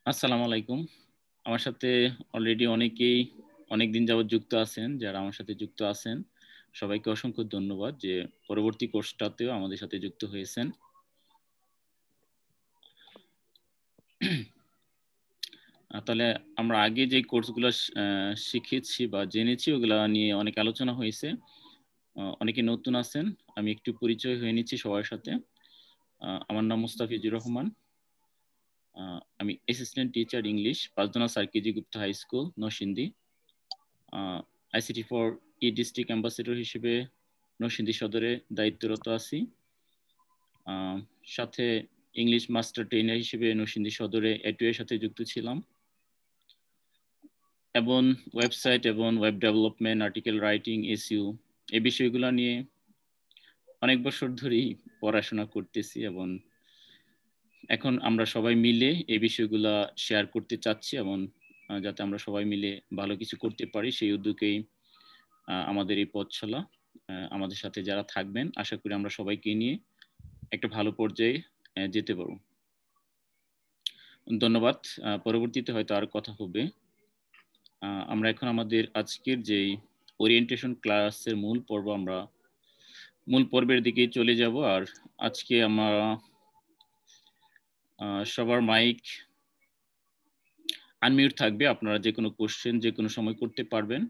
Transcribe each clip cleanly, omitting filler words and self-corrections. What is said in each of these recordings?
আসসালামু আলাইকুম। আমার সাথে অলরেডি অনেকেই অনেকদিন যাবত যুক্ত আছেন। যারা আমার সাথে যুক্ত আছেন সবাইকে অসংখ্য ধন্যবাদ যে পরবর্তী কোর্সটাতেও আমাদের সাথে যুক্ত হয়েছেন। তাহলে আমরা আগে যে কোর্সগুলো শিখেছি বা জেনেছি ওগুলা নিয়ে অনেক আলোচনা হয়েছে। অনেকে নতুন আছেন, আমি একটু পরিচয় হয়ে নিচ্ছি সবার সাথে। আমার নাম মুস্তাফিজুর রহমান। আমি assistant teacher English, Panchdona sir KG Gupta high school, Narsingdi. ICT for e district ambassador হিসেবে নরসিংদী সদরে দায়িত্বরত আছি। সাথে ইংলিশ মাস্টার ট্রেনার হিসেবে নরসিংদী সদরে এটু এর সাথে যুক্ত ছিলাম, এবং ওয়েবসাইট এবং web development, article writing, SEO এই বিষয়গুলো নিয়ে অনেক বছর ধরেই পড়াশোনা করতেছি, এবং এখন আমরা সবাই মিলে এই বিষয়গুলো শেয়ার করতে চাচ্ছি, এবং যাতে আমরা সবাই মিলে ভালো কিছু করতে পারি সেই উদ্যোগেই আমাদের এই পথ চলা। আমাদের সাথে যারা থাকবেন আশা করি আমরা সবাইকে নিয়ে একটা ভালো পর্যায়ে যেতে পারবো। ধন্যবাদ। পরবর্তীতে হয়তো আর কথা হবে। আমরা এখন আমাদের আজকের যেই ওরিয়েন্টেশন ক্লাসের মূল পর্বের দিকে চলে যাব। আর আজকে আমরা সবার মাইক আনমিউট থাকবে, আপনারা যে কোনো কোশ্চেন যে কোনো সময় করতে পারবেন।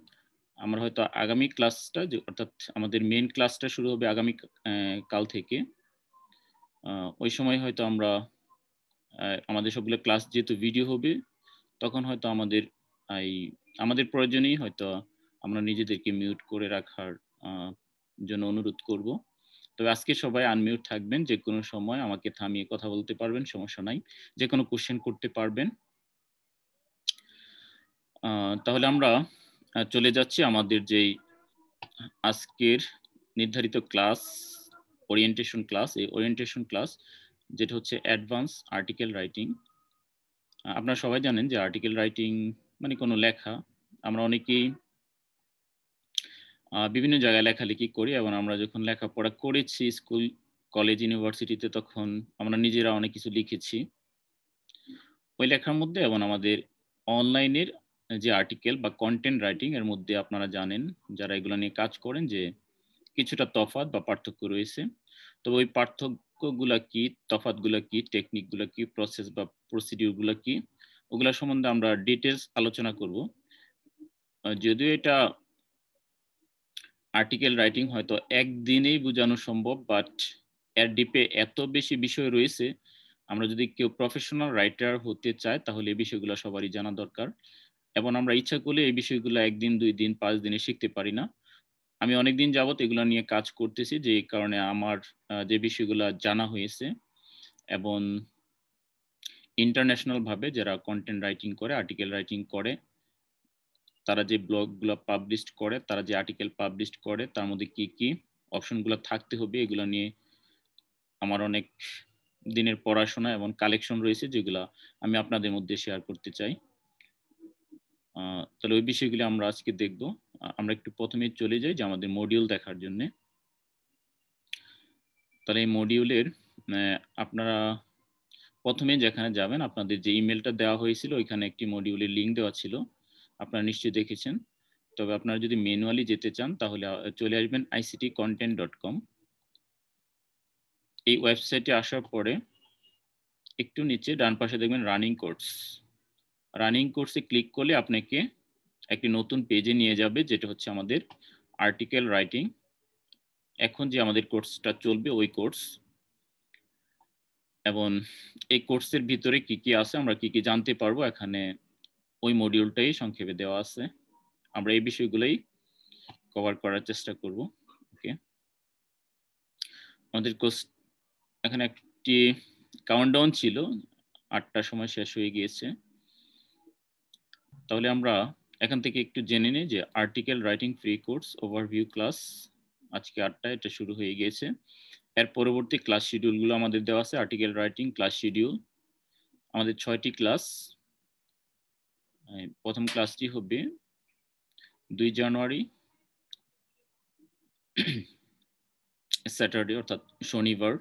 আমরা হয়তো আগামী ক্লাসটা অর্থাৎ আমাদের মেইন ক্লাসটা শুরু হবে আগামী কাল থেকে। ওই সময় হয়তো আমরা আমাদের সবগুলো ক্লাস যেহেতু ভিডিও হবে, তখন হয়তো আমাদের প্রয়োজনেই হয়তো আমরা নিজেদেরকে মিউট করে রাখার জন্য অনুরোধ করব। তবে আজকে সবাই আনমিউট থাকবেন, যে কোনো সময় আমাকে থামিয়ে কথা বলতে পারবেন, সমস্যা নাই, যে কোনো কোশ্চেন করতে পারবেন। তাহলে আমরা চলে যাচ্ছি আমাদের যেই আজকের নির্ধারিত ক্লাস, ওরিয়েন্টেশন ক্লাস। এই ওরিয়েন্টেশন ক্লাস যেটা হচ্ছে অ্যাডভান্স আর্টিকেল রাইটিং। আপনারা সবাই জানেন যে আর্টিকেল রাইটিং মানে কোনো লেখা। আমরা অনেকেই বিভিন্ন জায়গায় লেখালেখি করি, এবং আমরা যখন লেখাপড়া করেছি স্কুল, কলেজ, ইউনিভার্সিটিতে, তখন আমরা নিজেরা অনেক কিছু লিখেছি ওই লেখার মধ্যে। এবং আমাদের অনলাইনের যে আর্টিকেল বা কন্টেন্ট রাইটিং এর মধ্যে আপনারা জানেন, যারা এগুলো নিয়ে কাজ করেন, যে কিছুটা তফাৎ বা পার্থক্য রয়েছে। তো ওই পার্থক্যগুলা কি, তফাৎগুলা কি, টেকনিকগুলা কি, প্রসেস বা প্রসিডিউরগুলা কি, ওগুলা সম্বন্ধে আমরা ডিটেলস আলোচনা করব। যদিও এটা আর্টিকেল রাইটিং হয়তো একদিনেই বোঝানো সম্ভব, বাট এর ডিপে এত বেশি বিষয় রয়েছে, আমরা যদি কেউ প্রফেশনাল রাইটার হতে চায় তাহলে এই বিষয়গুলো সবারই জানা দরকার। এবং আমরা ইচ্ছা করলে এই বিষয়গুলো একদিন, 2 দিন, 5 দিনে শিখতে পারি না। আমি অনেকদিন যাবত এগুলো নিয়ে কাজ করতেছি, যে কারণে আমার যে বিষয়গুলো জানা হয়েছে, এবং ইন্টারন্যাশনাল ভাবে যারা কন্টেন্ট রাইটিং করে, আর্টিকেল রাইটিং করে, তারা যে ব্লগগুলো পাবলিশ করে, তারা যে আর্টিকেল পাবলিশ করে, তার মধ্যে কি কি অপশনগুলো থাকতে হবে, এগুলো নিয়ে আমার অনেক দিনের পড়াশোনা এবং কালেকশন রয়েছে, যেগুলো আমি আপনাদের মধ্যে শেয়ার করতে চাই। তাহলে ওই বিষয়গুলো আমরা আজকে দেখব। আমরা একটু প্রথমে চলে যাই যে আমাদের মডিউল দেখার জন্য। তাহলে এই মডিউলের আপনারা প্রথমে যেখানে যাবেন, আপনাদের যে ইমেলটা দেওয়া হয়েছিল ওইখানে একটি মডিউলের লিঙ্ক দেওয়া ছিল, আপনারা নিশ্চয়ই দেখেছেন। তবে আপনারা যদি ম্যানুয়ালি যেতে চান তাহলে চলে আসবেন ictcontent.com। এই ওয়েবসাইটে আসার পরে একটু নিচে ডান পাশে দেখবেন রানিং কোর্স। রানিং কোর্সে ক্লিক করলে আপনাকে একটি নতুন পেজে নিয়ে যাবে, যেটা হচ্ছে আমাদের আর্টিকেল রাইটিং। এখন যে আমাদের কোর্সটা চলবে ওই কোর্স, এবং এই কোর্সের ভিতরে কি কি আছে, আমরা কি কি জানতে পারবো, এখানে ওই মডিউলটাই সংক্ষেপে দেওয়া আছে। আমরা এই বিষয়গুলোই কভার করার চেষ্টা করব। ওকে, আমাদের কোর্স এখানে একটি কাউন্টডাউন ছিল, 8টার সময় শেষ হয়ে গিয়েছে। তাহলে আমরা এখান থেকে একটু জেনে নিই যে article writing free course overview class আজকে 8টায় এটা শুরু হয়ে গিয়েছে। এর পরবর্তী ক্লাস শিডিউলগুলো আমাদের দেওয়া আছে। আর্টিকেল রাইটিং ক্লাস শিডিউল আমাদের 6টি ক্লাস। প্রথম ক্লাসটি হবে 2 জানুয়ারি, স্যাটারডে অর্থাৎ শনিবার,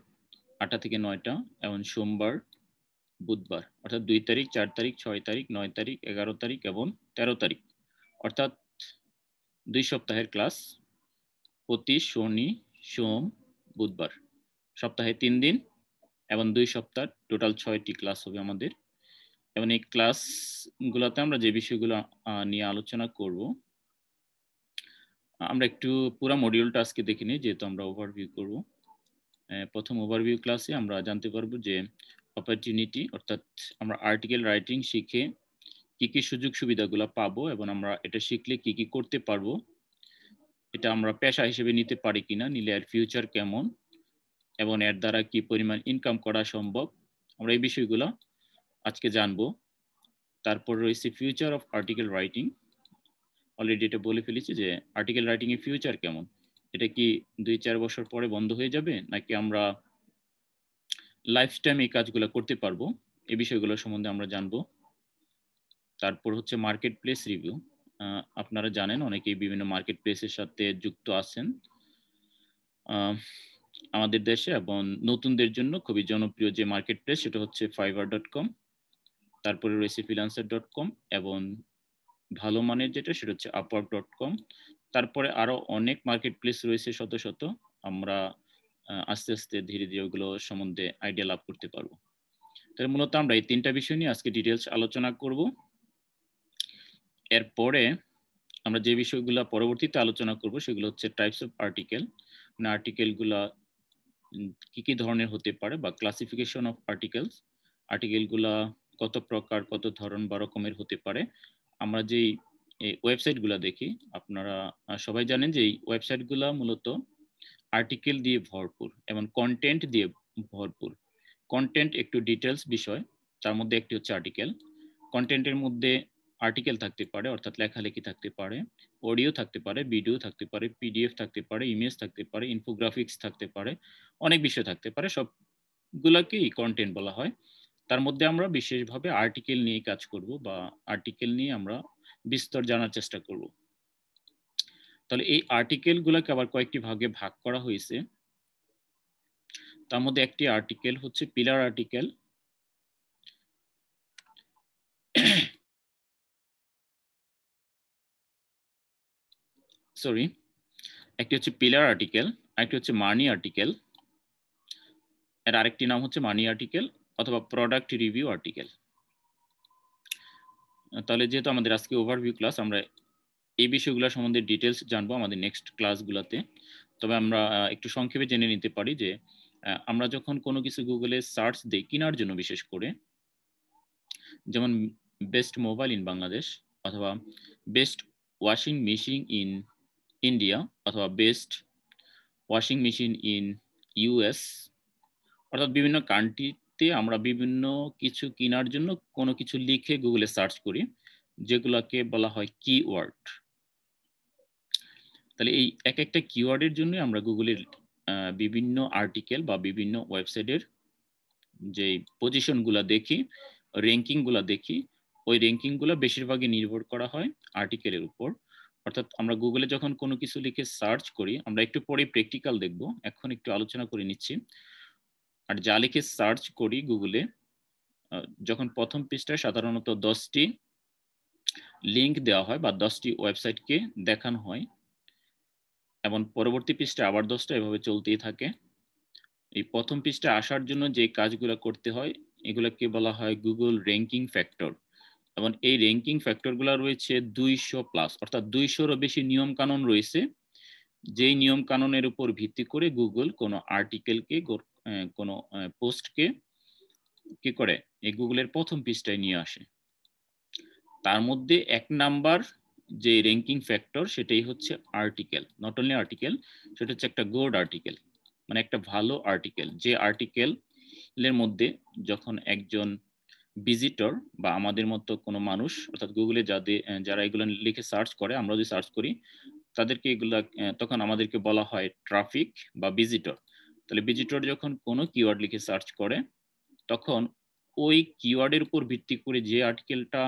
8টা থেকে 9টা, এবং সোমবার বুধবার, অর্থাৎ 2 তারিখ, 4 তারিখ, 6 তারিখ, 9 তারিখ, 11 তারিখ এবং 13 তারিখ, অর্থাৎ 2 সপ্তাহের ক্লাস প্রতি শনি, সোম, বুধবার, সপ্তাহে 3 দিন এবং 2 সপ্তাহ, টোটাল 6টি ক্লাস হবে আমাদের। এবং এই ক্লাসগুলোতে আমরা যে বিষয়গুলো নিয়ে আলোচনা করব, আমরা একটু পুরো মডিউলটা আজকে দেখে নিই, যেহেতু আমরা ওভারভিউ করব। প্রথম ওভারভিউ ক্লাসে আমরা জানতে পারবো যে অপরচুনিটি, অর্থাৎ আমরা আর্টিকেল রাইটিং শিখে কি কি সুযোগ সুবিধাগুলো পাবো এবং আমরা এটা শিখলে কি কি করতে পারবো, এটা আমরা পেশা হিসেবে নিতে পারি কিনা, নিলে এর ফিউচার কেমন এবং এর দ্বারা কি পরিমাণ ইনকাম করা সম্ভব, আমরা এই বিষয়গুলো আজকে জানবো। তারপর রয়েছে future of article writing. Already এটা বলে ফেলেছি যে আর্টিকেল রাইটিং এর ফিউচার কেমন, এটা কি 2-4 বছর পরে বন্ধ হয়ে যাবে, নাকি আমরা লাইফ টাইম এই কাজগুলো করতে পারবো, এই বিষয়গুলো সম্বন্ধে আমরা জানবো। তারপর হচ্ছে মার্কেট প্লেস রিভিউ। আপনারা জানেন অনেকেই বিভিন্ন মার্কেট প্লেসের সাথে যুক্ত আছেন আমাদের দেশে, এবং নতুনদের জন্য খুবই জনপ্রিয় যে মার্কেট প্লেস সেটা হচ্ছে fiverr.com, তারপরে রয়েছে freelancer.com, এবং ভালো মানের যেটা সেটা হচ্ছে upwork.com। তারপরে আরো অনেক মার্কেট প্লেস রয়েছে শত শত, আমরা আস্তে আস্তে ধীরে ধীরে ওগুলো সম্বন্ধে আইডিয়া লাভ করতে পারবো। তাহলে মূলত আমরা এই 3টা বিষয় নিয়ে আজকে ডিটেলস আলোচনা করব। এরপরে আমরা যে বিষয়গুলো পরবর্তীতে আলোচনা করব সেগুলো হচ্ছে টাইপস অফ আর্টিকেল, মানে আর্টিকেলগুলা কি কি ধরনের হতে পারে, বা ক্লাসিফিকেশন অফ আর্টিকেলস, আর্টিকেলগুলা কত প্রকার, কত ধরন বা রকমের হতে পারে। আমরা যেই ওয়েবসাইটগুলো দেখি, আপনারা সবাই জানেন যে এই ওয়েবসাইটগুলো মূলত আর্টিকেল দিয়ে ভরপুর এবং কন্টেন্ট দিয়ে ভরপুর। কন্টেন্ট একটু ডিটেলস বিষয়, তার মধ্যে একটি হচ্ছে আর্টিকেল। কন্টেন্টের মধ্যে আর্টিকেল থাকতে পারে, অর্থাৎ লেখালেখি থাকতে পারে, অডিও থাকতে পারে, ভিডিও থাকতে পারে, পিডিএফ থাকতে পারে, ইমেজ থাকতে পারে, ইনফোগ্রাফিক্স থাকতে পারে, অনেক বিষয় থাকতে পারে, সবগুলোকেই কন্টেন্ট বলা হয়। তার মধ্যে আমরা বিশেষভাবে আর্টিকেল নিয়ে কাজ করব, বা আর্টিকেল নিয়ে আমরা বিস্তর জানার চেষ্টা করব। তাহলে এই আর্টিকেলগুলোকে আবার কয়েকটি ভাগে ভাগ করা হয়েছে। তার মধ্যে একটি আর্টিকেল হচ্ছে পিলার আর্টিকেল, সরি, একটি হচ্ছে পিলার আর্টিকেল, আরেকটি হচ্ছে মানি আর্টিকেল, এর আরেকটি নাম হচ্ছে মানি আর্টিকেল অথবা প্রোডাক্ট রিভিউ আর্টিকেল। তাহলে যেহেতু আমাদের আজকে ওভারভিউ ক্লাস, আমরা এই বিষয়গুলো সম্বন্ধে ডিটেলস জানবো আমাদের নেক্সট ক্লাসগুলোতে। তবে আমরা একটু সংক্ষেপে জেনে নিতে পারি যে আমরা যখন কোনো কিছু গুগলে সার্চ দিই কেনার জন্য, বিশেষ করে যেমন বেস্ট মোবাইল ইন বাংলাদেশ, অথবা best washing machine in India, অথবা best washing machine in US, অর্থাৎ বিভিন্ন কান্ট্রিতে আমরা বিভিন্ন কিছু কেনার জন্য কোনো কিছু লিখে গুগলে সার্চ করি, যেগুলোকে বলা হয় কিওয়ার্ড। তাহলে এই এক একটা কিওয়ার্ডের জন্য আমরা গুগলের বিভিন্ন আর্টিকেল বা বিভিন্ন ওয়েবসাইটের যে পজিশনগুলো দেখি, র্যাঙ্কিংগুলো দেখি, ওই র্যাঙ্কিংগুলো বেশিরভাগই নির্ভর করা হয় আর্টিকেলের উপর। অর্থাৎ আমরা গুগলে যখন কোনো কিছু লিখে সার্চ করি, আমরা একটু পরে প্র্যাকটিক্যাল দেখব, এখন একটু আলোচনা করে নিচ্ছি। আর যা লিখে সার্চ করি গুগলে, যখন প্রথম পৃষ্ঠায় সাধারণত 10টি লিঙ্ক দেওয়া হয় বা 10টি ওয়েবসাইটকে দেখানো হয়, এবং পরবর্তী পৃষ্ঠায় আবার 10টা, এভাবে চলতেই থাকে। এই প্রথম পৃষ্ঠায় আসার জন্য যে কাজগুলো করতে হয় এগুলোকে বলা হয় গুগল র্যাঙ্কিং ফ্যাক্টর, এবং এই র্যাঙ্কিং ফ্যাক্টরগুলো রয়েছে 200+, অর্থাৎ 200রও বেশি নিয়ম কানুন রয়েছে, যেই নিয়ম কানুনের উপর ভিত্তি করে গুগল কোনো আর্টিকেলকে, কোনো পোস্টকে কি করে এই গুগলের প্রথম পৃষ্ঠায় নিয়ে আসে। তার মধ্যে 1 নাম্বার যে র্যাঙ্কিং ফ্যাক্টর সেটাই হচ্ছে আর্টিকেল, নট অনলি আর্টিকেল, সেটা হচ্ছে একটা গুড আর্টিকেল, মানে একটা ভালো আর্টিকেল। যে আর্টিকেলের মধ্যে যখন একজন ভিজিটর বা আমাদের মতো কোনো মানুষ, অর্থাৎ গুগলে যারা এগুলো লিখে সার্চ করে, আমরা যদি সার্চ করি তাদেরকে এগুলা, তখন আমাদেরকে বলা হয় ট্রাফিক বা ভিজিটর। তাহলে ভিজিটর যখন কোনো কিওয়ার্ড লিখে সার্চ করে, তখন ওই কিওয়ার্ডের উপর ভিত্তি করে যে আর্টিকেলটা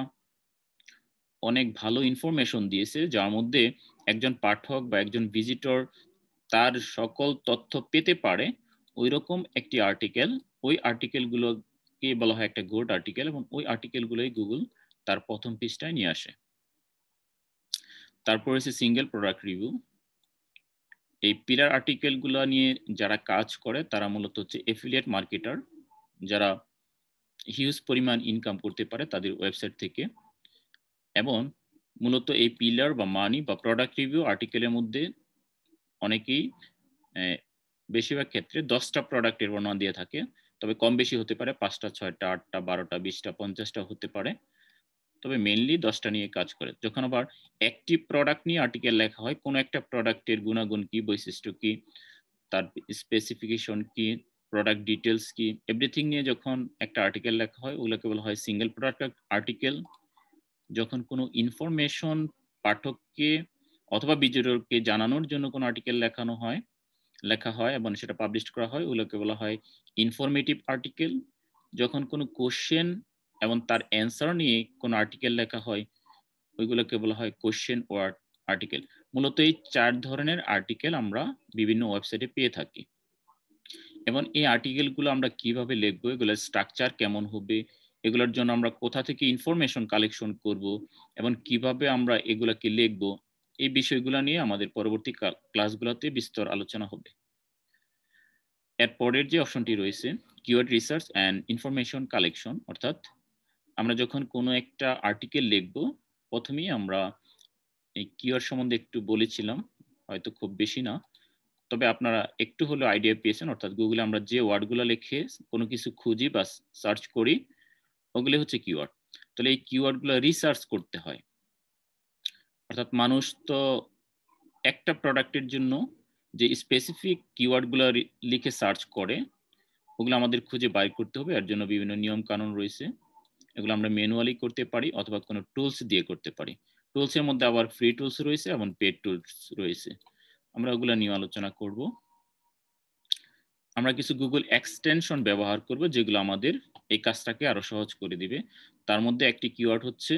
অনেক ভালো ইনফরমেশন দিয়েছে, যার মধ্যে একজন পাঠক বা একজন ভিজিটর তার সকল তথ্য পেতে পারে, ওই রকম একটি আর্টিকেল, ওই আর্টিকেলগুলো কে বলা হয় একটা গুড আর্টিকেল, এবং ওই আর্টিকেলগুলোই গুগল তার প্রথম পৃষ্ঠায় নিয়ে আসে। তারপর হচ্ছে সিঙ্গেল প্রোডাক্ট রিভিউ। এই পিলার আর্টিকেলগুলো নিয়ে যারা কাজ করে তারা মূলত হচ্ছে এফিলিয়েট মার্কেটার, যারা হিউজ পরিমাণ ইনকাম করতে পারে তাদের ওয়েবসাইট থেকে। এবং মূলত এই পিলার বা মানি বা প্রোডাক্ট রিভিউ আর্টিকেলের মধ্যে অনেকেই বেশিরভাগ ক্ষেত্রে 10টা প্রোডাক্টের বর্ণনা দিয়ে থাকে, তবে কম বেশি হতে পারে, 5টা 6টা 8টা 12টা 20টা 50টা হতে পারে, তবে মেইনলি 10টা নিয়ে কাজ করে। যখন আবার একটি প্রোডাক্ট নিয়ে আর্টিকেল লেখা হয়, কোনো একটা প্রোডাক্টের গুণাগুণ কি, বৈশিষ্ট্য কি, তার স্পেসিফিকেশন কি, প্রোডাক্ট ডিটেলস কি, এভরিথিং নিয়ে যখন একটা আর্টিকেল লেখা হয় ওগুলোকে বলা হয় সিঙ্গেল প্রোডাক্ট আর্টিকেল। যখন কোনো ইনফরমেশন পাঠককে অথবা ভিজিটরকে জানানোর জন্য কোনো আর্টিকেল লেখা হয় এবং সেটা পাবলিশ করা হয় ওগুলোকে বলা হয় ইনফরমেটিভ আর্টিকেল। যখন কোনো কোশ্চেন এবং তার অ্যান্সার নিয়ে কোনো আর্টিকেল লেখা হয় ওইগুলোকে বলা হয় কোশ্চেন ওয়ার্ড আর্টিকেল। মূলত এই 4 ধরনের আর্টিকেল আমরা বিভিন্ন ওয়েবসাইটে পেয়ে থাকি। এবং এই আর্টিকেলগুলো আমরা কিভাবে লিখবো, এগুলোর স্ট্রাকচার কেমন হবে, এগুলোর জন্য আমরা কোথা থেকে ইনফরমেশন কালেকশন করব এবং কিভাবে আমরা এগুলাকে লিখবো, এই বিষয়গুলো নিয়ে আমাদের পরবর্তী ক্লাসগুলোতে বিস্তর আলোচনা হবে। এর পরের যে অপশনটি রয়েছে keyword research and information collection, অর্থাৎ আমরা যখন কোনো একটা আর্টিকেল লিখব প্রথমেই আমরা এই কিওয়ার্ড সম্বন্ধে একটু বলেছিলাম, হয়তো খুব বেশি না, তবে আপনারা একটু হলেও আইডিয়া পেয়েছেন। অর্থাৎ গুগলে আমরা যে ওয়ার্ডগুলো লিখে কোনো কিছু খুঁজি বা সার্চ করি ওগুলো হচ্ছে কিওয়ার্ড। তাহলে এই কিওয়ার্ডগুলো রিসার্চ করতে হয়। অর্থাৎ মানুষ তো একটা প্রোডাক্টের জন্য যে স্পেসিফিক কিওয়ার্ডগুলো লিখে সার্চ করে ওগুলো আমাদের খুঁজে বাইর করতে হবে। এর জন্য বিভিন্ন নিয়ম কানুন রয়েছে, এগুলো আমরা ম্যানুয়ালি করতে পারি অথবা কোনো টুলস দিয়ে করতে পারি। টুলসের মধ্যে আবার ফ্রি টুলস রয়েছে এবং পেড টুলস রয়েছে, আমরা ওগুলো নিয়ে আলোচনা করব। আমরা কিছু গুগল এক্সটেনশন ব্যবহার করব যেগুলো আমাদের এই কাজটাকে আরো সহজ করে দিবে। তার মধ্যে একটি কিওয়ার্ড হচ্ছে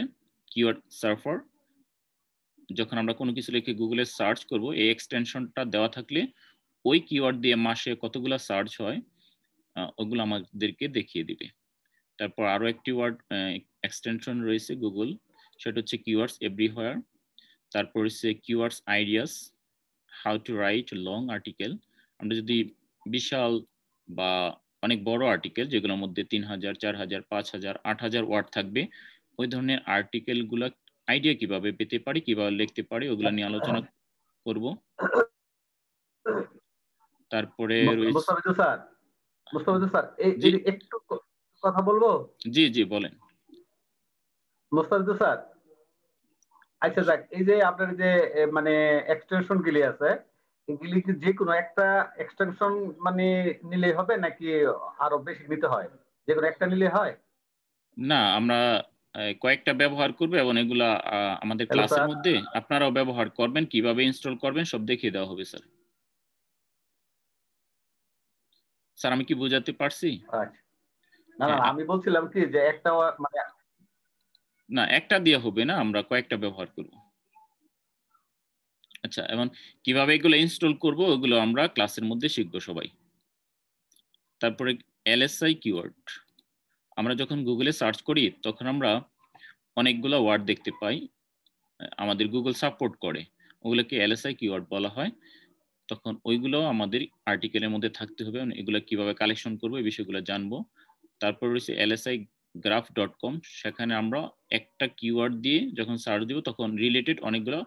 কিওয়ার্ড সার্ফার। যখন আমরা কোনো কিছু লিখে গুগলে সার্চ করব, এই এক্সটেনশনটা দেওয়া থাকলে ওই কিওয়ার্ড দিয়ে মাসে কতগুলো সার্চ হয় ওগুলো আমাদেরকে দেখিয়ে দিবে। তারপর আরো একটি ওয়ার্ড এক্সটেনশন রয়েছে গুগল, সেটা হচ্ছে কিওয়ার্ডস এভরিহোয়ার। তারপর হচ্ছে keywords ideas, how to right long article. আমরা যদি বিশাল বা অনেক বড় আর্টিকেল যেগুলোর মধ্যে 3000 4000 5000 8000 ওয়ার্ড থাকবে, ওই ধরনের আর্টিকেল গুলা আইডিয়া কিভাবে পেতে পারি, কিভাবে লিখতে পারি, ওগুলা নিয়ে আলোচনা করব। তারপরে মুস্তাফিজুর স্যার এই একটু কথা বলবো। জি জি বলেন। মুস্তাফিজুর স্যার, আচ্ছা যাক, এই যে আপনার যে মানে এক্সটেনশন গুলি আছে, এগুলি কি যে কোনো একটা এক্সটেনশন মানে নিলেই হবে নাকি আরো বেশি নিতে হয়? যে কোনো একটা নিলে হয়? না, আমরা কয়েকটা ব্যবহার করবো এবং এগুলা আমাদের হ্যালো ক্লাসের স্যার। মধ্যে আপনারাও ব্যবহার করবেন, কিভাবে ইনস্টল করবেন সব দেখিয়ে দেওয়া হবে। স্যার স্যার আমি কি বোঝাতে পারছি? আচ্ছা, না না হ্যাঁ, আমি বলছিলাম কি যে একটা মানে না একটা দিয়ে হবে না, আমরা কয়েকটা ব্যবহার করব। আচ্ছা, এবং কিভাবে এগুলো ইনস্টল করব ওগুলো আমরা ক্লাসের মধ্যে শিখবো সবাই। তারপরে এলএসআই কিওয়ার্ড, আমরা যখন গুগলে সার্চ করি তখন আমরা অনেকগুলো ওয়ার্ড দেখতে পাই, আমাদের গুগল সাপোর্ট করে, ওগুলোকে এলএসআই কিওয়ার্ড বলা হয়। তখন ওইগুলো আমাদের আর্টিকেলের মধ্যে থাকতে হবে, এগুলো কিভাবে কালেকশন করবো এই বিষয়গুলো জানবো। তারপর রয়েছে এলএসআই গ্রাফ ডট কম, সেখানে আমরা একটা কিওয়ার্ড দিয়ে যখন সার্চ দিব তখন রিলেটেড অনেকগুলো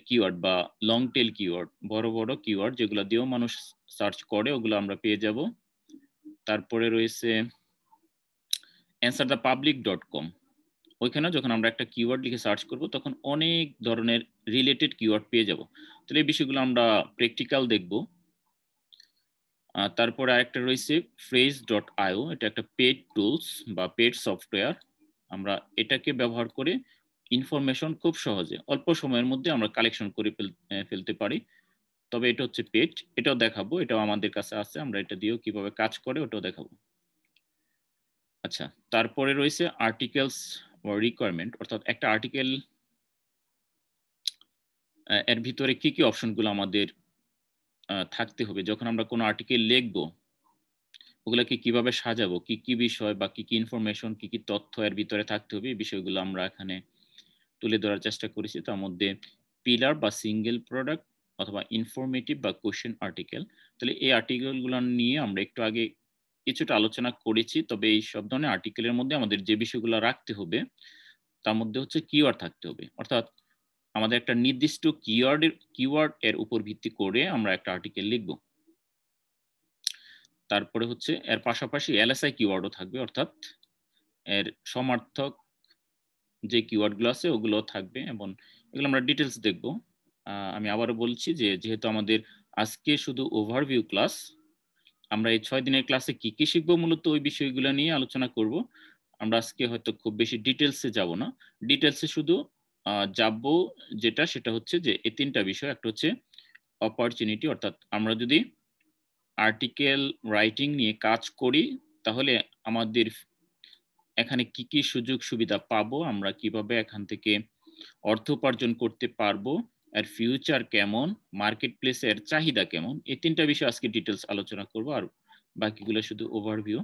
কিওয়ার্ড বা লং টেল কিওয়ার্ড, বড় বড় কিওয়ার্ড যেগুলো দিয়েও মানুষ সার্চ করে ওগুলো আমরা পেয়ে যাব। তারপরে রয়েছে answerthepublic.com, ওইখানে যখন আমরা একটা কিওয়ার্ড লিখে সার্চ করব তখন অনেক ধরনের রিলেটেড কিওয়ার্ড পেয়ে যাব। তাহলে এই বিষয়গুলো আমরা প্র্যাকটিক্যাল দেখব। তারপরে আরেকটা রয়েছে phrase.io, এটা একটা পেড টুলস বা পেড সফটওয়্যার। আমরা এটাকে ব্যবহার করে ইনফরমেশন খুব সহজে অল্প সময়ের মধ্যে আমরা কালেকশন করে ফেলতে পারি। তবে এটা হচ্ছে পেড, এটাও দেখাবো, এটাও আমাদের কাছে আছে, আমরা এটা দিয়েও কিভাবে কাজ করে ওটাও দেখাবো। আচ্ছা, তারপরে রয়েছে আর্টিকেলস রিকোয়ারমেন্ট, অর্থাৎ একটা আর্টিকেল এর ভিতরে কি কি অপশনগুলো আমাদের থাকতে হবে যখন আমরা কোনো আর্টিকেল লিখবো। ওগুলাকে কিভাবে সাজাবো, কি কি বিষয় বা কি কি ইনফরমেশন, কি কি তথ্য এর ভিতরে থাকতে হবে, এই বিষয়গুলো আমরা এখানে তুলে ধরার চেষ্টা করেছি। তার মধ্যে পিলার বা সিঙ্গেল প্রোডাক্ট অথবা ইনফরমেটিভ বা কোশ্চেন আর্টিকেল। তাহলে এই আর্টিকেলগুলো নিয়ে আমরা একটু আগে কিছুটা আলোচনা করেছি। তবে এই সব ধরনের আর্টিকেলের মধ্যে আমাদের যে বিষয়গুলো রাখতে হবে তার মধ্যে হচ্ছে কিওয়ার্ড থাকতে হবে। অর্থাৎ আমাদের একটা নির্দিষ্ট কিওয়ার্ড এর উপর ভিত্তি করে আমরা একটা আর্টিকেল লিখব। তারপরে হচ্ছে এর পাশাপাশি এলএসআই কিওয়ার্ডও থাকবে, অর্থাৎ এর সমার্থক যে কিওয়ার্ডগুলো আছে ওগুলো থাকবে এবং এগুলো আমরা ডিটেলস দেখব। আমি আবারও বলছি যে যেহেতু আমাদের আজকে শুধু ওভারভিউ ক্লাস, আমরা এই 6 দিনের ক্লাসে কি কি শিখবো মূলত ওই বিষয়গুলো নিয়ে আলোচনা করব। আমরা আজকে হয়তো খুব বেশি ডিটেলসে যাব না, ডিটেলসে শুধু যাব যেটা সেটা হচ্ছে যে এই 3টা বিষয়। একটা হচ্ছে অপরচুনিটি, অর্থাৎ আমরা যদি আর্টিকেল রাইটিং নিয়ে কাজ করি তাহলে আমাদের এখানে কি কি সুযোগ সুবিধা পাবো, আমরা কিভাবে এখান থেকে অর্থ উপার্জন করতে পারবো, এর ফিউচার কেমন, মার্কেট প্লেসের চাহিদা কেমন, এই 3টা বিষয় আজকে ডিটেলস আলোচনা করব। আর বাকিগুলো শুধু ওভারভিউ।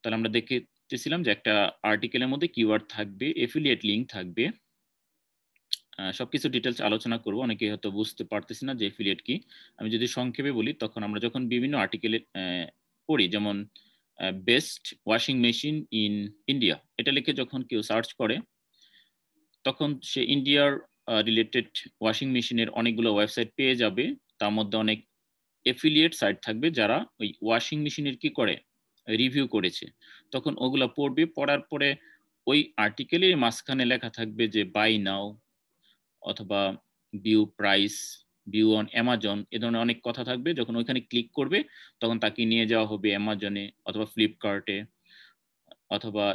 তাহলে আমরা দেখতেছিলাম যে একটা আর্টিকেলের মধ্যে কিওয়ার্ড থাকবে, এফিলিয়েট লিংক থাকবে, সবকিছু ডিটেলস আলোচনা করব। অনেকে হয়তো বুঝতে পারতেছি না যে এফিলিয়েট কি। আমি যদি সংক্ষেপে বলি, তখন আমরা যখন বিভিন্ন আর্টিকেলে পড়ি, যেমন best washing machine in India এটা লিখে যখন কেউ সার্চ করে, তখন সে ইন্ডিয়ার রিলেটেড ওয়াশিং মেশিনের অনেকগুলো ওয়েবসাইট পেয়ে যাবে। তার মধ্যে অনেক এফিলিয়েট সাইট থাকবে যারা ওই ওয়াশিং মেশিনের কি করে রিভিউ করেছে। তখন ওগুলো পড়বে, পড়ার পরে ওই আর্টিকেলের মাঝখানে লেখা থাকবে যে বাই নাও অথবা view price, view on Amazon, এ ধরনের অনেক কথা থাকবে। যখন ওইখানে ক্লিক করবে তখন তাকে নিয়ে যাওয়া হবে অ্যামাজনে অথবা ফ্লিপকার্টে অথবা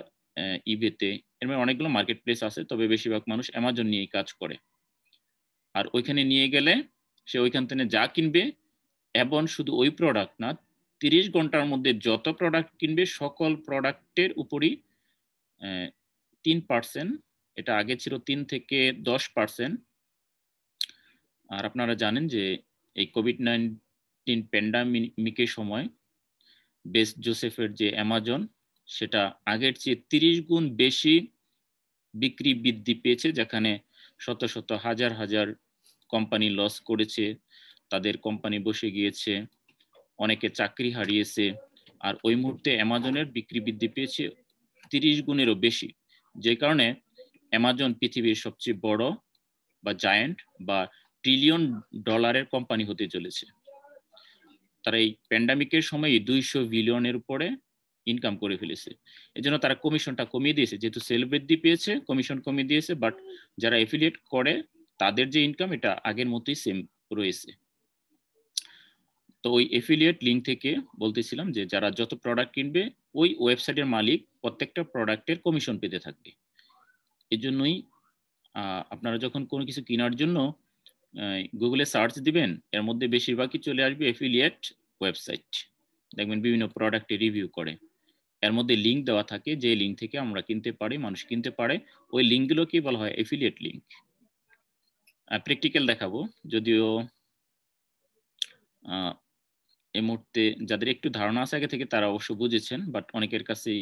ইবেতে। এর মানে অনেকগুলো মার্কেট প্লেস আছে, তবে বেশিরভাগ মানুষ অ্যামাজন নিয়েই কাজ করে। আর ওইখানে নিয়ে গেলে সে ওইখান থেকে যা কিনবে, এবং শুধু ওই প্রোডাক্ট না, 30 ঘন্টার মধ্যে যত প্রোডাক্ট কিনবে সকল প্রোডাক্টের উপরই 3%, এটা আগে ছিল 3 থেকে 10%। আর আপনারা জানেন যে এই কোভিড-19 প্যান্ডামিকের সময় বেস্ট জোসেফের যে অ্যামাজন, সেটা আগের চেয়ে 30 গুণ বেশি বিক্রি বৃদ্ধি পেয়েছে, যেখানে শত শত হাজার হাজার কোম্পানি লস করেছে, তাদের কোম্পানি বসে গিয়েছে, অনেকে চাকরি হারিয়েছে। আর ওই মুহূর্তে অ্যামাজনের বিক্রি বৃদ্ধি পেয়েছে 30 গুণেরও বেশি, যে কারণে অ্যামাজন পৃথিবীর সবচেয়ে বড় বা জায়ান্ট বা ট্রিলিয়ন ডলারের কোম্পানি হতে চলেছে। তারা এই প্যান্ডামিকের সময় 200 বিলিয়নের উপরে ইনকাম করে ফেলেছে। এজন্য তারা কমিশনটা কমিয়ে দিয়েছে, যেহেতু সেল বৃদ্ধি পেয়েছে কমিশন কমিয়ে দিয়েছে, বাট যারা এফিলিয়েট করে তাদের যে ইনকাম এটা আগের মতোই সেম রয়েছে। তো ওই এফিলিয়েট লিঙ্ক থেকে বলতেছিলাম যে যারা যত প্রোডাক্ট কিনবে ওই ওয়েবসাইটের মালিক প্রত্যেকটা প্রোডাক্টের কমিশন পেতে থাকবে। এজন্যই আপনারা যখন কোনো কিছু কেনার জন্য গুগলে সার্চ দিবেন, এর মধ্যে বেশিরভাগই চলে আসবে এফিলিয়েট ওয়েবসাইট। দেখবেন বিভিন্ন প্রোডাক্টে রিভিউ করে, এর মধ্যে লিঙ্ক দেওয়া থাকে, যে লিঙ্ক থেকে আমরা কিনতে পারি, মানুষ কিনতে পারে। ওই লিঙ্কগুলোকে বলা হয় এফিলিয়েট লিঙ্ক। প্র্যাকটিক্যাল দেখাবো, যদিও এই মুহূর্তে যাদের একটু ধারণা আছে আগে থেকে তারা অবশ্য বুঝেছেন, বাট অনেকের কাছেই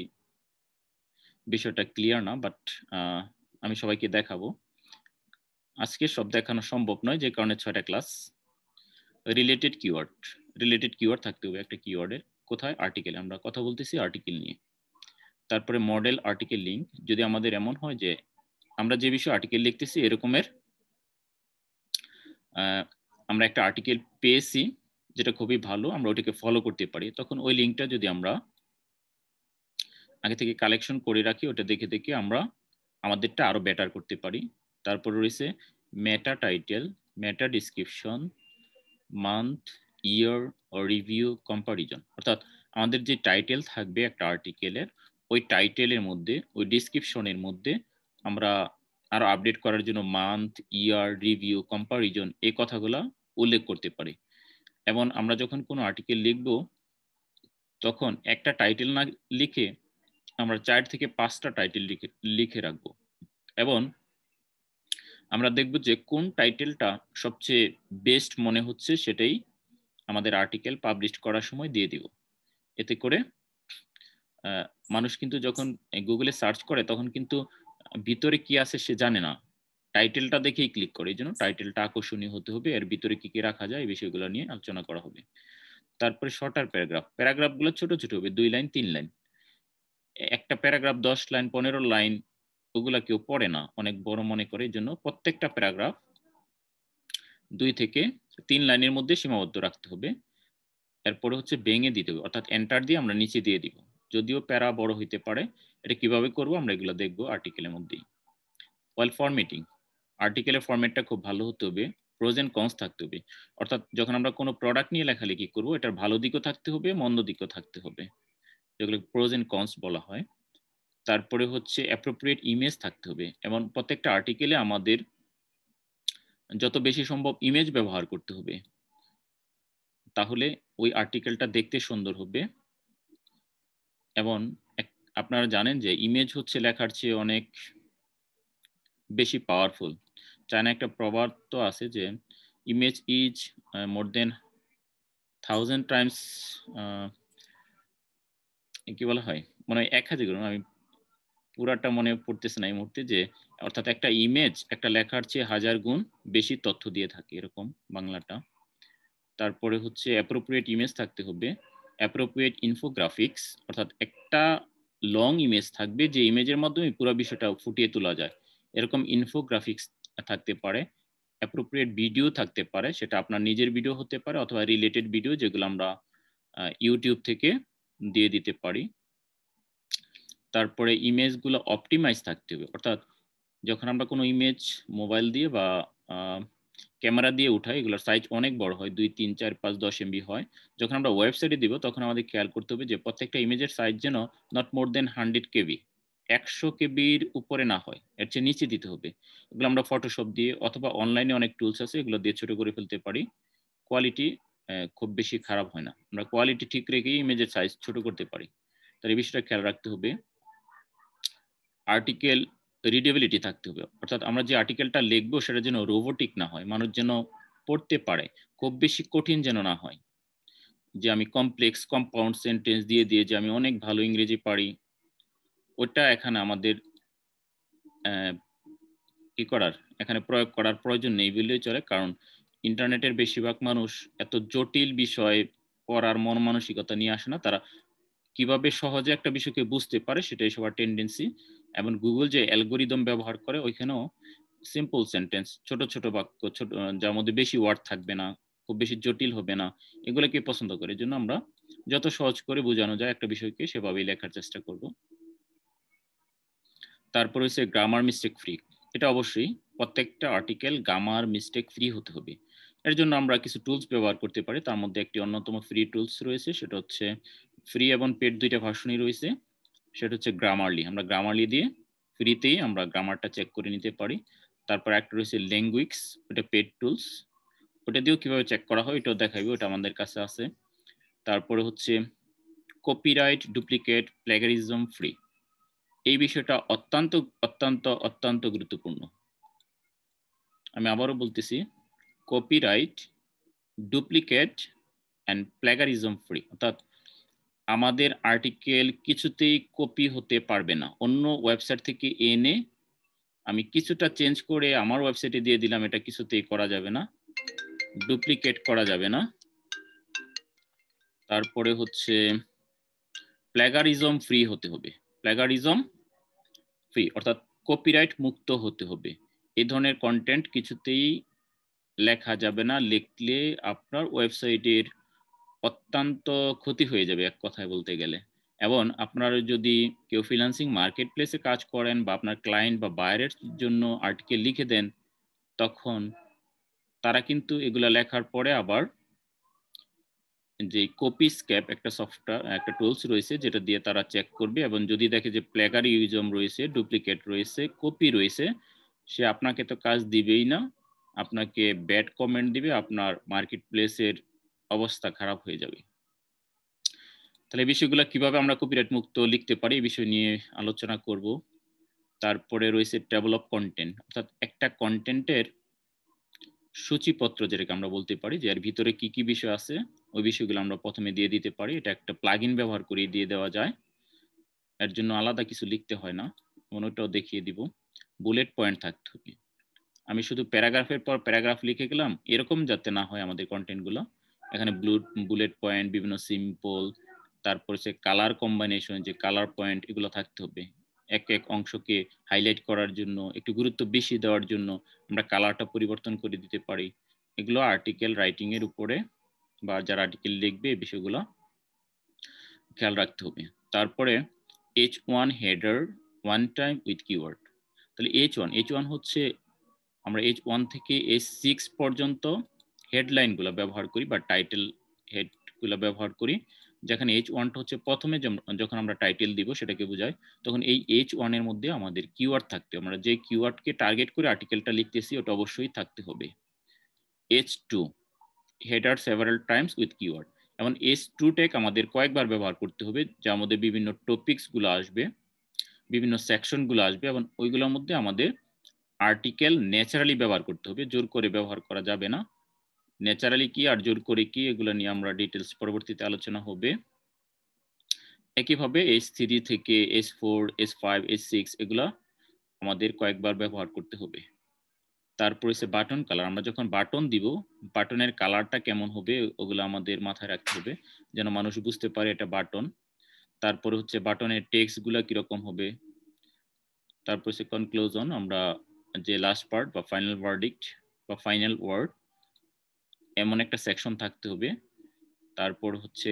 বিষয়টা ক্লিয়ার না। বাট আমি সবাইকে দেখাবো। আজকে সব দেখানো সম্ভব নয়, যে কারণে 6টা ক্লাস। রিলেটেড কিওয়ার্ড থাকতে হবে একটা কিওয়ার্ডের। কোথায়? আর্টিকেল। আমরা কথা বলতেছি আর্টিকেল নিয়ে। তারপরে মডেল আর্টিকেল লিঙ্ক। যদি আমাদের এমন হয় যে আমরা যে বিষয়ে আর্টিকেল লিখতেছি এরকমের আমরা একটা আর্টিকেল পেয়েছি যেটা খুবই ভালো, আমরা ওটাকে ফলো করতে পারি, তখন ওই লিঙ্কটা যদি আমরা আগে থেকে কালেকশন করে রাখি, ওটা দেখে দেখে আমরা আমাদেরটা আরো বেটার করতে পারি। তারপর রয়েছে মেটা টাইটেল, মেটা ডিসক্রিপশন, মান্থ, ইয়ার ও রিভিউ কম্পারিজন। অর্থাৎ আমাদের যে টাইটেল থাকবে একটা আর্টিকেলের, ওই টাইটেলের মধ্যে, ওই ডিসক্রিপশনের মধ্যে আমরা আরো আপডেট করার জন্য মান্থ, ইয়ার, রিভিউ, কম্পারিজন এই কথাগুলা উল্লেখ করতে পারি। এবং আমরা যখন কোনো আর্টিকেল লিখব তখন একটা টাইটেল না লিখে আমরা 4 থেকে 5টা টাইটেল লিখে রাখবো, এবং আমরা দেখব যে কোন টাইটেলটা সবচেয়ে বেস্ট মনে হচ্ছে সেটাই আমাদের আর্টিকেল পাবলিশ করার সময় দিয়ে দিব। এতে করে মানুষ কিন্তু যখন গুগলে সার্চ করে তখন কিন্তু ভিতরে কি আছে সে জানে না, টাইটেলটা দেখেই ক্লিক করে। এই জন্য টাইটেলটা আকর্ষণীয় হতে হবে, এর ভিতরে কি কি রাখা যায় এই বিষয়গুলো নিয়ে আলোচনা করা হবে। তারপরে শর্টার প্যারাগ্রাফ, প্যারাগ্রাফগুলো ছোট ছোট হবে, 2 লাইন 3 লাইন। একটা প্যারাগ্রাফ 10 লাইন 15 লাইন ওগুলা কেউ পড়ে না, অনেক বড় মনে করে। এই জন্য প্রত্যেকটা প্যারাগ্রাফ 2 থেকে 3 লাইনের মধ্যে সীমাবদ্ধ রাখতে হবে। এরপরে হচ্ছে ভেঙে দিতে হবে, অর্থাৎ এন্টার দিয়ে আমরা নিচে দিয়ে দিব। যদিও প্যারা বড় হইতে পারে, এটা কিভাবে করব আমরা এগুলো দেখবো আর্টিকেলের মধ্যেই। ওয়েল ফরম্যাটিং, আর্টিকেলের ফরম্যাটটা খুব ভালো হতে হবে, প্রোজ এন্ড কনস থাকতে হবে। অর্থাৎ যখন আমরা কোনো প্রোডাক্ট নিয়ে লেখালেখি করব, এটার ভালো দিকও থাকতে হবে, মন্দ দিকও থাকতে হবে, যেগুলো প্রোজ এন্ড কনস বলা হয়। তারপরে হচ্ছে অ্যাপ্রোপ্রিয়েট ইমেজ থাকতে হবে, এবং প্রত্যেকটা আর্টিকেলে আমাদের যত বেশি সম্ভব ইমেজ ব্যবহার করতে হবে, তাহলে ওই আর্টিকেলটা দেখতে সুন্দর হবে। এবং আপনারা জানেন যে ইমেজ হচ্ছে লেখার চেয়ে অনেক বেশি পাওয়ারফুল। চায়না একটা প্রবাদ তো আছে যে image is more than 1000 times, কি বলা হয়, মনে হয় 1000 গুণ, আমি পুরাটা মনে পড়তেছে না এই মুহূর্তে, যে অর্থাৎ একটা ইমেজ একটা লেখার চেয়ে 1000 গুণ বেশি তথ্য দিয়ে থাকে, এরকম বাংলাটা। তারপরে হচ্ছে অ্যাপ্রোপ্রিয়েট ইমেজ থাকতে হবে, অ্যাপ্রোপ্রিয়েট ইনফোগ্রাফিক্স, অর্থাৎ একটা লং ইমেজ থাকবে যে ইমেজের মাধ্যমে পুরো বিষয়টা ফুটিয়ে তোলা যায়, এরকম ইনফোগ্রাফিক্স থাকতে পারে। অ্যাপ্রোপ্রিয়েট ভিডিও থাকতে পারে, সেটা আপনার নিজের ভিডিও হতে পারে অথবা রিলেটেড ভিডিও যেগুলো আমরা ইউটিউব থেকে দিয়ে দিতে পারি। তারপরে ইমেজগুলো অপটিমাইজ থাকতে হবে, অর্থাৎ যখন আমরা কোনো ইমেজ মোবাইল দিয়ে বা ক্যামেরা দিয়ে উঠাই, এগুলোর সাইজ অনেক বড় হয়, 2, 3, 4, 5, 10 MB হয়। যখন আমরা ওয়েবসাইটে দিব তখন আমাদের খেয়াল করতে হবে যে প্রত্যেকটা ইমেজের সাইজ যেন নট মোর দেন 100 KB, 100 KBর উপরে না হয়, এর চেয়ে নিচে দিতে হবে। এগুলো আমরা ফটোশপ দিয়ে অথবা অনলাইনে অনেক টুলস আছে, এগুলো দিয়ে ছোট করে ফেলতে পারি। কোয়ালিটি খুব বেশি খারাপ হয় না, আমরা কোয়ালিটি ঠিক রেখেই ইমেজের সাইজ ছোট করতে পারি। তার এই বিষয়টা খেয়াল রাখতে হবে। আর্টিকেল রিডেবিলিটি থাকতে হবে, অর্থাৎ আমরা যে আর্টিকেলটা লিখবো সেটা যেন রোবোটিক না হয়, মানুষ যেন পড়তে পারে, খুব বেশি কঠিন যেন না হয়, যে আমি কমপ্লেক্স কম্পাউন্ড সেন্টেন্স দিয়ে দিয়ে যে আমি অনেক ভালো ইংরেজি পারি, ওটা এখানে আমাদের কি করার, এখানে প্রয়োগ করার প্রয়োজন নেই বললেই চলে। কারণ ইন্টারনেটের বেশিরভাগ মানুষ এত জটিল বিষয় পড়ার মন মানসিকতা নিয়ে আসে না, তারা কিভাবে সহজে একটা বিষয়কে বুঝতে পারে সেটাই সবার টেন্ডেন্সি। এবং গুগল যে অ্যালগোরিদম ব্যবহার করে ওইখানেও সিম্পল সেন্টেন্স, ছোট ছোট বাক্য, ছোট যার মধ্যে বেশি ওয়ার্ড থাকবে না, খুব বেশি জটিল হবে না, এগুলোকে পছন্দ করে। এই জন্য আমরা যত সহজ করে বোঝানো যায় একটা বিষয়কে সেভাবেই লেখার চেষ্টা করব। তারপর হচ্ছে গ্রামার মিস্টেক ফ্রি, এটা অবশ্যই প্রত্যেকটা আর্টিকেল গ্রামার মিস্টেক ফ্রি হতে হবে। এর জন্য আমরা কিছু টুলস ব্যবহার করতে পারি, তার মধ্যে একটি অন্যতম ফ্রি টুলস রয়েছে, সেটা হচ্ছে ফ্রি এবং পেড দুইটা ভার্সনই রয়েছে, সেটা হচ্ছে গ্রামারলি। আমরা গ্রামারলি দিয়ে ফ্রিতেই আমরা গ্রামারটা চেক করে নিতে পারি। তারপর একটা রয়েছে ল্যাঙ্গুইক্স, ওটা পেড টুলস, ওটা দিয়েও কিভাবে চেক করা হয় এটাও দেখাইবে, ওটা আমাদের কাছে আছে। তারপরে হচ্ছে কপিরাইট, ডুপ্লিকেট, প্লেগারিজম ফ্রি, এই বিষয়টা অত্যন্ত অত্যন্ত অত্যন্ত গুরুত্বপূর্ণ। আমি আবারও বলতেছি, copyright, duplicate and plagiarism free, অর্থাৎ আমাদের আর্টিকেল কিছুতেই কপি হতে পারবে না, অন্য ওয়েবসাইট থেকে এনে আমি কিছুটা চেঞ্জ করে আমার ওয়েবসাইটে দিয়ে দিলাম, এটা কিছুতেই করা যাবে না। ডুপ্লিকেট করা যাবে না। তারপরে হচ্ছে প্লেগারিজম ফ্রি হতে হবে, প্লেগারিজম ফ্রি অর্থাৎ কপিরাইট মুক্ত হতে হবে। এই ধরনের কন্টেন্ট কিছুতেই লেখা যাবে না, লিখলে আপনার ওয়েবসাইটের অত্যন্ত ক্ষতি হয়ে যাবে এক কথায় বলতে গেলে। এবং আপনারা যদি কেউ ফ্রিল্যান্সিং মার্কেট প্লেসে কাজ করেন বা আপনার ক্লায়েন্ট বা বায়ারের জন্য আর্টিকেল লিখে দেন, তখন তারা কিন্তু এগুলা লেখার পরে আবার যে কপি স্ক্যাপ একটা সফটওয়্যার, একটা টুলস রয়েছে যেটা দিয়ে তারা চেক করবে, এবং যদি দেখে যে প্লেগারিজম রয়েছে, ডুপ্লিকেট রয়েছে, কপি রয়েছে, সে আপনাকে তো কাজ দিবেই না, আপনাকে ব্যাড কমেন্ট দিবে, আপনার মার্কেট প্লেসের অবস্থা খারাপ হয়ে যাবে। তাহলে এই বিষয়গুলো কিভাবে আমরা কপিরাইট মুক্ত লিখতে পারি এই বিষয় নিয়ে আলোচনা করব। তারপরে রয়েছে টেবল অফ কন্টেন্ট, অর্থাৎ একটা কন্টেন্টের সূচিপত্র, যেটাকে আমরা বলতে পারি যে এর ভিতরে কি কি বিষয় আছে ওই বিষয়গুলো আমরা প্রথমে দিয়ে দিতে পারি। এটা একটা প্লাগইন ব্যবহার করে দিয়ে দেওয়া যায়। এর জন্য আলাদা কিছু লিখতে হয় না। ওটাও দেখিয়ে দিব। বুলেট পয়েন্ট থাকতে হবে। আমি শুধু প্যারাগ্রাফের পর প্যারাগ্রাফ লিখে গেলাম, এরকম যাতে না হয় আমাদের কন্টেন্টগুলো। এখানে বুলেট পয়েন্ট, বিভিন্ন সিম্পল, তারপর হচ্ছে কালার কম্বিনেশন, যে কালার পয়েন্ট, এগুলো থাকতে হবে। এক এক অংশকে হাইলাইট করার জন্য, একটু গুরুত্ব বেশি দেওয়ার জন্য আমরা কালারটা পরিবর্তন করে দিতে পারি। এগুলো আর্টিকেল রাইটিং এর উপরে বা যারা আর্টিকেল লিখবে এই বিষয়গুলো খেয়াল রাখতে হবে। তারপরে H1 header one time with keyword. তাহলে H1 হচ্ছে আমরা H1 থেকে H6 পর্যন্ত হেডলাইনগুলো ব্যবহার করি বা টাইটেল হেডগুলো ব্যবহার করি। যেখানে H1টা হচ্ছে প্রথমে যখন আমরা টাইটেল দিব সেটাকে বোঝায়, তখন এই H1 এর মধ্যে আমাদের কিওয়ার্ড থাকতে, আমরা যে কিওয়ার্ডকে টার্গেট করে আর্টিকেলটা লিখতেছি ওটা অবশ্যই থাকতে হবে। H2 header several Times with keyword. এবং H2 ট্যাগ আমাদের কয়েকবার ব্যবহার করতে হবে, যার মধ্যে বিভিন্ন টপিকসগুলো আসবে, বিভিন্ন সেকশনগুলো আসবে, এবং ওইগুলোর মধ্যে আমাদের আর্টিকেল ন্যাচারালি ব্যবহার করতে হবে, জোর করে ব্যবহার করা যাবে না। ন্যাচারালি কি আর জোর করে কি, এগুলো নিয়ে আমরা ডিটেলস পরবর্তীতে আলোচনা হবে। একইভাবে H3 থেকে H4, H5, H6 এগুলা আমাদের কয়েকবার ব্যবহার করতে হবে। তারপর হচ্ছে বাটন কালার। আমরা যখন বাটন দিব, বাটনের কালারটা কেমন হবে ওগুলো আমাদের মাথায় রাখতে হবে, যেন মানুষ বুঝতে পারে এটা বাটন। তারপরে হচ্ছে বাটনের টেক্সট গুলা কিরকম হবে। তারপর হচ্ছে কনক্লুশন, আমরা যে লাস্ট পার্ট বা ফাইনাল ভার্ডিক্ট বা ফাইনাল ওয়ার্ড, এমন একটা সেকশন থাকতে হবে। তারপর হচ্ছে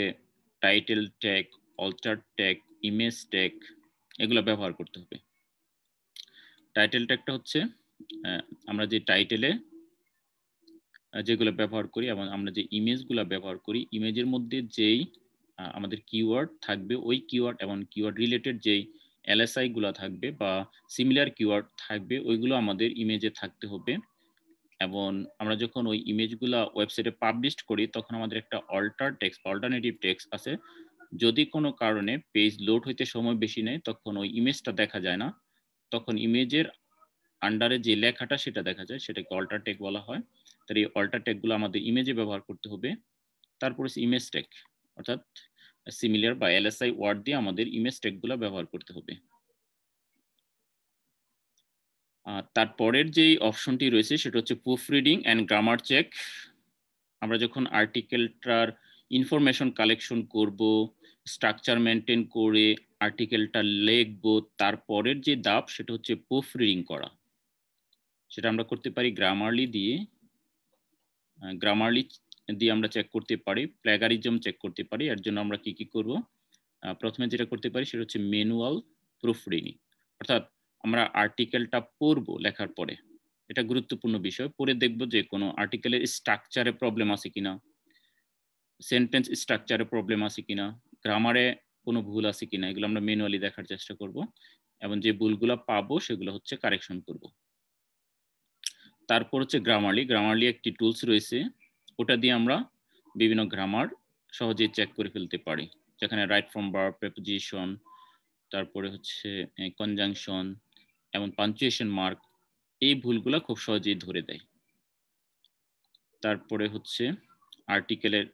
title tag, alter tag, image tag, এগুলো ব্যবহার করতে হবে। টাইটেল ট্যাগটা হচ্ছে আমরা যে টাইটেলে যেগুলো ব্যবহার করি এবং আমরা যে ইমেজগুলো ব্যবহার করি, ইমেজের মধ্যে যেই আমাদের কিওয়ার্ড থাকবে, ওই কিওয়ার্ড এবং কিওয়ার্ড রিলেটেড যেই এলএসআই গুলো থাকবে বা সিমিলার কিওয়ার্ড থাকবে, ওইগুলো আমাদের ইমেজে থাকতে হবে। এবং আমরা যখন ওই ইমেজগুলো ওয়েবসাইটে পাবলিশ করি তখন আমাদের একটা অল্টার টেক্সট, অল্টারনেটিভ টেক্সট আছে। যদি কোনো কারণে পেজ লোড হইতে সময় বেশি নেয় তখন ওই ইমেজটা দেখা যায় না, তখন ইমেজের আন্ডারে যে লেখাটা সেটা দেখা যায়, সেটাকে অল্টার ট্যাগ বলা হয়। তার এই অল্টার ট্যাগগুলো আমাদের ইমেজে ব্যবহার করতে হবে। তারপর ইমেজ ট্যাগ, অর্থাৎ সিমিলার বা এলএসআই ওয়ার্ড দিয়ে আমাদের ইমেজ ট্যাগগুলো ব্যবহার করতে হবে। তারপরের যে অপশনটি রয়েছে সেটা হচ্ছে proof reading and grammar check. আমরা যখন আর্টিকেলটার ইনফরমেশন কালেকশন করব, স্ট্রাকচার মেনটেন করে আর্টিকেলটা লিখবো, তারপরের যে ধাপ সেটা হচ্ছে প্রুফ রিডিং করা। সেটা আমরা করতে পারি গ্রামারলি দিয়ে। গ্রামারলি দিয়ে আমরা চেক করতে পারি, প্ল্যাগারিজম চেক করতে পারি। এর জন্য আমরা কি কি করব, প্রথমে যেটা করতে পারি সেটা হচ্ছে ম্যানুয়াল প্রুফ রিডিং, অর্থাৎ আমরা আর্টিকেলটা পড়বো লেখার পরে। এটা গুরুত্বপূর্ণ বিষয়, পড়ে দেখবো যে কোনো আর্টিকেলের স্ট্রাকচারে প্রবলেম আছে কিনা, সেন্টেন্স স্ট্রাকচারে প্রবলেম আছে কিনা, গ্রামারে কোনো ভুল আছে কিনা, এগুলো আমরা ম্যানুয়ালি দেখার চেষ্টা করব এবং যে ভুলগুলো পাবো সেগুলো হচ্ছে কারেকশন করব। তারপর হচ্ছে গ্রামারলি একটি টুলস রয়েছে, ওটা দিয়ে আমরা বিভিন্ন গ্রামার সহজেই চেক করে ফেলতে পারি, যেখানে রাইট ফ্রম ভার্ব, প্রিপোজিশন, তারপরে হচ্ছে কনজাংশন এবং পাঞ্চুয়েশন মার্ক, এই ভুলগুলো খুব সহজেই ধরে দেয়। তারপরে হচ্ছে আর্টিকেলের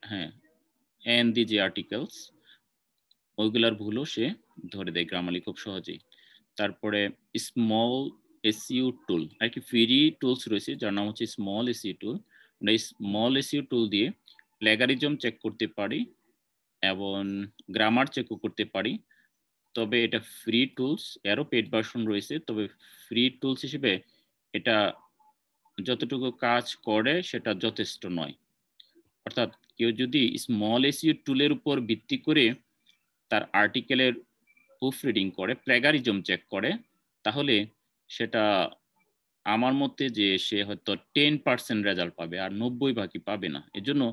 এন দি যে আর্টিকেলস, ওইগুলার ভুলও সে ধরে দেয় গ্রামারলি খুব সহজেই। তারপরে স্মল এসইউ টুল, আর কি ফ্রি টুলস রয়েছে যার নাম হচ্ছে স্মল এসইউ টুল। আমরা এই স্মল এসইউ টুল দিয়ে প্ল্যাগারিজম চেক করতে পারি এবং গ্রামার চেকও করতে পারি। তবে এটা ফ্রি টুলস, এরও পেড ভার্সন রয়েছে, তবে ফ্রি টুলস হিসেবে এটা যতটুকু কাজ করে সেটা যথেষ্ট নয়। অর্থাৎ কেউ যদি স্মল এসইউ টুলের উপর ভিত্তি করে তার আর্টিকেলের প্রুফ রিডিং করে, প্ল্যাগারিজম চেক করে, তাহলে সেটা আমার মতে যে সে হয়তো 10% রেজাল্ট পাবে আর 90% পাবে না। এজন্য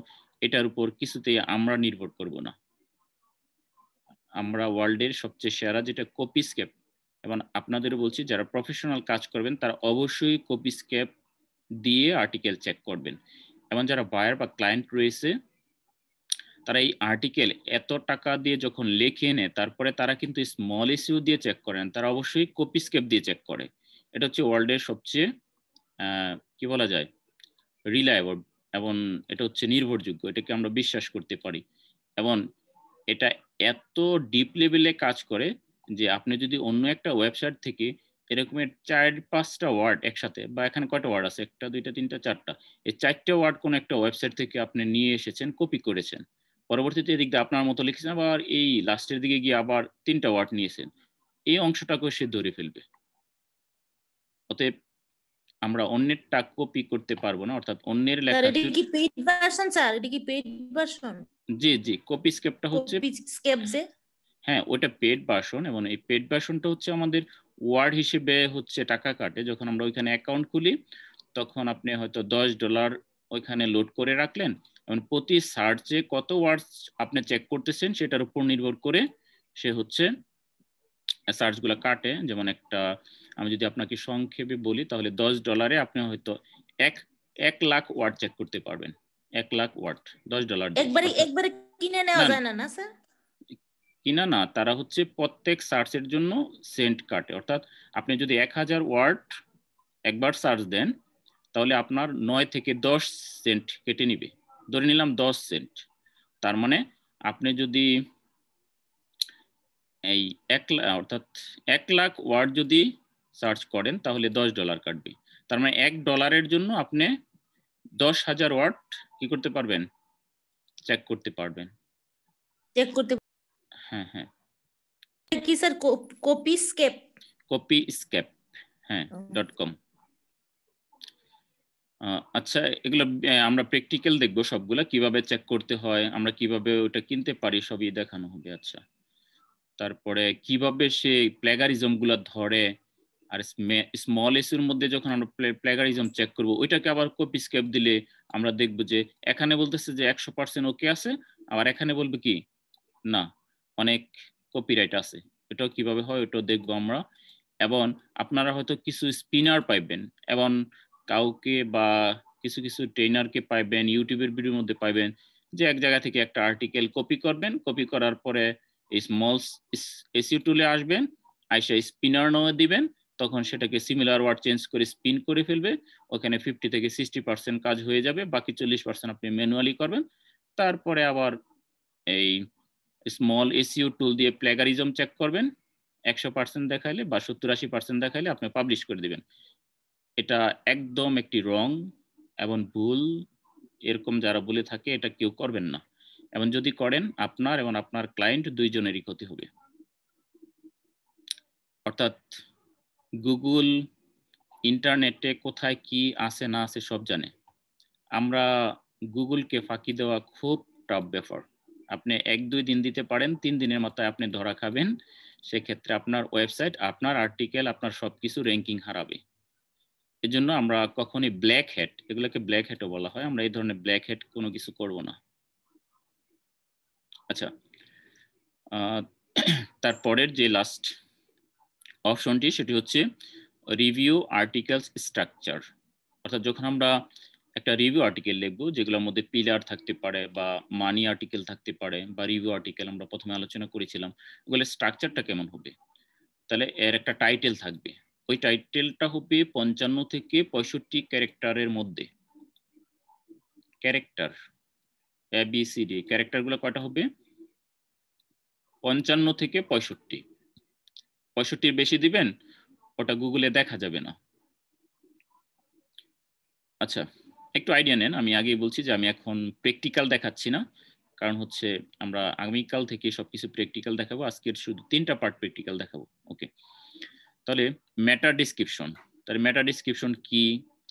এটার উপর কিছুতেই আমরা নির্ভর করব না। আমরা ওয়ার্ল্ডের সবচেয়ে সেরা যেটা কপিস্কেপ, এবং আপনাদেরও বলছি যারা প্রফেশনাল কাজ করবেন তারা অবশ্যই কপিস্কেপ দিয়ে আর্টিকেল চেক করবেন। এবং যারা বায়ার বা ক্লায়েন্ট রয়েছে তারা এই আর্টিকেল এত টাকা দিয়ে যখন লেখে নেয় তারপরে তারা কিন্তু স্মল এসইউ দিয়ে চেক করেন, তারা অবশ্যই কপিস্কেপ দিয়ে চেক করে। এটা হচ্ছে ওয়ার্ল্ডের সবচেয়ে কি বলা যায় রিলায়েবল এবং এটা হচ্ছে নির্ভরযোগ্য, এটাকে আমরা বিশ্বাস করতে পারি। এবং এটা এত ডিপ লেভেলে কাজ করে যে আপনি যদি অন্য একটা ওয়েবসাইট থেকে এরকমের 4-5টা ওয়ার্ড একসাথে, বা এখানে কয়টা ওয়ার্ড আছে, 1 2 3 4টা, এই 4টে ওয়ার্ড কোন একটা ওয়েবসাইট থেকে আপনি নিয়ে এসেছেন, কপি করেছেন, পরবর্তীতে এদিক দিয়ে আপনার মতো লিখেছেন, আবার এই লাস্টের দিকে গিয়ে আবার 3টা ওয়ার্ড নিয়েছেন, এই অংশটাকে সে ধরে ফেলবে। অতএব আমরা অন্যেরটা কপি করতে পারবো না, অর্থাৎ অন্যের লেখা। এটা কি পেইড ভার্সন স্যার? এটা কি পেইড ভার্সন? জি জি, কপি স্কেপটা হচ্ছে, কপি স্কেপ যে, হ্যাঁ ওটা পেড ভার্সন, এবং এই পেড ভার্সনটা হচ্ছে আমাদের ওয়ার্ড হিসেবে হচ্ছে টাকা কাটে। যখন আমরা ওইখানে অ্যাকাউন্ট খুলি তখন আপনি হয়তো $10 ওইখানে লোড করে রাখলেন, এবং প্রতি সার্চে কত ওয়ার্ডস আপনি চেক করতেছেন সেটার উপর নির্ভর করে সে হচ্ছে সার্চগুলো কাটে। যেমন একটা আমি যদি আপনাকে সংক্ষেপে বলি তাহলে $10 আপনি হয়তো 1 লাখ ওয়ার্ড চেক করতে পারবেন। 1 লাখ ওয়ার্ড $10 একবারে কিনে নেওয়া যায় না না স্যার? কিনা না, তারা হচ্ছে প্রত্যেক সার্চের জন্য সেন্ট কাটে। অর্থাৎ আপনি যদি 1000 ওয়ার্ড একবার সার্চ দেন তাহলে আপনার 9 থেকে 10 সেন্ট কেটে নিবে। ধরে নিলাম 10 সেন্ট, তার মানে আপনি যদি এই অর্থাৎ 1 লাখ ওয়ার্ড যদি সার্চ করেন তাহলে $10 কাটবে। তার মানে $1 জন্য আপনি 10,000 ওয়ার্ড কি করতে পারবেন, চেক করতে পারবেন। চেক করতে, হ্যাঁ হ্যাঁ, কি sir Copyscape? Copyscape, হ্যাঁ .com। আচ্ছা, এগুলো আমরা প্র্যাকটিক্যাল দেখবো সবগুলা, কিভাবে চেক করতে হয়, আমরা কিভাবে ওটা কিনতে পারি, সবই দেখানো হবে। আচ্ছা, তারপরে কিভাবে সে প্লেগারিজম গুলা ধরে, আর স্মল এসির মধ্যে যখন আমরা প্লেগারিজম চেক করব ওইটাকে আবার কপি স্কেপ দিলে আমরা দেখব যে এখানে বলতেছে যে 100% ওকে আছে, আবার এখানে বলবে কি না অনেক কপিরাইট আছে। এটাও কিভাবে হয় ওটাও দেখবো আমরা। এবং আপনারা হয়তো কিছু স্পিনার পাইবেন, এবং কাউকে বা কিছু কিছু ট্রেনারকে পাইবেন, ইউটিউবের ভিডিওর মধ্যে পাইবেন যে এক জায়গা থেকে একটা আর্টিকেল কপি করবেন, কপি করার পরে এই স্মল এসইও টুলে আসবেন, আইসা স্পিনার নামে দিবেন, তখন সেটাকে সিমিলার ওয়ার্ড চেঞ্জ করে স্পিন করে ফেলবে। ওখানে 50 থেকে 60% কাজ হয়ে যাবে, বাকি 40% আপনি ম্যানুয়ালি করবেন। তারপরে আবার এই স্মল এসইও টুল দিয়ে প্লেগারিজম চেক করবেন, 100% দেখাইলে বা 70-80% দেখাইলে আপনি পাবলিশ করে দিবেন। এটা একদম একটি রং এবং ভুল, এরকম যারা বলে থাকে এটা কেউ করবেন না। এবং যদি করেন আপনার এবং আপনার ক্লায়েন্ট দুইজনেরই ক্ষতি হবে। অর্থাৎ গুগল ইন্টারনেটে কোথায় কি আছে না আছে সব জানে। আমরা গুগলকে ফাঁকি দেওয়া খুব টাফ ব্যাপার। আপনি 1-2 দিন দিতে পারেন, 3 দিনের মাথায় আপনি ধরা খাবেন। সেক্ষেত্রে আপনার ওয়েবসাইট, আপনার আর্টিকেল, আপনার সবকিছু র্যাঙ্কিং হারাবে। এজন্য আমরা কখনোই ব্ল্যাক হ্যাট, এগুলোকে ব্ল্যাক হ্যাটও বলা হয়, আমরা এই ধরনের ব্ল্যাক হ্যাট কোনো কিছু করব না। আচ্ছা, তারপরের যে লাস্ট অপশনটি সেটি হচ্ছে রিভিউ আর্টিকেলস স্ট্রাকচার। অর্থাৎ যখন আমরা একটা রিভিউ আর্টিকেল লিখবো যেগুলোর মধ্যে পিলার থাকতে পারে বা মানি আর্টিকেল থাকতে পারে বা রিভিউ আর্টিকেল, আমরা প্রথমে আলোচনা করেছিলাম ওগুলোর স্ট্রাকচারটা কেমন হবে। তাহলে এর একটা টাইটেল থাকবে, ওই টাইটেলটা হবে 55 থেকে 65 ক্যারেক্টারের মধ্যে। ক্যারেক্টার ABCD ক্যারেক্টারগুলো কয়টা হবে? 55 থেকে 65। 65-র বেশি দিবেন ওটা গুগলে দেখা যাবে না। আচ্ছা, একটু আইডিয়া নেন। আমি আগেই বলছি যে আমি এখন প্র্যাকটিক্যাল দেখাচ্ছি না, কারণ হচ্ছে আমরা আগামীকাল থেকে সবকিছু প্র্যাকটিক্যাল দেখাবো, আজকের শুধু 3টা পার্ট প্র্যাকটিক্যাল দেখাবো। ওকে, তাহলে মেটা ডেসক্রিপশন। তাহলে মেটা ডেসক্রিপশন কি,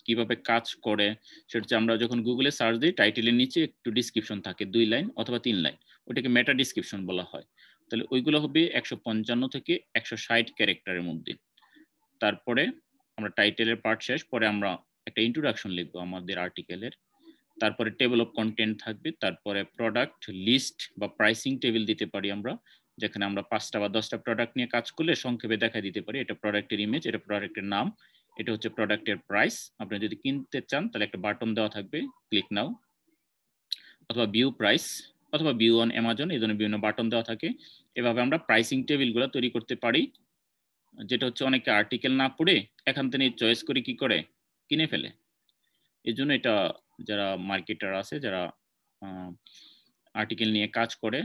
কিভাবে কাজ করে সেটা হচ্ছে আমরা যখন গুগলে সার্চ দিই টাইটেলের নিচে একটু ডেসক্রিপশন থাকে 2 লাইন অথবা 3 লাইন, ওটাকে মেটা ডেসক্রিপশন বলা হয়। তাহলে ওইগুলো হবে 155 থেকে 160 ক্যারেক্টারের মধ্যে। তারপরে আমরা টাইটেলের পার্ট শেষ, পরে আমরা একটা ইন্ট্রোডাকশন লিখবো আমাদের আর্টিকেলের। তারপরে টেবিল অফ কন্টেন্ট থাকবে, তারপরে প্রোডাক্ট লিস্ট বা প্রাইসিং টেবিল দিতে পারি আমরা, যেখানে আমরা 5টা বা 10টা প্রোডাক্ট নিয়ে কাজ করলে সংক্ষেপে দেখা দিতে পারি এটা প্রোডাক্টের ইমেজ, এটা প্রোডাক্টের নাম, এটা হচ্ছে প্রোডাক্টের প্রাইস। আপনি যদি কিনতে চান তাহলে একটা বাটন দেওয়া থাকবে ক্লিক নাও, অথবা ভিউ প্রাইস, অথবা ভিউ অন অ্যামাজন, এই ধরনের বিভিন্ন বাটন দেওয়া থাকে। এভাবে আমরা প্রাইসিং টেবিলগুলো তৈরি করতে পারি, যেটা হচ্ছে অনেকে আর্টিকেল না পড়ে এখান থেকে চয়েস করে কি করে কিনে ফেলে। এই জন্য এটা যারা মার্কেটার আছে, যারা আর্টিকেল নিয়ে কাজ করে,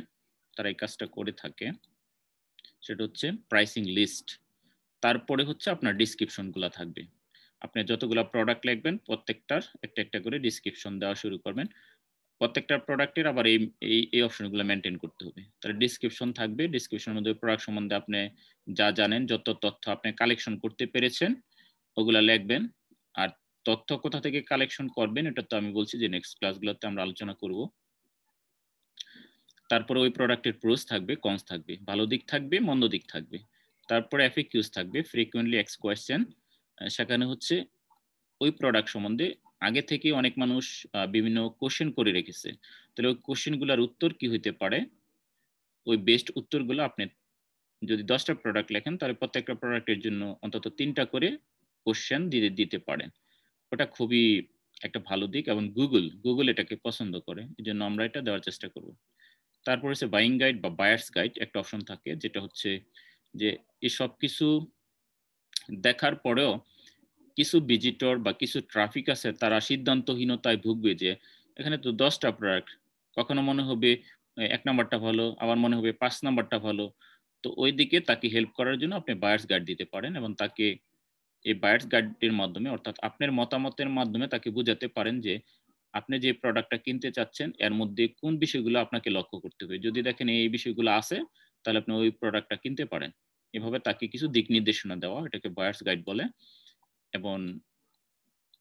তারা এই কাজটা করে থাকে। সেটা হচ্ছে প্রাইসিং লিস্ট। তারপরে হচ্ছে আপনার ডিসক্রিপশনগুলো থাকবে। আপনি যতগুলো প্রোডাক্ট লিখবেন প্রত্যেকটার একটা একটা করে ডিসক্রিপশন দেওয়া শুরু করবেন। প্রত্যেকটা প্রোডাক্টের আবার এই অপশনগুলো মেনটেন করতে হবে। তার ডিসক্রিপশন থাকবে, ডিসক্রিপশনের মধ্যে প্রোডাক্ট সম্বন্ধে আপনি যা জানেন, যত তথ্য আপনি কালেকশন করতে পেরেছেন ওগুলা লিখবেন। আর তথ্য কোথা থেকে কালেকশন করবেন এটা তো আমি বলছি যে নেক্সট ক্লাসগুলোতে আমরা আলোচনা করব। তারপরে ওই প্রোডাক্টের প্রোস থাকবে, কনস থাকবে, ভালো দিক থাকবে, মন্দ দিক থাকবে। তারপরে এফএকিউজ থাকবে, ফ্রিকুয়েন্টলি এক্স কোয়েশ্চেন। সেখানে হচ্ছে ওই প্রোডাক্ট সম্বন্ধে আগে থেকে অনেক মানুষ বিভিন্ন কোশ্চেন করে রেখেছে, তাহলে ওই কোশ্চেনগুলোর উত্তর কি হইতে পারে, ওই বেস্ট উত্তরগুলো আপনি যদি 10টা প্রোডাক্ট লেখেন তাহলে প্রত্যেকটা প্রোডাক্টের জন্য অন্তত 3টা করে কোশ্চেন দিতে পারেন। ওটা খুবই একটা ভালো দিক এবং গুগল এটাকে পছন্দ করে, এই জন্য আমরা এটা দেওয়ার চেষ্টা করব। তারপর হচ্ছে বাইং গাইড বা বায়ার্স গাইড একটা অপশন থাকে, যেটা হচ্ছে যে এই সব কিছু দেখার পরেও কিছু ভিজিটর বা কিছু ট্রাফিক আছে, তারা সিদ্ধান্তহীনতায় ভুগবে যে এখানে তো 10টা প্রোডাক্ট, কখনো মনে হবে 1 নাম্বারটা ভালো, আবার মনে হবে 5 নাম্বারটা ভালো। তো ওই দিকে তাকে হেল্প করার জন্য আপনি বায়ার্স গাইড দিতে পারেন এবং তাকে এই বায়ার্স গাইডের মাধ্যমে, অর্থাৎ আপনার মতামতের মাধ্যমে তাকে বোঝাতে পারেন যে আপনি যে প্রোডাক্টটা কিনতে চাচ্ছেন এর মধ্যে কোন বিষয়গুলো আপনাকে লক্ষ্য করতে হবে। যদি দেখেন এই বিষয়গুলো আছে তাহলে আপনি ওই প্রোডাক্টটা কিনতে পারেন। এভাবে তাকে কিছু দিক নির্দেশনা দেওয়া, এটাকে বায়ার্স গাইড বলে। এবং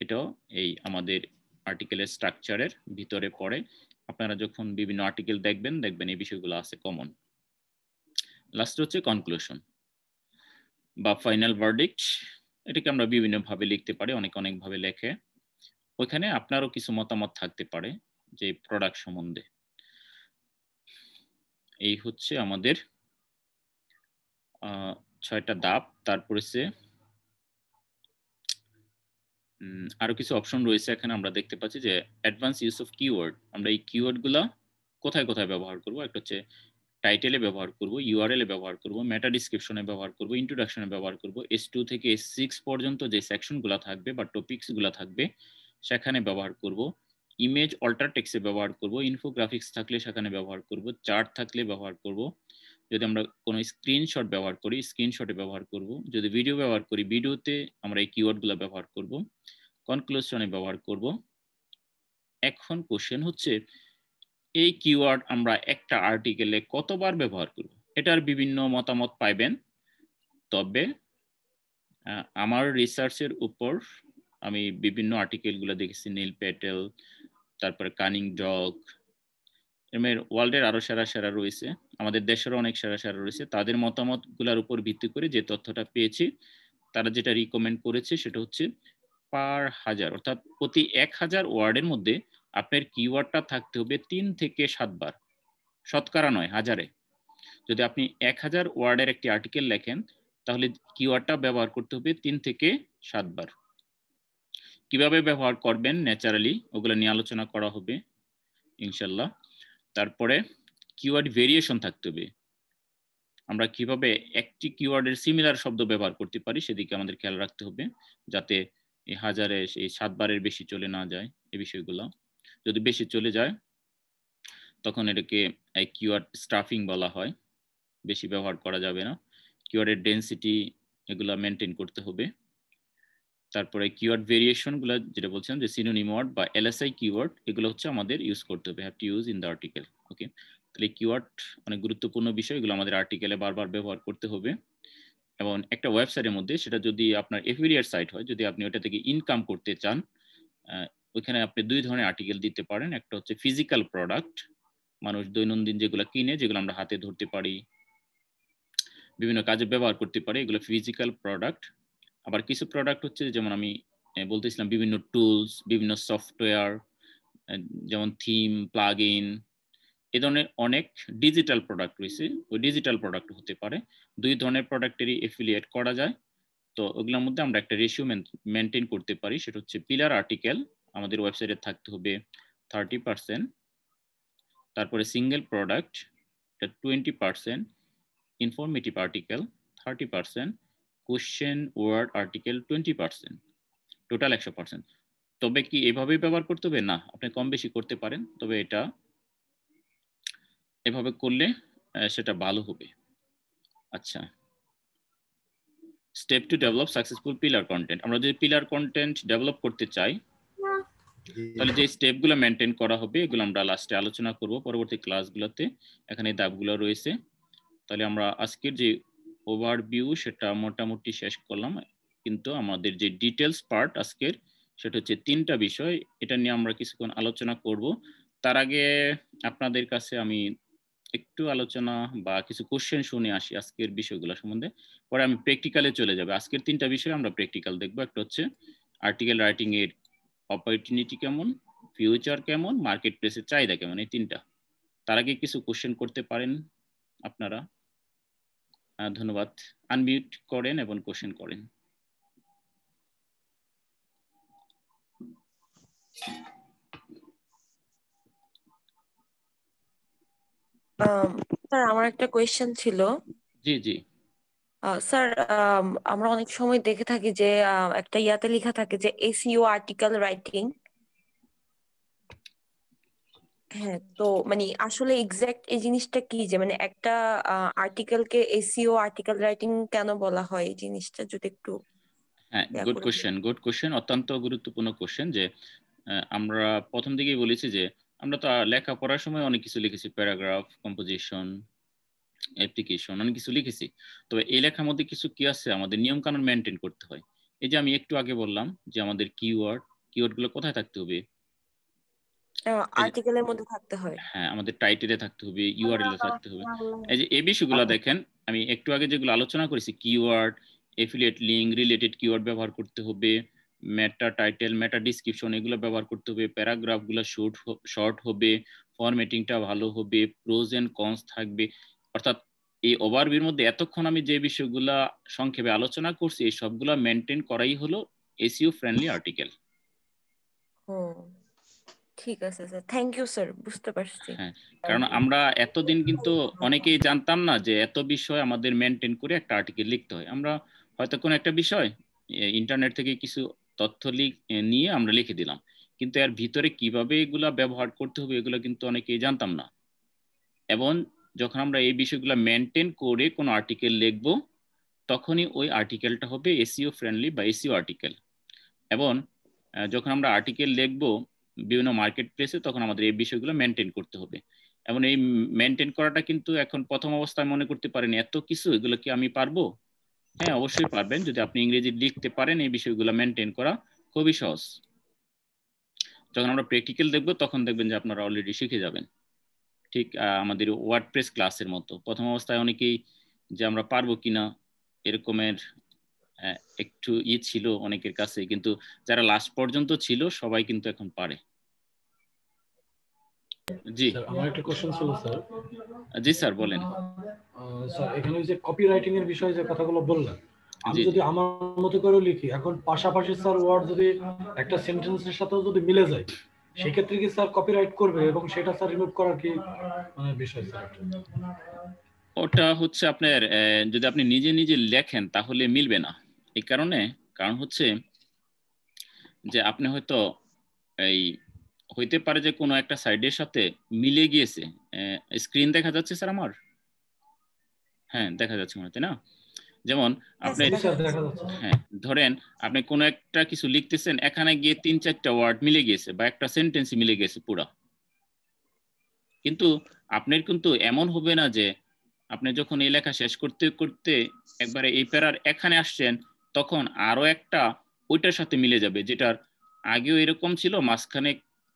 এটাও এই আমাদের আর্টিকেলের স্ট্রাকচারের ভিতরে পড়ে। আপনারা যখন বিভিন্ন আর্টিকেল দেখবেন এই বিষয়গুলো আছে কমন। লাস্ট হচ্ছে কনক্লুশন বা ফাইনাল ভার্ডিক্ট। এটাকে আমরা বিভিন্ন ভাবে লিখতে পারি, অনেক ভাবে লেখে। ওইখানে আপনারও কিছু মতামত থাকতে পারে যে প্রোডাক্ট সম্বন্ধে। এই হচ্ছে আমাদের 6টা ধাপ। তারপরে আরো কিছু অপশন রয়েছে এখানে আমরা দেখতে পাচ্ছি যে অ্যাডভান্স ইউজ অফ কিওয়ার্ড। আমরা এই কিওয়ার্ড গুলা কোথায় কোথায় ব্যবহার করব, একটা হচ্ছে টাইটেলে ব্যবহার করব, ইউআরএল এ ব্যবহার করব, মেটা ডিসক্রিপশনে ব্যবহার করব, ইন্ট্রোডাকশনে ব্যবহার করব, S2 থেকে S6 পর্যন্ত যে সেকশনগুলো থাকবে বা টপিকসগুলো থাকবে সেখানে ব্যবহার করব, ইমেজ অল্টার টেক্সটে ব্যবহার করব, ইনফোগ্রাফিক্স থাকলে সেখানে ব্যবহার করব, চার্ট থাকলে ব্যবহার করব, যদি আমরা কোনো স্ক্রিনশট ব্যবহার করি স্ক্রিনশটে ব্যবহার করব, যদি ভিডিও ব্যবহার করি ভিডিওতে আমরা এই কিওয়ার্ডগুলো ব্যবহার করব, কনক্লুশনে ব্যবহার করব। এখন কোশ্চেন হচ্ছে এই কিওয়ার্ড আমরা একটা আর্টিকেলে কতবার ব্যবহার করব। এটার বিভিন্ন মতামত পাইবেন। তবে আমার রিসার্চের উপর আমি বিভিন্ন আর্টিকেলগুলো দেখেছি, নীল প্যাটেল, তারপরে কানিং ডগ, এর ওয়ার্ল্ডের আরো সেরা রয়েছে, আমাদের দেশেরও অনেক সেরা রয়েছে। তাদের মতামতগুলোর উপর ভিত্তি করে যে তথ্যটা পেয়েছি, তারা যেটা রিকমেন্ড করেছে সেটা হচ্ছে পার 1000 অর্থাৎ প্রতি 1000 ওয়ার্ডের মধ্যে আপনার কিওয়ার্ডটা থাকতে হবে 3 থেকে 7 বার, শতকরা নয়, হাজারে। যদি আপনি 1000 ওয়ার্ডের একটি আর্টিকেল লেখেন তাহলে কিওয়ার্ডটা ব্যবহার করতে হবে 3 থেকে 7 বার। কিভাবে ব্যবহার করবেন ন্যাচারালি ওগুলো নিয়ে আলোচনা করা হবে ইনশাল্লাহ। তারপরে কিওয়ার্ড ভেরিয়েশন থাকতে হবে, আমরা কিভাবে একটি কিওয়ার্ডের সিমিলার শব্দ ব্যবহার করতে পারি সেদিকে আমাদের খেয়াল রাখতে হবে, যাতে এই হাজারে এই 7 বারের বেশি চলে না যায় এই বিষয়গুলো। যদি বেশি চলে যায় তখন এটাকে কিওয়ার্ড স্টাফিং বলা হয়, বেশি ব্যবহার করা যাবে না। কিওয়ার্ডের ডেনসিটি এগুলা মেনটেন করতে হবে। তারপরে কিওয়ার্ড ভেরিয়েশন গুলা যেটা বলছিলাম যে সিনোনিম ওয়ার্ড বা এলএসআই কিওয়ার্ড, এগুলো হচ্ছে আমাদের ইউজ করতে হবে, have to use in the article. Okay, তাহলে কিওয়ার্ড অনেক গুরুত্বপূর্ণ বিষয়, এগুলো আমাদের আর্টিকেলে বারবার ব্যবহার করতে হবে। এবং একটা ওয়েবসাইটের মধ্যে, সেটা যদি আপনার এফিলিয়েট সাইট হয়, যদি আপনি ওটা থেকে ইনকাম করতে চান, ওইখানে আপনি 2 ধরনের আর্টিকেল দিতে পারেন। একটা হচ্ছে ফিজিক্যাল প্রোডাক্ট, মানুষ দৈনন্দিন যেগুলো কিনে, যেগুলো আমরা হাতে ধরতে পারি, বিভিন্ন কাজে ব্যবহার করতে পারি, এগুলো ফিজিক্যাল প্রোডাক্ট। আবার কিছু প্রোডাক্ট হচ্ছে যেমন আমি বলতেছিলাম বিভিন্ন টুলস, বিভিন্ন সফটওয়্যার, যেমন থিম, প্লাগ ইন, এই ধরনের অনেক ডিজিটাল প্রোডাক্ট রয়েছে, ওই ডিজিটাল প্রোডাক্ট হতে পারে। 2 ধরনের প্রোডাক্টেরই এফিলিয়েট করা যায়। তো ওগুলোর মধ্যে আমরা একটা রেশিও মেনটেন করতে পারি, সেটা হচ্ছে পিলার আর্টিকেল আমাদের ওয়েবসাইটে থাকতে হবে 30%, তারপরে single product 20%, informative article 30%, question word article 20%, total 100%। তবে কি এভাবেই ব্যবহার করতে হবে? না, আপনি কম বেশি করতে পারেন, তবে এটা এভাবে করলে সেটা ভালো হবে। আচ্ছা, step to develop successful pillar content. আমরা যদি পিলার কন্টেন্ট ডেভেলপ করতে চাই, তাহলে যে স্টেপগুলো মেনটেন করা হবে এগুলো আমরা লাস্টে আলোচনা করব পরবর্তী ক্লাসগুলোতে। এখানে ধাপগুলো রয়েছে। তাহলে আমরা আজকের যে ওভারভিউ সেটা মোটামুটি শেষ করলাম, কিন্তু আমাদের যে ডিটেলস পার্ট আজকের সেটা হচ্ছে 3টা বিষয়। এটা নিয়ে আমরা কিছুক্ষণ আলোচনা করব। তার আগে আপনাদের কাছে আমি একটু আলোচনা বা কিছু কোশ্চেন শুনে আসি আজকের বিষয়গুলো সম্বন্ধে, পরে আমি প্র্যাকটিক্যালে চলে যাব। আজকের 3টা বিষয় আমরা প্র্যাকটিক্যাল দেখব। একটা হচ্ছে আর্টিকেল রাইটিং এর অপরচুনিটি কেমন, ফিউচার কেমন, মার্কেট প্লেসের চাহিদা কেমন, এই 3টা। তার আগে কিছু কোশ্চেন করতে পারেন আপনারা। ধন্যবাদ। আনমিউট করেন এবং কোশ্চেন করেন। স্যার আমার একটা কোয়েশ্চেন ছিল। জি জি। স্যার আমরা অনেক সময় দেখে থাকি যে একটা ইয়াতে লেখা থাকে যে এসইও আর্টিকেল রাইটিং। হ্যাঁ, তো মানে আসলে এক্সাক্ট এই জিনিসটা কি, যে মানে একটা আর্টিকেলকে এসইও আর্টিকেল রাইটিং কেন বলা হয়, এই জিনিসটা যদি একটু হ্যাঁ, গুড কোশ্চেন, অত্যন্ত গুরুত্বপূর্ণ কোশ্চেন। যে আমরা প্রথম দিকেই বলেছি যে আমরা তো লেখাপড়ার সময় অনেক কিছু লিখেছি, প্যারাগ্রাফ, কম্পোজিশন, অ্যাপ্লিকেশন, অনেক কিছু লিখেছি। তবে এই লেখার মধ্যে কিছু কি আছে, আমাদের নিয়ম কানুন মেনটেন করতে হয়। এই যে আমি একটু আগে বললাম যে আমাদের কিওয়ার্ডগুলো কোথায় থাকতে হবে? আর্টিকেলের মধ্যে থাকতে হয়। হ্যাঁ, আমাদের টাইটেলে থাকতে হবে, ইউআরএল এ থাকতে হবে। এই যে এই বিষয়গুলো দেখেন, আমি একটু আগে যেগুলো আলোচনা করেছি, keyword, affiliate link, related keyword ব্যবহার করতে হবে, মেটা টাইটেল, মেটা ডিসক্রিপশন এগুলো ব্যবহার করতে হবে, প্যারাগ্রাফগুলো শর্ট হবে, ফরম্যাটিংটা ভালো হবে, প্রোজ এন্ড কনস থাকবে। অর্থাৎ এই ওভারভিউর মধ্যে এতক্ষণ আমি যে বিষয়গুলা সংক্ষেপে আলোচনা করছি, এই সবগুলা মেনটেন করাই হলো এসইও ফ্রেন্ডলি আর্টিকেল। ঠিক আছে স্যার, থ্যাংক ইউ স্যার, বুঝতে পারছি। হ্যাঁ, কারণ আমরা এতদিন কিন্তু অনেকেই জানতাম না যে এত বিষয় আমাদের মেনটেন করে একটা আর্টিকেল লিখতে হয়। আমরা হয়তো কোনো একটা বিষয় ইন্টারনেট থেকে কিছু তথ্য নিয়ে আমরা লিখে দিলাম, কিন্তু এর ভিতরে কিভাবে এগুলা ব্যবহার করতে হবে এগুলো কিন্তু অনেকেই জানতাম না। এবং যখন আমরা এই বিষয়গুলো মেনটেন করে কোনো আর্টিকেল লিখবো, তখনই ওই আর্টিকেলটা হবে এসইও ফ্রেন্ডলি বা এসইও আর্টিকেল। এবং যখন আমরা আর্টিকেল লিখবো বিভিন্ন মার্কেট প্লেসে, তখন আমাদের এই বিষয়গুলো মেনটেন করতে হবে। এবং এই মেনটেন করাটা কিন্তু এখন প্রথম অবস্থায় মনে করতে পারেন এত কিছু, এগুলো কি আমি পারবো? হ্যাঁ, অবশ্যই পারবেন। যদি আপনি ইংরেজি লিখতে পারেন, এই বিষয়গুলো মেনটেন করা খুবই সহজ। যখন আমরা প্র্যাকটিক্যাল দেখবো তখন দেখবেন যে আপনারা অলরেডি শিখে যাবেন। ঠিক আমাদের ওয়ার্ডপ্রেস ক্লাসের মতো প্রথম অবস্থায় অনেকেই যে আমরা পারবো কিনা এরকমের একটু ছিল অনেকের কাছে, কিন্তু যারা লাস্ট পর্যন্ত ছিল সবাই কিন্তু এখন পারে। জি স্যার, আমার একটা কোশ্চেন ছিল স্যার। জি স্যার, বলেন। স্যার, এখানে যে কপিরাইটিং এর বিষয়ে যে কথাগুলো বললেন, আমি জি, যদি আমার মতো করে লিখি, এখন পাশাপাশি স্যার ওয়ার্ড যদি একটা সেন্টেন্সের সাথেও যদি মিলে যায়, সেক্ষেত্রে কি স্যার কপিরাইট করবে এবং সেটা স্যার রিমুভ করার কি মানে বিষয় স্যার? ওটা হচ্ছে আপনার যদি আপনি নিজে নিজে লেখেন তাহলে মিলবে না। এই কারণ হচ্ছে যে আপনি হয়তো এই হইতে পারে যে কোনো একটা সাইডের সাথে মিলে গিয়েছে। স্ক্রিন দেখা যাচ্ছে স্যার আমার? হ্যাঁ, দেখা যাচ্ছে মনে হয়, তাই না? যেমন আপনি হ্যাঁ, ধরেন আপনি কোনো একটা কিছু লিখতেছেন, এখানে গিয়ে 3-4টা ওয়ার্ড মিলে গিয়েছে বা একটা সেন্টেন্স মিলে গেছে পুরা। কিন্তু আপনার কিন্তু এমন হবে না যে আপনি যখন এই লেখা শেষ করতে করতে একবারে এই প্যারার এখানে আসছেন, তখন আরো একটা ওইটার সাথে মিলে যাবে, যেটার আগেও এরকম ছিল, মাঝখানে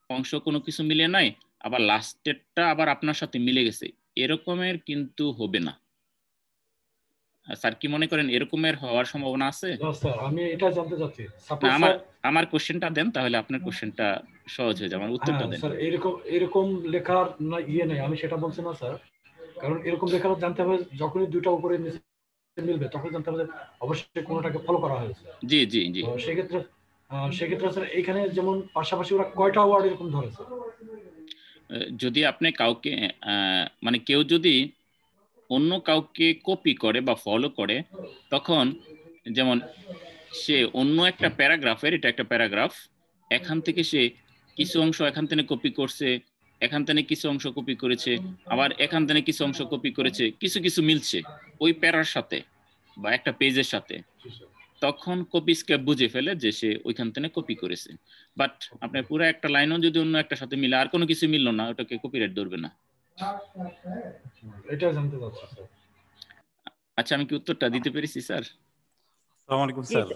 অংশ কোনো কিছু মিলে নাই, আবার লাস্টেরটা আবার আপনার সাথে মিলে গেছে। এরকমের কিন্তু হবে না। স্যার কি মনে করেন এরকমের হওয়ার সম্ভাবনা আছে? না স্যার, আমি এটা জানতে চাচ্ছি। না, আমার কোশ্চেনটা দেন, তাহলে আপনার কোশ্চেনটা সহজ হয়ে যাবে, আমার উত্তরটা দেন। স্যার, এরকম লেখার না নেই, আমি সেটা বলছি না স্যার। কারণ এরকম লেখার জানতে হবে, যখনই দুইটা উপরে নিচে মিলবে তখন জানতে হবে অবশ্যই কোনোটাকে ফলো করা হয়েছে। জি জি জি। তো সেক্ষেত্রে স্যার এখানে যেমন পাশাপাশি ওরা কয়টা ওয়ার্ড এরকম ধরেছে? যদি আপনি কাউকে মানে কেউ যদি অন্য কাউকে কপি করে বা ফলো করে, তখন যেমন সে অন্য একটা প্যারাগ্রাফের, এটা একটা প্যারাগ্রাফ, এখান থেকে সে কিছু অংশ এখান থেকে কপি করছে, এখান থেকে কিছু অংশ কপি করেছে, আবার এখান থেকে কিছু অংশ কপি করেছে, কিছু কিছু মিলছে ওই প্যারার সাথে বা একটা পেজের সাথে, তখন কপি স্কেপ বুঝে ফেলে যে সে ওইখান থেকে কপি করেছে। বাট আপনার পুরো একটা লাইনও যদি অন্য একটা সাথে মিলে আর কোনো কিছু মিললো না, ওটাকে কপিরাইট ধরবে না। এটা জানতে চাচ্ছি স্যার। আচ্ছা, আমি কি উত্তরটা দিতে পেরেছি স্যার? আসসালামু আলাইকুম স্যার।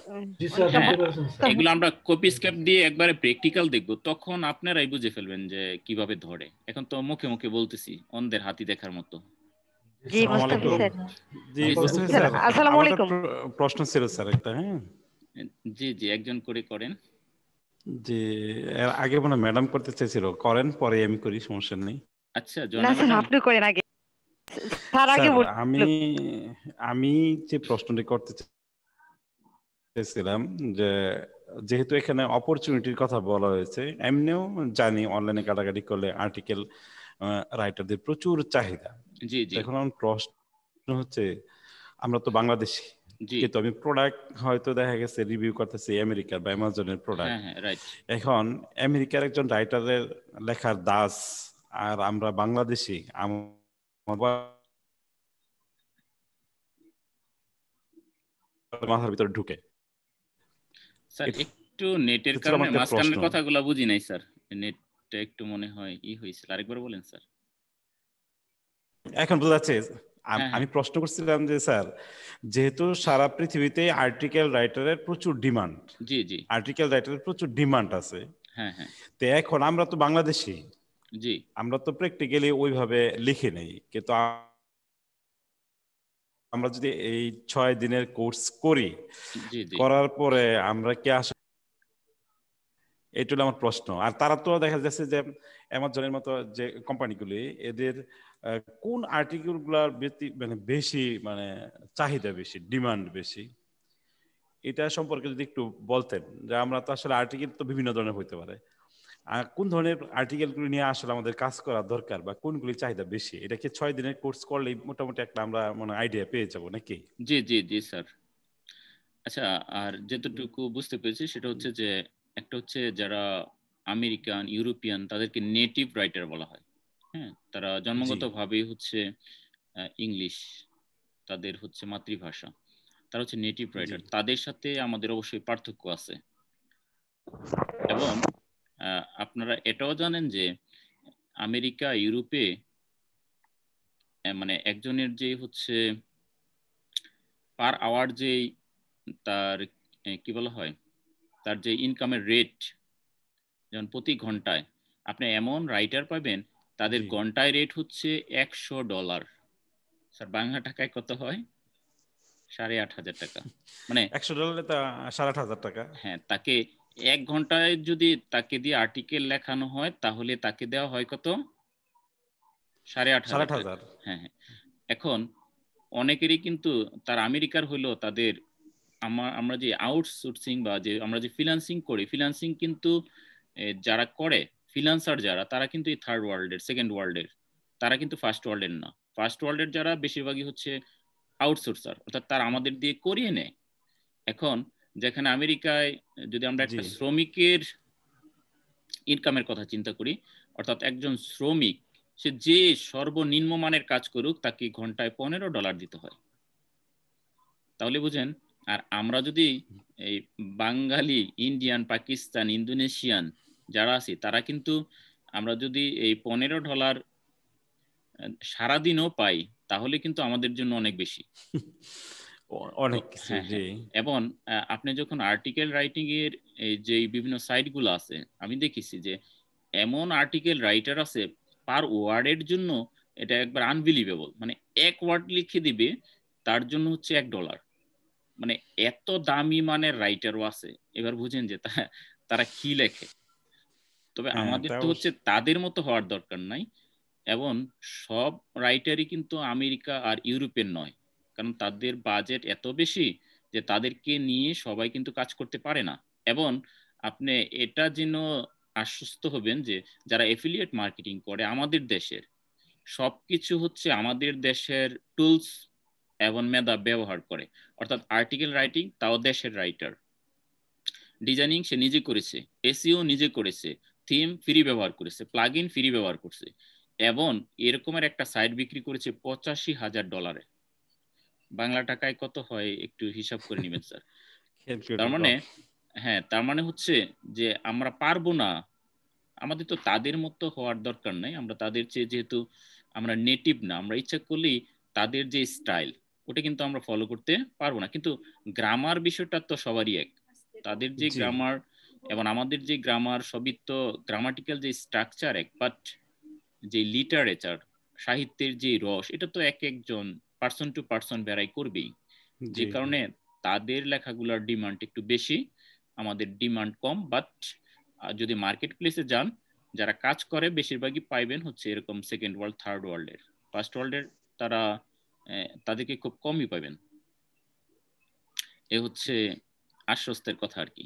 জি স্যার, হ্যাঁ, বুঝতে পেরেছেন স্যার। এগুলো আমরা কপি স্কেপ দিয়ে একবারে প্র্যাকটিক্যাল দেখবো, তখন আপনারাই বুঝে ফেলবেন যে কিভাবে ধরে। এখন তো মুখে মুখে বলতেছি, অন্ধের হাতি দেখার মতো। জি মুস্তাফি স্যার। জি জি, মুস্তাফি স্যার, স্যার, আসসালামু আমার আলাইকুম। একটা প্রশ্ন ছিল স্যার একটা। হ্যাঁ জি জি, একজন করে করেন। যে এর আগে মনে ম্যাডাম করতে চাইছিল, করেন পরে আমি করি, সমস্যা নেই। আচ্ছা, না জয়না স্যার ম্যাডাম। আপনি করেন আগে। স্যার আগে স্যার বলুন। আমি যে প্রশ্নটি করতে চাইছিলাম যে যেহেতু এখানে অপরচুনিটির কথা বলা হয়েছে, এমনিও জানি অনলাইনে কাটাকাটি করলে আর্টিকেল রাইটারদের প্রচুর চাহিদা। জি জি এখন আমার প্রশ্ন হচ্ছে, আমরা তো বাংলাদেশি, জি, কিন্তু আমি প্রোডাক্ট হয়তো দেখা গেছে রিভিউ করতেছি আমেরিকার বা অ্যামাজনের প্রোডাক্ট। হ্যাঁ হ্যাঁ, রাইট। এখন আমেরিকার একজন রাইটারের লেখার দাস আর আমরা বাংলাদেশি, মাথার ভিতরে ঢুকে। স্যার এটা একটু নেটের হচ্ছে কারণে আমার একটা মাঝখানের প্রশ্ন। কথাগুলো বুঝি নাই স্যার, নেটটা একটু মনে হয় হয়েছিল। আরেকবার বলেন স্যার। এখন বোঝা যাচ্ছে? হ্যাঁ আমি হ্যাঁ, প্রশ্ন করছিলাম যে স্যার, যেহেতু সারা পৃথিবীতে আর্টিকেল রাইটারের প্রচুর ডিমান্ড, জি জি, আর্টিকেল রাইটারের প্রচুর ডিমান্ড আছে, হ্যাঁ হ্যাঁ, তো এখন আমরা তো বাংলাদেশি, জি আমরা তো প্র্যাকটিক্যালি ওইভাবে লিখে নেই, কিন্তু আমরা যদি এই 6 দিনের কোর্স করি, জি জি, করার পরে আমরা কি আসলে, এটা হলো আমার প্রশ্ন। আর তারা তো দেখা যাচ্ছে যে অ্যামাজনের মতো যে কোম্পানিগুলি, এদের কোন আর্টিকেল গুলার মানে বেশি, মানে চাহিদা বেশি, ডিমান্ড বেশি, এটা সম্পর্কে যদি একটু বলতেন। যে আমরা তো আসলে আর্টিকেল তো বিভিন্ন ধরনের হইতে পারে, আর কোন ধরনের আর্টিকেল গুলি নিয়ে আসলে আমাদের কাজ করা দরকার বা কোনগুলি চাহিদা বেশি, এটা কি 6 দিনের কোর্স করলেই মোটামুটি একটা আমরা মানে আইডিয়া পেয়ে যাবো নাকি? জি জি জি স্যার। আচ্ছা, আর যেতটুকু বুঝতে পেরেছি সেটা হচ্ছে যে একটা হচ্ছে যারা আমেরিকান, ইউরোপিয়ান, তাদেরকে নেটিভ রাইটার বলা হয়। হ্যাঁ, তারা জন্মগতভাবেই হচ্ছে ইংলিশ তাদের হচ্ছে মাতৃভাষা, তারা হচ্ছে নেটিভ রাইটার। তাদের সাথে আমাদের অবশ্যই পার্থক্য আছে। এবং আপনারা এটাও জানেন যে আমেরিকা, ইউরোপে মানে একজনের যে হচ্ছে পার আওয়ার যে তার কি বলা হয়, তার যে ইনকামের রেট, যেমন প্রতি ঘন্টায় আপনি এমন রাইটার পাবেন তাদের ঘন্টায় রেট হচ্ছে $100। স্যার বাংলা টাকায় কত হয়? 8,500 টাকা। মানে $100 তো 8,500 টাকা। হ্যাঁ, তাকে 1 ঘন্টায় যদি তাকে দিয়ে আর্টিকেল লেখানো হয় তাহলে তাকে দেওয়া হয় কত? 8,500 টাকা। হ্যাঁ হ্যাঁ। এখন অনেকেরই কিন্তু তার আমেরিকার হলো তাদের আমরা যে আউটসোর্সিং বা যে আমরা যে ফ্রিল্যান্সিং করি, ফ্রিল্যান্সিং কিন্তু যারা করে, ফ্রিল্যান্সার যারা, তারা কিন্তু এই থার্ড ওয়ার্ল্ডের, সেকেন্ড ওয়ার্ল্ডের, তারা কিন্তু ফার্স্ট ওয়ার্ল্ডের না। ফার্স্ট ওয়ার্ল্ডের যারা বেশিরভাগই হচ্ছে আউটসোর্সার, অর্থাৎ তারা আমাদের দিয়ে করিয়ে নেয়। এখন যেখানে আমেরিকায় যদি আমরা একটা শ্রমিকের ইনকামের কথা চিন্তা করি, অর্থাৎ একজন শ্রমিক সে যে সর্বনিম্ন মানের কাজ করুক তাকে ঘন্টায় $15 দিতে হয়। তাহলে বুঝেন। আর আমরা যদি এই বাঙালি, ইন্ডিয়ান, পাকিস্তান, ইন্দোনেশিয়ান যারা আছি, তারা কিন্তু আমরা যদি এই $15 সারাদিনও পাই তাহলে কিন্তু আমাদের জন্য অনেক বেশি, অনেক কিছু। হ্যাঁ জি, হ্যাঁ। এবং আপনি যখন আর্টিকেল রাইটিং এর এই যে বিভিন্ন সাইটগুলো আছে, আমি দেখেছি যে এমন আর্টিকেল রাইটার আছে পার ওয়ার্ডের জন্য এটা একবার আনবিলিভেবল, মানে এক ওয়ার্ড লিখে দিবে তার জন্য হচ্ছে $1। মানে এত দামি মানের রাইটারও আছে। এবার বুঝেন যে তারা কি লেখে। তবে আমাদের তো হচ্ছে তাদের মতো হওয়ার দরকার নাই। এবং সব রাইটারই কিন্তু আমেরিকা আর ইউরোপের নয়, কারণ তাদের বাজেট এত বেশি যে তাদেরকে নিয়ে সবাই কিন্তু কাজ করতে পারে না। এবং আপনি এটা যেন আশ্বস্ত হবেন যে যারা এফিলিয়েট মার্কেটিং করে আমাদের দেশের, সবকিছু হচ্ছে আমাদের দেশের টুলস এবং মেধা ব্যবহার করে, অর্থাৎ আর্টিকেল রাইটিং তাও দেশের রাইটার। ডিজাইনিং সে নিজে করেছে, এসইও নিজে করেছে, থিম ফ্রি ব্যবহার করেছে, প্লাগইন ফ্রি ব্যবহার করছে, এবং এরকমের একটা সাইট বিক্রি করেছে $85,000। বাংলা টাকায় কত হয় একটু হিসাব করে নেবেন স্যার। তার মানে হ্যাঁ, তার মানে হচ্ছে যে আমরা পারবো না, আমাদের তো তাদের মতো হওয়ার দরকার নাই, আমরা তাদের চেয়ে যেহেতু আমরা নেটিভ না, আমরা ইচ্ছা করলেই তাদের যে স্টাইল ওটা কিন্তু আমরা ফলো করতে পারবো না। কিন্তু গ্রামার বিষয়টা তো সবারই এক, তাদের যে গ্রামার এবং আমাদের যে গ্রামার সবই তো গ্রামাটিক্যাল যে স্ট্রাকচার এক, বাট যে লিটারেচার সাহিত্যের যে রস এটা তো এক একজন পার্সন টু পার্সন ভ্যারাই করবেই, যে কারণে তাদের লেখাগুলোর ডিমান্ড একটু বেশি, আমাদের ডিমান্ড কম। বাট যদি মার্কেট প্লেসে যান, যারা কাজ করে বেশিরভাগই পাইবেন হচ্ছে এরকম সেকেন্ড ওয়ার্ল্ড, থার্ড ওয়ার্ল্ডের। ফার্স্ট ওয়ার্ল্ডের তারা তাদেরকে খুব কমই পাবেন। এ হচ্ছে আশ্বস্তের কথা আর কি।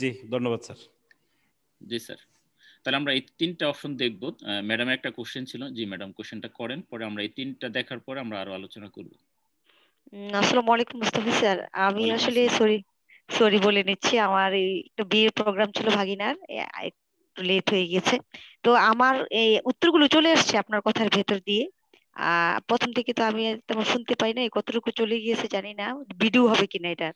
জি ধন্যবাদ স্যার। জি স্যার, তাহলে আমরা এই তিনটা অপশন দেখব। ম্যাডামের একটা কোশ্চেন ছিল, জি ম্যাডাম কোশ্চেনটা করেন, পরে আমরা এই তিনটা দেখার পরে আমরা আরো আলোচনা করব। আসসালামু আলাইকুম মুস্তাফি স্যার, আমি আসলে সরি বলে নিচ্ছি, আমার এই একটু বিয়ের প্রোগ্রাম ছিল ভাগিনার, একটু লেট হয়ে গেছে। তো আমার এই উত্তরগুলো চলে আসছে আপনার কথার ভেতর দিয়ে। প্রথম থেকে তো আমি তেমন শুনতে পাই না, কতটুকু চলে গিয়েছে জানি না, ভিডিও হবে কিনা এটা।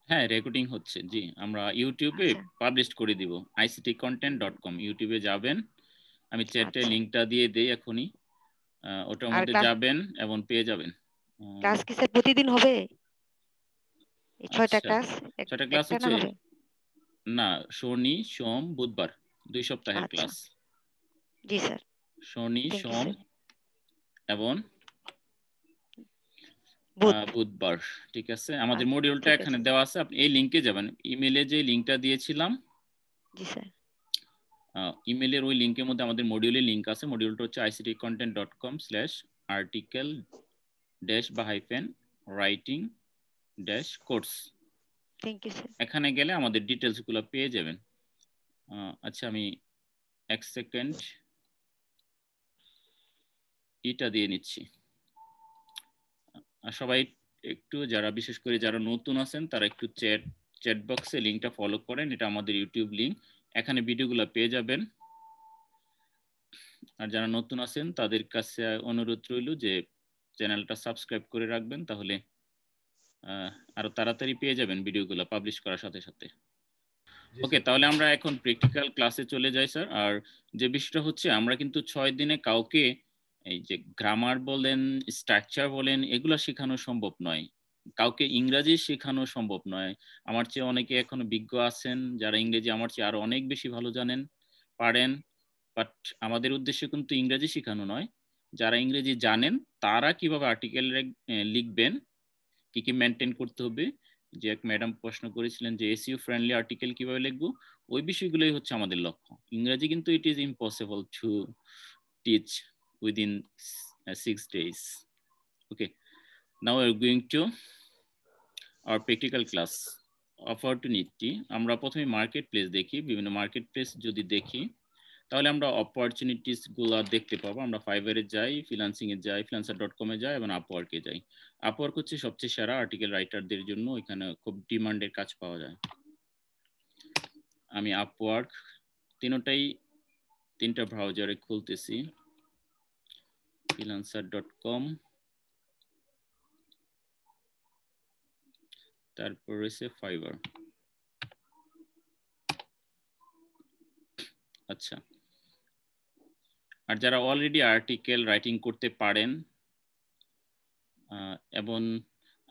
হ্যাঁ রেকর্ডিং হচ্ছে, জি আমরা ইউটিউবে পাবলিশ করে দিব, ictcontent.com ইউটিউবে যাবেন, আমি চ্যাটে লিংকটা দিয়ে দেই এখনই, ওটার মধ্যে যাবেন এবং পেয়ে যাবেন। ক্লাস কি স্যার প্রতিদিন হবে? এই 6টা ক্লাস 6টা ক্লাস হচ্ছে না, শনি সোম বুধবার 2 সপ্তাহের ক্লাস। জি স্যার, শনি সোম এবং বুধবার, ঠিক আছে। আমাদের মডিউলটা এখানে দেওয়া আছে, আপনি এই লিংকে যাবেন, ইমেলে যে লিংকটা দিয়েছিলাম, জি স্যার, ইমেলের ওই লিংকের মধ্যে আমাদের মডিউলের লিংক আছে। মডিউলটা হচ্ছে ictcontent.com/article-writing-course। Thank you sir. এখানে গেলে আমাদের ডিটেইলস গুলো পেয়ে যাবেন। আচ্ছা আমি এক সেকেন্ড এটা দিয়ে নিচ্ছি। সবাই একটু, যারা বিশেষ করে যারা নতুন আছেন তারা একটু চ্যাট বক্সে লিংকটা ফলো করেন, এটা আমাদের ইউটিউব লিংক, এখানে ভিডিওগুলো পেয়ে যাবেন। আর যারা নতুন আছেন তাদের কাছে অনুরোধ রইল যে চ্যানেলটা সাবস্ক্রাইব করে রাখবেন, তাহলে আরো তাড়াতাড়ি পেয়ে যাবেন ভিডিওগুলো পাবলিশ করার সাথে সাথে। ওকে, তাহলে আমরা এখন প্র্যাকটিক্যাল ক্লাসে চলে যাই স্যার। আর যে বিষয়টা হচ্ছে, আমরা কিন্তু 6 দিনে কাউকে এই যে গ্রামার বলেন, স্ট্রাকচার বলেন, এগুলো শেখানো সম্ভব নয়, কাউকে ইংরেজি শেখানো সম্ভব নয়। আমার চেয়ে অনেকে এখনো বিজ্ঞ আছেন যারা ইংরেজি আমার চেয়ে আরো অনেক বেশি ভালো জানেন, পারেন, বাট আমাদের উদ্দেশ্য কিন্তু ইংরেজি শেখানো নয়। যারা ইংরেজি জানেন তারা কিভাবে আর্টিকেল লিখবেন, কি কি মেনটেন করতে হবে, যে এক ম্যাডাম প্রশ্ন করেছিলেন যে এসইও ফ্রেন্ডলি আর্টিকেল কিভাবে লিখবো, ওই বিষয়গুলোই হচ্ছে আমাদের লক্ষ্য। ইংরেজি কিন্তু it is impossible to teach within 6 days. Okay, now we are going to our practical class. Opportunity, আমরা প্রথমে মার্কেট প্লেস দেখি, বিভিন্ন মার্কেট প্লেস যদি দেখি তাহলে আমরা অপরচুনিটিস গুলো দেখতে পাবো। আমরা ফাইবারে যাই, ফ্রিল্যান্সিং এ যাই, freelancer.com এ যাই এবং আপওয়ার্কে যাই। আপওয়ার্ক হচ্ছে সবচেয়ে সেরা আর্টিকেল রাইটারদের জন্য, এখানে খুব ডিমান্ডের কাজ পাওয়া যায়। আমি আপওয়ার্ক তিনটা ব্রাউজারে খুলতেছি, freelancer.com, তারপর রয়েছে ফাইবার। আচ্ছা, আর যারা অলরেডি আর্টিকেল রাইটিং করতে পারেন এবং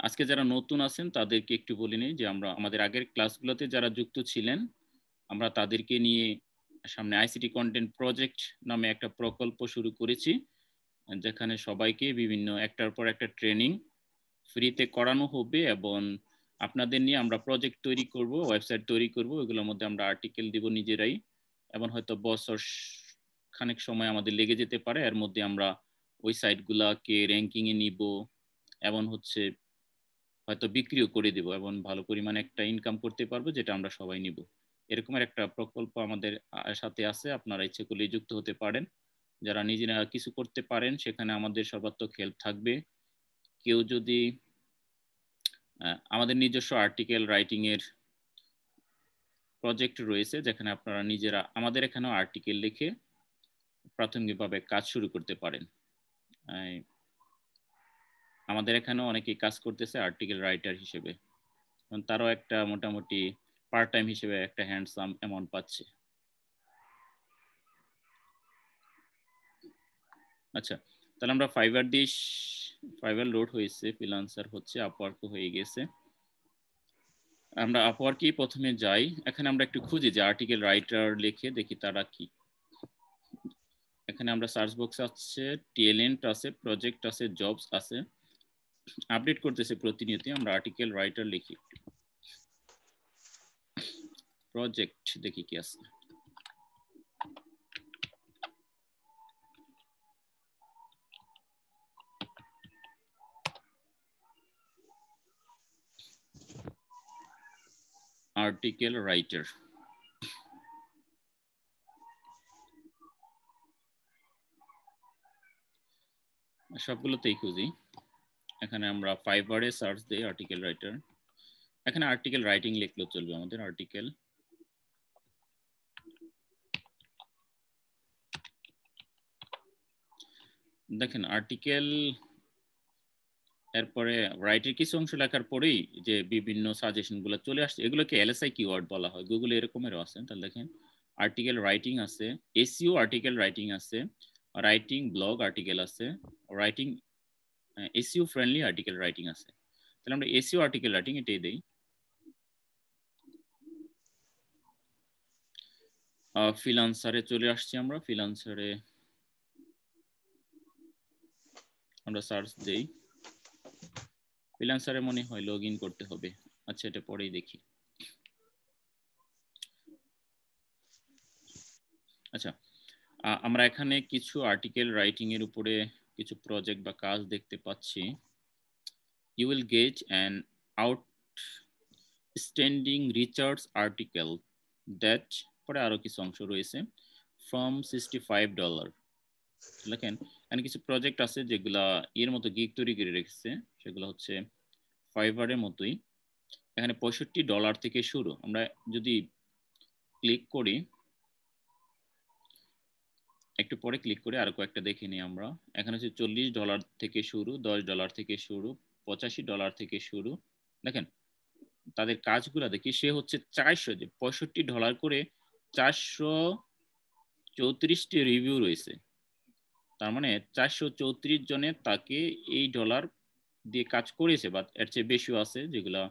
আজকে যারা নতুন আছেন তাদেরকে একটু বলে নিই যে আমরা আমাদের আগের ক্লাসগুলোতে যারা যুক্ত ছিলেন, আমরা তাদেরকে নিয়ে সামনে আইসিটি কন্টেন্ট প্রজেক্ট নামে একটা প্রকল্প শুরু করেছি, যেখানে সবাইকে বিভিন্ন একটার পর একটা ট্রেনিং ফ্রিতে করানো হবে এবং আপনাদের নিয়ে আমরা প্রজেক্ট তৈরি করব, ওয়েবসাইট তৈরি করব, ওইগুলোর মধ্যে আমরা আর্টিকেল দিব নিজেরাই, এবং হয়তো বছর খানেক সময় আমাদের লেগে যেতে পারে। এর মধ্যে আমরা ওই সাইটগুলোকে র্যাঙ্কিং এ নিব এবং হচ্ছে হয়তো বিক্রিও করে দেব এবং ভালো পরিমাণে একটা ইনকাম করতে পারবো, যেটা আমরা সবাই নিব। এরকমের একটা প্রকল্প আমাদের সাথে আছে, আপনারা ইচ্ছে করলে যুক্ত হতে পারেন। যারা নিজেরা কিছু করতে পারেন সেখানে আমাদের সর্বাত্মক হেল্প থাকবে। কেউ যদি আমাদের নিজস্ব আর্টিকেল রাইটিং এর প্রজেক্ট রয়েছে যেখানে আপনারা নিজেরা আমাদের এখানেও আর্টিকেল লিখে প্রাথমিকভাবে কাজ শুরু করতে পারেন। আমাদের এখানেও অনেকেই কাজ করতেছে আর্টিকেল রাইটার হিসেবে, তারাও একটা মোটামুটি পার্ট টাইম হিসেবে একটা হ্যান্ডসাম অ্যামাউন্ট পাচ্ছে। আচ্ছা, তাহলে আমরা ফাইবার লোড হয়েছে, ফ্রিল্যান্সার হচ্ছে, আপওয়ার্ক হয়ে গেছে। আমরা আপওয়ার্কেই প্রথমে যাই। এখানে আমরা একটু খুঁজি যে আর্টিকেল রাইটার লিখে দেখি তারা কি। এখানে আমরা সার্চ বক্স আছে, ট্যালেন্ট আছে, প্রজেক্ট আছে, জবস আছে, আপডেট করতেছে প্রতিনিয়ত। আমরা আর্টিকেল রাইটার লিখি, প্রজেক্ট দেখি কি আছে। আর্টিকেল রাইটার, সবগুলোতেই খুঁজি। এখানে আমরা ফাইবারে সার্চ দিই আর্টিকেল রাইটার। এখানে আর্টিকেল রাইটিং লিখলেও চলবে আমাদের। আর্টিকেল দেখেন, আর্টিকেল এরপরে রাইটের কিছু অংশ লেখার পরেই যে বিভিন্ন সাজেশন গুলো চলে আসছে, এগুলোকে এলএসআই কিওয়ার্ড বলা হয়। গুগলে এরকমেরও আছে। তাহলে দেখেন আর্টিকেল রাইটিং আছে, এসইও আর্টিকেল রাইটিং আছে, রাইটিং ব্লগ আর্টিকেল আছে, writing SEO friendly article writing আছে। তাহলে আমরা এসইও আর্টিকেল রাইটিং এটাই দেই। ফ্রিল্যান্সারে চলে আসছি আমরা। ফ্রিল্যান্সারে আমরা সার্চ দেই। ফ্রিল্যান্সারে মনে হয় লগ ইন করতে হবে। আচ্ছা, এটা পরেই দেখি। আচ্ছা, আমরা এখানে কিছু আর্টিকেল রাইটিং এর উপরে কিছু প্রজেক্ট বা কাজ দেখতে পাচ্ছি। You will get an outstanding research article that, পরে আরো কিছু অংশ রয়েছে, from $65। দেখেন এখানে কিছু প্রজেক্ট আছে যেগুলা এর মতো গিগ তৈরি করে রেখেছে, সেগুলো হচ্ছে ফাইবারের মতোই। এখানে $65 থেকে শুরু। আমরা যদি ক্লিক করি, একটু পরে ক্লিক করে আরো কয়েকটা দেখে নিই আমরা। এখানে হচ্ছে $40 থেকে শুরু, $10 থেকে শুরু, $85 থেকে শুরু। দেখেন তাদের কাজগুলা দেখি। সে হচ্ছে $65 করে 434টি রিভিউ রয়েছে। তার মানে 434 জনে তাকে এই ডলার দিয়ে কাজ করেছে, বা এর চেয়ে বেশিও আছে, যেগুলা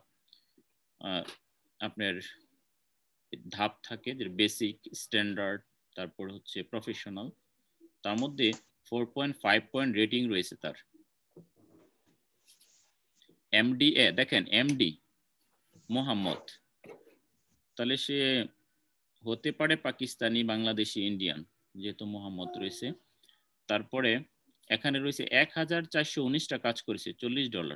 আপনার ধাপ থাকে, যে বেসিক, স্ট্যান্ডার্ড, তারপর হচ্ছে প্রফেশনাল। তার মধ্যে 4.5 পয়েন্ট রেটিং রয়েছে তার। এমডিএ দেখেন, এমডি মোহাম্মদ, তাহলে সে হতে পারে পাকিস্তানি, বাংলাদেশি, ইন্ডিয়ান, যেহেতু মোহাম্মদ রয়েছে। তারপরে এখানে রয়েছে 1419টা কাজ করেছে, $40।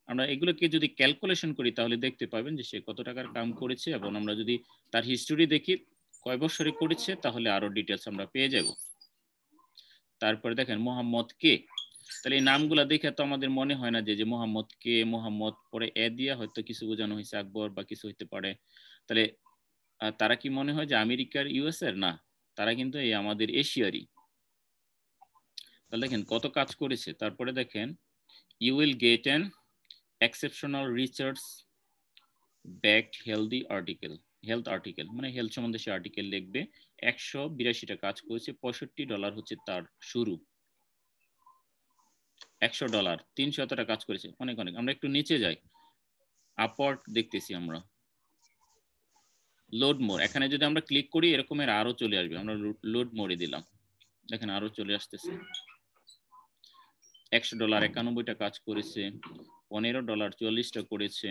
আমরা এগুলোকে যদি ক্যালকুলেশন করি তাহলে দেখতে পাবেন যে সে কত টাকার কাম করেছে, এবং আমরা যদি তার হিস্টোরি দেখি কয় বছরে করেছে, তাহলে আরো ডিটেলস আমরা পেয়ে যাব। তারপরে দেখেন মোহাম্মদ কে, তাহলে এই নামগুলা দেখে তো আমাদের মনে হয় না যে মোহাম্মদ কে, মোহাম্মদ পরে এ দিয়া হয়তো কিছু বোঝানো হয়েছে, আকবর বা কিছু হইতে পারে। তাহলে তারা কি মনে হয় যে আমেরিকার, ইউএস এর? না, তারা কিন্তু এই আমাদের এশিয়ারই। তাহলে দেখেন কত কাজ করেছে। তারপরে দেখেন you will get an exceptional research backed healthy article. Health article মানে হেলথ সম্বন্ধে সে আর্টিকেল লিখবে। 182টা কাজ করেছে, $65 হচ্ছে তার শুরু। $100, 300টা কাজ করেছে, অনেক অনেক। আমরা একটু নিচে যাই, আপওয়ার্ক দেখতেছি আমরা। লোড মোর, এখানে যদি আমরা ক্লিক করি এরকমের আরো চলে আসবে। আমরা লোড মোরে দিলাম, দেখেন আরো চলে আসতেছে। $100 91টা কাজ করেছে, $15 44টা করেছে,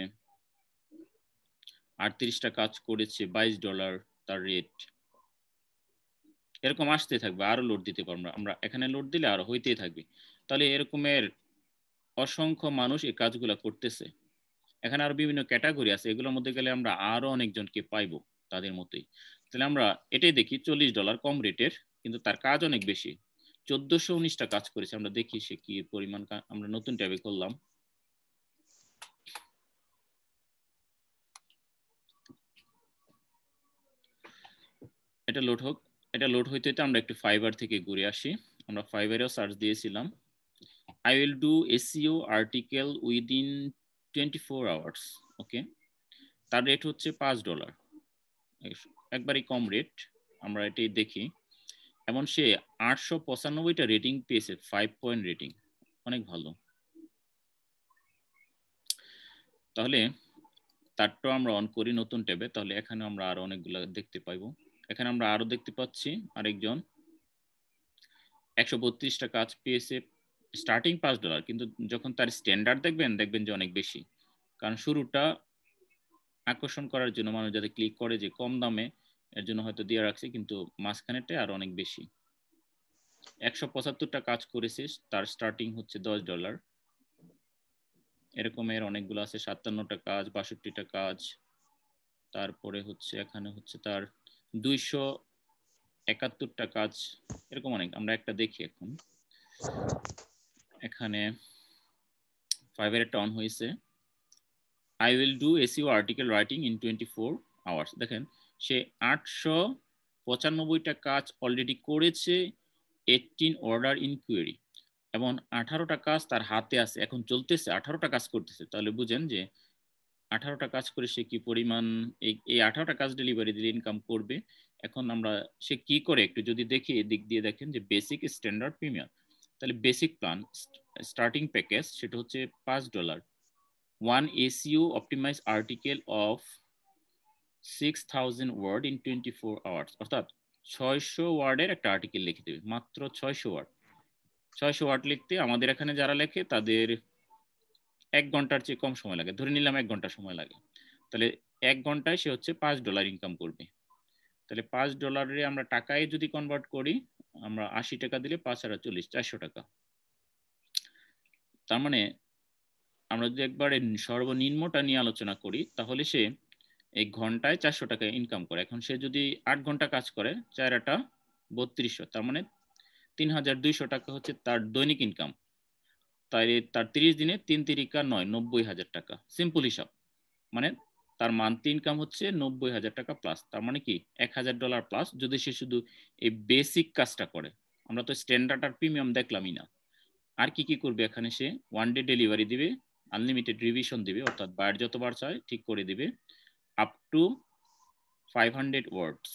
38টা কাজ করেছে, $22 তার রেট। এরকম আসতে থাকবে, আরো লোড দিতে পারবো আমরা। এখানে লোড দিলে আরো হইতেই থাকবে। তাহলে এরকমের অসংখ্য মানুষ এই কাজগুলা করতেছে। এখানে আরো বিভিন্ন ক্যাটাগরি আছে, এগুলোর মধ্যে গেলে আমরা আরো অনেকজনকে পাইবো তাদের মতোই। তাহলে আমরা এটাই দেখি, $40 কম রেটের, কিন্তু তার কাজ অনেক বেশি। 1419টা কাজ করেছে। আমরা দেখি সে কি পরিমাণ। আমরা নতুন ট্যাবে করলাম, এটা লোড হোক। এটা লোড হইতে হইতে আমরা একটু ফাইবার থেকে ঘুরে আসি। আমরা ফাইবারেও সার্চ দিয়েছিলাম, I will do SEO article within 24 hours. ওকে, তার রেট হচ্ছে $5, একবারই কম রেট। আমরা এটাই দেখি, এমন সে 895টা রেটিং পেয়েছে, 5 পয়েন্ট রেটিং, অনেক ভালো। তাহলে তারটা আমরা অন করি নতুন ট্যাবে, তাহলে এখানে আমরা আরো অনেকগুলো দেখতে পাইবো। এখানে আমরা আরো দেখতে পাচ্ছি আরেকজন 132টা কাজ পেয়েছে, স্টার্টিং $5, কিন্তু যখন তার স্ট্যান্ডার্ড দেখবেন যে অনেক বেশি, কারণ শুরুটা আকর্ষণ করার জন্য মানুষ যাতে ক্লিক করে যে কম দামে, এর জন্য হয়তো দিয়ে রাখছে, কিন্তু মাঝখানেটা আর অনেক বেশি। 175টা কাজ করেছে, তার স্টার্টিং হচ্ছে $10। এরকমের অনেকগুলো আছে, 57টা কাজ, 62টা কাজ, তারপরে হচ্ছে এখানে হচ্ছে তার 271টা কাজ, এরকম অনেক। আমরা একটা দেখি এখন, এখানে ফাইবারেরটা অন হয়েছে, I will do SEO article writing in 24 hours। দেখেন সে 895টা কাজ অলরেডি করেছে, 18 অর্ডার ইনকোয়ারি, এবং 18টা কাজ তার হাতে আছে, এখন চলতেছে, 18টা কাজ করতেছে। তাহলে বুঝেন যে 18টা কাজ করে সে কি পরিমাণ এই 18টা কাজ ডেলিভারি দিয়ে ইনকাম করবে। এখন আমরা সে কি করে একটু যদি দেখি, এদিক দিয়ে দেখেন যে বেসিক, স্ট্যান্ডার্ড, প্রিমিয়াম। তাহলে বেসিক প্ল্যান স্টার্টিং প্যাকেজ সেটা হচ্ছে $5, 1 SEO optimized article of 6000 word in 24 hours, অর্থাৎ 600 ওয়ার্ডের একটা আর্টিকেল লিখে দেবে, মাত্র 600 ওয়ার্ড। 600 ওয়ার্ড লিখতে আমাদের এখানে যারা লেখে তাদের 1 ঘন্টার চেয়ে কম সময় লাগে, ধরে নিলাম 1 ঘন্টা সময় লাগে। তাহলে 1 ঘন্টায় সে হচ্ছে $5 ইনকাম করবে। তাহলে $5 আমরা টাকায় যদি কনভার্ট করি, আমরা 80 টাকা দিলে 5 আর 40, 400 টাকা। তার মানে আমরা যদি একবারে সর্বনিম্নটা নিয়ে আলোচনা করি, তাহলে সে এই ঘন্টায় 400 টাকা ইনকাম করে। এখন সে যদি 8 ঘন্টা কাজ করে, 4 আটা 3200, তার মানে 3200 টাকা হচ্ছে তার দৈনিক ইনকাম। তাই তার 30 দিনে 3 তিরিকা 9, 90,000 টাকা। সিম্পল হিসাব, মানে তার মান্থলি ইনকাম হচ্ছে 90,000 টাকা প্লাস। তার মানে কি $1000 প্লাস, যদি সে শুধু এই বেসিক কাজটা করে। আমরা তো স্ট্যান্ডার্ড আর প্রিমিয়াম দেখলামই না, আর কি কি করবে এখানে সে 1 ডে ডেলিভারি দিবে, আনলিমিটেড রিভিশন দিবে, অর্থাৎ বায়ার যতবার চায় ঠিক করে দিবে, আপ টু 500 ওয়ার্ডস,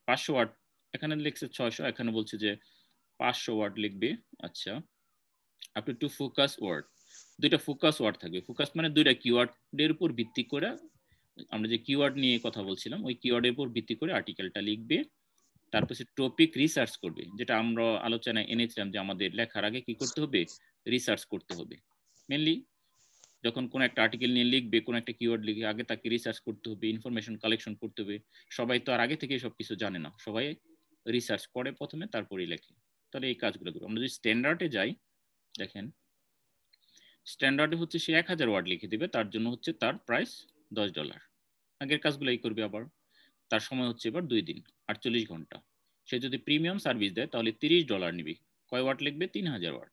500 ওয়ার্ড। এখানে লিখছে 600, এখানে বলছে যে 500 ওয়ার্ড লিখবে। আচ্ছা, আপ টু ফোকাস ওয়ার্ড, 2টা ফোকাস ওয়ার্ড থাকবে। ফোকাস মানে 2টা কিওয়ার্ডের উপর ভিত্তি করে, আমরা যে কিওয়ার্ড নিয়ে কথা বলছিলাম ওই কিওয়ার্ডের উপর ভিত্তি করে আর্টিকেলটা লিখবে। তারপর সে টপিক রিসার্চ করবে, যেটা আমরা আলোচনায় এনেছিলাম যে আমাদের লেখার আগে কি করতে হবে, রিসার্চ করতে হবে। মেনলি যখন কোন একটা আর্টিকেল নিয়ে লিখবে, কোন একটা কিওয়ার্ড লিখে, আগে তাকে রিসার্চ করতে হবে, ইনফরমেশন কালেকশন করতে হবে। সবাই তো আর আগে থেকে সবকিছু জানে না, সবাই রিসার্চ করে প্রথমে, তারপরেই লেখে। তাহলে এই কাজগুলো করবো। আমরা যদি স্ট্যান্ডার্ডে যাই, দেখেন স্ট্যান্ডার্ডে হচ্ছে সে 1000 ওয়ার্ড লিখে দিবে, তার জন্য হচ্ছে তার প্রাইস $10। আগের কাজগুলোই করবে আবার। তার সময় হচ্ছে এবার 2 দিন, 48 ঘন্টা। সে যদি প্রিমিয়াম সার্ভিস দেয় তাহলে $30 নিবে। কয় ওয়ার্ড লিখবে? 3000 ওয়ার্ড।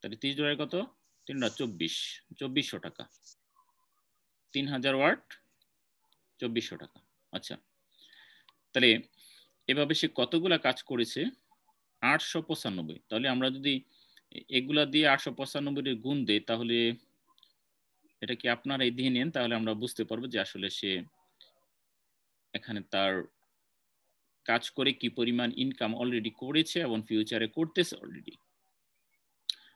তাহলে $30 কত? 2400 টাকা। 3000 ওয়ার্ড 2400 টাকা। আচ্ছা, তাহলে এভাবে সে কতগুলা কাজ করেছে? 895। তাহলে আমরা যদি এগুলা দিয়ে 895 গুণ দেই, তাহলে এটা কি আপনারা এই দিয়ে নেন, তাহলে আমরা বুঝতে পারবো যে আসলে সে এখানে তার কাজ করে কি পরিমাণ ইনকাম অলরেডি করেছে এবং ফিউচারে করতেছে অলরেডি।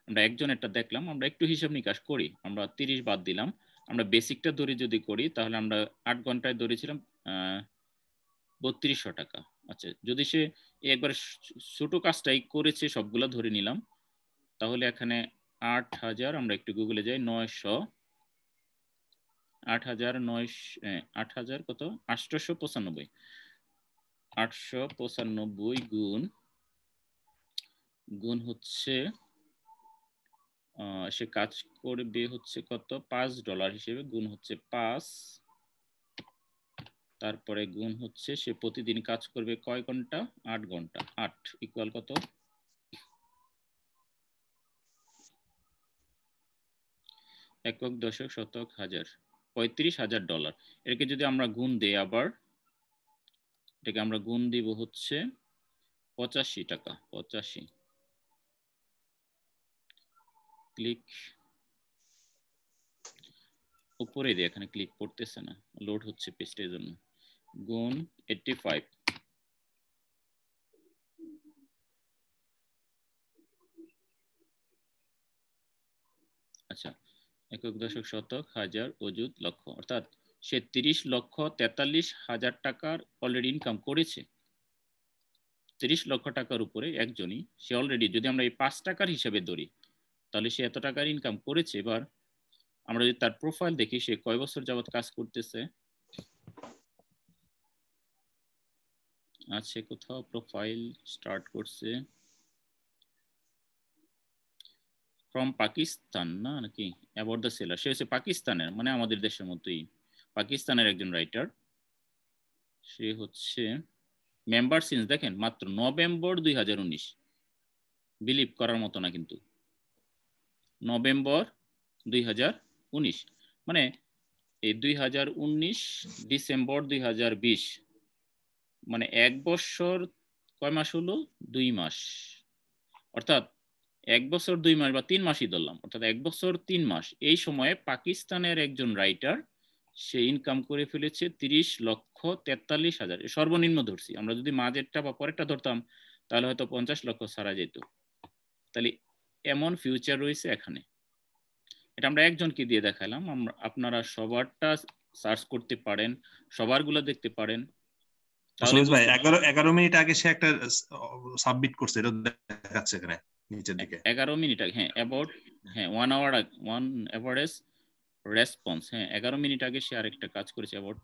আমরা একজনেরটা দেখলাম, আমরা একটু হিসাব নিকাশ করি। আমরা 30 বাদ দিলাম, আমরা বেসিকটা ধরে যদি করি, তাহলে আমরা 8 ঘন্টায় ধরেছিলাম 3200 টাকা। আচ্ছা, যদি সে একবার ছোট কাজটাই করেছে, সবগুলা ধরে নিলাম, তাহলে এখানে 8000, আমরা একটু গুগলে যাই, 8000 কত? 895। 895 গুণ হচ্ছে, সে কাজ করবে হচ্ছে কত? $5 হিসেবে, গুণ হচ্ছে 5, তারপরে গুণ হচ্ছে সে প্রতিদিন কাজ করবে কয় ঘন্টা? 8 ঘন্টা। 8 ইকুয়াল কত? একক, দশক, শতক, হাজার। $35,000। এটাকে যদি আমরা গুণ দেই, আবার এটাকে আমরা গুণ দিব হচ্ছে 85 টাকা। 85 ক্লিক উপরে দিয়ে, এখানে ক্লিক করতেছে না, লোড হচ্ছে পেজটার জন্য। গুণ 85, আচ্ছা, একক দশক শতক হাজার অযুত লক্ষ, অর্থাৎ সে 30,43,000 টাকার অলরেডি ইনকাম করেছে। 30 লক্ষ টাকার উপরে একজনই, সে অলরেডি, যদি আমরা এই 5 টাকার হিসাবে ধরি তাহলে সে এত টাকার ইনকাম করেছে। এবার আমরা যদি তার প্রোফাইল দেখি, সে কয় বছর যাবত কাজ করতেছে, আছে কোথাও প্রোফাইল স্টার্ট করছে ফ্রম পাকিস্তান না নাকি, অ্যাবাউট দ্য সেলার, সে হচ্ছে পাকিস্তানের, মানে আমাদের দেশের মতোই পাকিস্তানের একজন রাইটার। সে হচ্ছে মেম্বার সিন্স, দেখেন মাত্র নভেম্বর 2019, বিলিভ করার মতো না কিন্তু, নভেম্বর 2019, মানে এই 2019 ডিসেম্বর 2020, মানে 1 বছর কয় মাস হলো, 2 মাস, অর্থাৎ 1 বছর 2 মাস বা 3 মাসই ধরলাম, অর্থাৎ 1 বছর 3 মাস, এই সময়ে পাকিস্তানের একজন রাইটার সে ইনকাম করে ফেলেছে 30,43,000, সর্বনিম্ন ধরছি। আমরা যদি মাঝেরটা বা পরেরটা ধরতাম তাহলে হয়তো 50 লক্ষ ছাড়া যেত। তাহলে এমন ফিউচার রয়েছে এখানে। এটা আমরা একজনকে দিয়ে দেখালাম, আপনারা সবারটা সার্চ করতে পারেন, সবারগুলো দেখতে পারেন। ভাই 11 মিনিট আগে সে একটা সাবমিট করছে, এটা দেখাচ্ছে এখানে নিচের দিকে 11 মিনিট আগে, হ্যাঁ অ্যাবাউট, হ্যাঁ 1 আওয়ার, 1 এভারেজ রেসপন্স, হ্যাঁ 11 মিনিট আগে সে আরেকটা কাজ করেছে অ্যাবাউট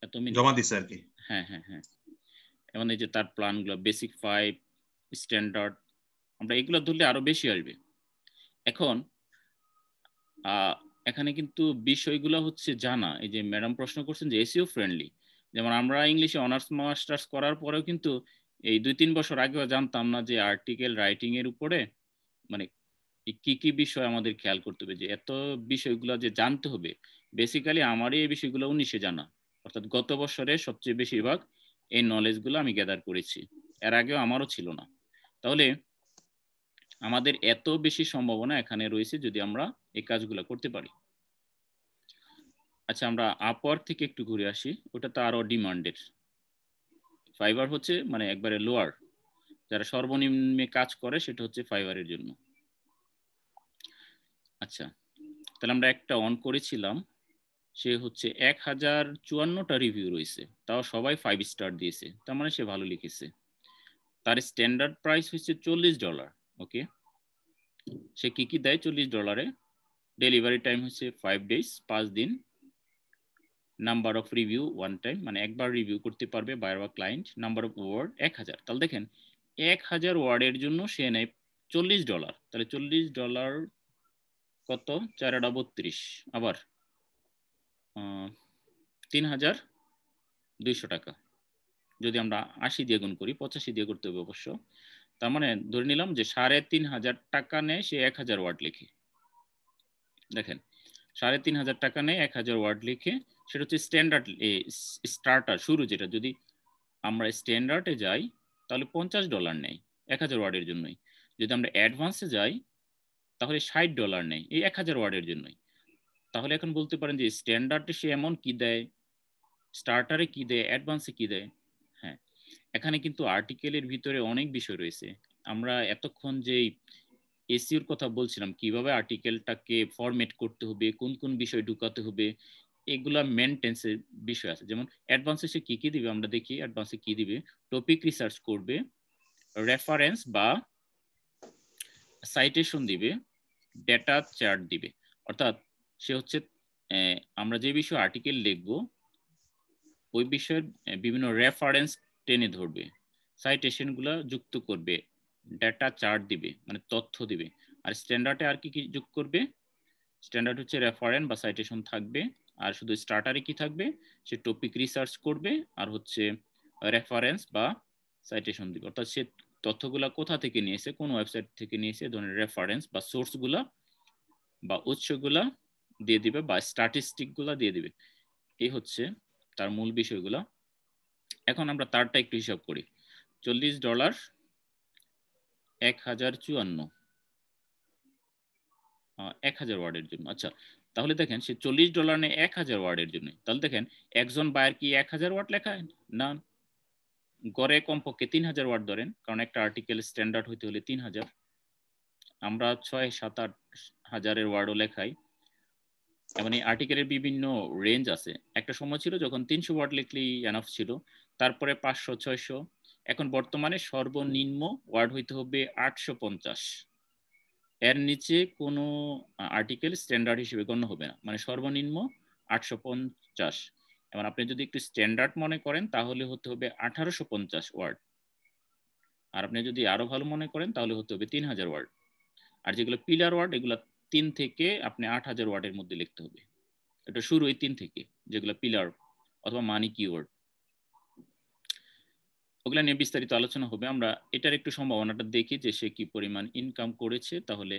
এত মিনিট জমা দিছে আর কি। হ্যাঁ হ্যাঁ হ্যাঁ, এবং এই যে তার প্ল্যানগুলো বেসিক 5 স্ট্যান্ডার্ড, আমরা এগুলো ধরলে আরো বেশি আসবে। এখন এখানে কিন্তু বিষয়গুলো হচ্ছে জানা, এই যে ম্যাডাম প্রশ্ন করছেন যে এসইও ফ্রেন্ডলি, যেমন আমরা ইংলিশে অনার্স মাস্টার্স করার পরেও কিন্তু এই 2-3 বছর আগেও জানতাম না যে আর্টিকেল রাইটিং এর উপরে মানে কি কি বিষয় আমাদের খেয়াল করতে হবে, যে এত বিষয়গুলো যে জানতে হবে। বেসিক্যালি আমারই এই বিষয়গুলো 19-এ জানা, অর্থাৎ গত বছরে সবচেয়ে বেশিরভাগ এই নলেজগুলো আমি গ্যাদার করেছি, এর আগেও আমারও ছিল না। তাহলে আমাদের এত বেশি সম্ভাবনা এখানে রয়েছে যদি আমরা এই কাজগুলো করতে পারি। আচ্ছা, আমরা আপওয়ার্ক থেকে একটু ঘুরে আসি, ওটা তো আরো ডিমান্ডেড। ফাইবার হচ্ছে মানে একবারে লোয়ার, যারা সর্বনিম্নে কাজ করে সেটা হচ্ছে ফাইবারের জন্য। আচ্ছা, তাহলে আমরা একটা অন করেছিলাম, সে হচ্ছে 1054টা রিভিউ রয়েছে, তাও সবাই 5 স্টার দিয়েছে, তার মানে সে ভালো লিখেছে। তার স্ট্যান্ডার্ড প্রাইস হচ্ছে $40। ওকে, সে কি কি দেয় $40-এ? ডেলিভারি টাইম হচ্ছে 5 ডেজ, 5 দিন। নাম্বার অফ রিভিউ 1 টাইম, মানে একবার রিভিউ করতে পারবে বায়ার বা ক্লায়েন্ট। নাম্বার অফ ওয়ার্ড 1000, তাহলে দেখেন 1000 ওয়ার্ডের জন্য সে নেয় $40, তাহলে $40 কত, 4-32, আবার 3,200 টাকা। যদি আমরা 80 দিয়ে গুণ করি, 85 দিয়ে করতে হবে অবশ্য, তার মানে ধরে নিলাম যে 3,500 টাকা নেয় সে 1000 ওয়ার্ড লিখে। দেখেন 3,500 টাকা নেয় 1000 ওয়ার্ড লিখে, সেটা হচ্ছে স্ট্যান্ডার্ড স্টার্টার শুরু, যেটা যদি আমরা স্ট্যান্ডার্ডে যাই তাহলে $50 নেয় 1000 ওয়ার্ডের জন্যই। যদি আমরা অ্যাডভান্সে যাই তাহলে $60 নেয় এই 1000 ওয়ার্ডের জন্যই। তাহলে এখন বলতে পারেন যে স্ট্যান্ডার্ডে সে এমন কি দেয়, স্টার্টারে কি দেয়, অ্যাডভান্সে কি দেয়। হ্যাঁ, এখানে কিন্তু আর্টিকেলের ভিতরে অনেক বিষয় রয়েছে। আমরা এতক্ষণ যে এসইওর কথা বলছিলাম, কিভাবে আর্টিকেলটাকে ফরম্যাট করতে হবে, কোন কোন বিষয় ঢুকাতে হবে, এগুলা মেনটেন্সের বিষয় আছে। যেমন অ্যাডভান্সে সে কি কি দিবে, আমরা দেখি অ্যাডভান্সে কি দিবে। টপিক রিসার্চ করবে, রেফারেন্স বা সাইটেশন দিবে, ডেটা চার্ট দিবে। অর্থাৎ সে হচ্ছে আমরা যে বিষয়ে আর্টিকেল লিখব ওই বিষয়ের বিভিন্ন রেফারেন্স টেনে ধরবে, সাইটেশনগুলো যুক্ত করবে, ডেটা চার্ট দিবে মানে তথ্য দিবে। আর স্ট্যান্ডার্ডে আর কি কি যোগ করবে, স্ট্যান্ডার্ড হচ্ছে রেফারেন্স বা সাইটেশন থাকবে, আর শুধু স্টার্টারে কি থাকবে, সে টপিক রিসার্চ করবে আর হচ্ছে রেফারেন্স বা সাইটেশন দিবে। অর্থাৎ সে তথ্যগুলা কোথা থেকে নিয়েছে, কোন ওয়েবসাইট থেকে নিয়েছে, ধরনের রেফারেন্স বা সোর্সগুলা বা উৎসগুলা দিয়ে দিবে বা স্ট্যাটিস্টিক গুলা দিয়ে দিবে। এই হচ্ছে তার মূল বিষয়গুলো। এখন আমরা তারটা একটু হিসাব করি। $40 1054 1000 ওয়ার্ডের জন্য। আচ্ছা, তাহলে দেখেন সে $40 নেয় 1000 ওয়ার্ডের জন্য। তাহলে দেখেন একজন বায়ার কি 1000 ওয়ার্ড লেখায়? না, গড়ে কমপক্ষে 3000 ওয়ার্ড ধরেন, কারণ একটা আর্টিকেল স্ট্যান্ডার্ড হইতে হলে 3000। আমরা 6, 7, 8 হাজারের ওয়ার্ডও লেখাই। এবং এই আর্টিকেলের বিভিন্ন রেঞ্জ আছে। একটা সময় ছিল যখন 300 ওয়ার্ড লিখলেই এনাফ ছিল, তারপরে 500, 600। এখন বর্তমানে সর্বনিম্ন ওয়ার্ড হইতে হবে 850। এর নিচে কোনো আর্টিকেল স্ট্যান্ডার্ড হিসেবে গণ্য হবে না, মানে সর্বনিম্ন 850। এবং আপনি যদি একটু স্ট্যান্ডার্ড মনে করেন তাহলে হতে হবে 1850 ওয়ার্ড। আর আপনি যদি আরো ভালো মনে করেন তাহলে হতে হবে 3000 ওয়ার্ড। আর যেগুলো পিলার ওয়ার্ড, এগুলো 3 থেকে আপনি 8000 ওয়ার্ডের মধ্যে লিখতে হবে। এটা শুরু ওই 3 থেকে, যেগুলো পিলার অথবা মানি কিওয়ার্ড, ওগুলা নিয়ে বিস্তারিত আলোচনা হবে। আমরা এটার একটু সম্ভাবনাটা দেখি যে সে কি পরিমাণ ইনকাম করেছে। তাহলে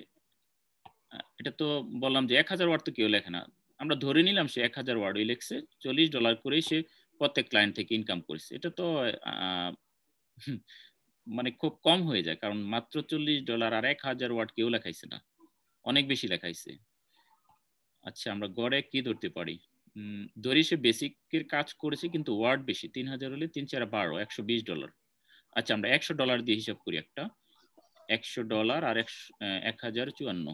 এটা তো বললাম যে 1000 ওয়ার্ড তো কেউ লেখে না, আমরা ধরে নিলাম সে 1000 ওয়ার্ডই লিখছে, $40 করেই সে প্রত্যেক ক্লায়েন্ট থেকে ইনকাম করেছে। এটা তো মানে খুব কম হয়ে যায়, কারণ মাত্র $40 আর 1000 ওয়ার্ড কেউ লেখাইছে না, অনেক বেশি লেখাইছে। আচ্ছা, আমরা গড়ে কি ধরতে পারি? ধরি সে বেসিকের কাজ করেছে কিন্তু ওয়ার্ড বেশি, 3000 হলে 3 4 12, $120। আচ্ছা, আমরা $100 দিয়ে হিসাব করি একটা। $100 আর 1054,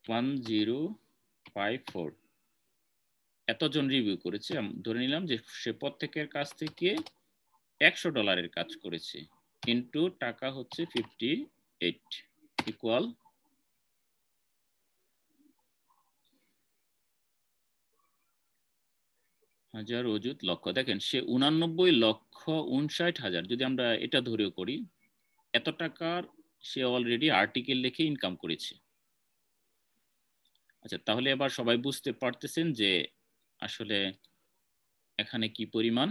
1054। এতজন রিভিউ করেছে, ধরে নিলাম যে সে প্রত্যেকের কাছ থেকে $100 কাজ করেছে, কিন্তু টাকা হচ্ছে 58 ইকুয়াল হাজার অযুত লক্ষ। দেখেন সে 89,59,000, যদি আমরা এটা ধরেও করি, এত টাকার সে অলরেডি আর্টিকেল লিখে ইনকাম করেছে। আচ্ছা, তাহলে এবার সবাই বুঝতে পারতেছেন যে আসলে এখানে কি পরিমাণ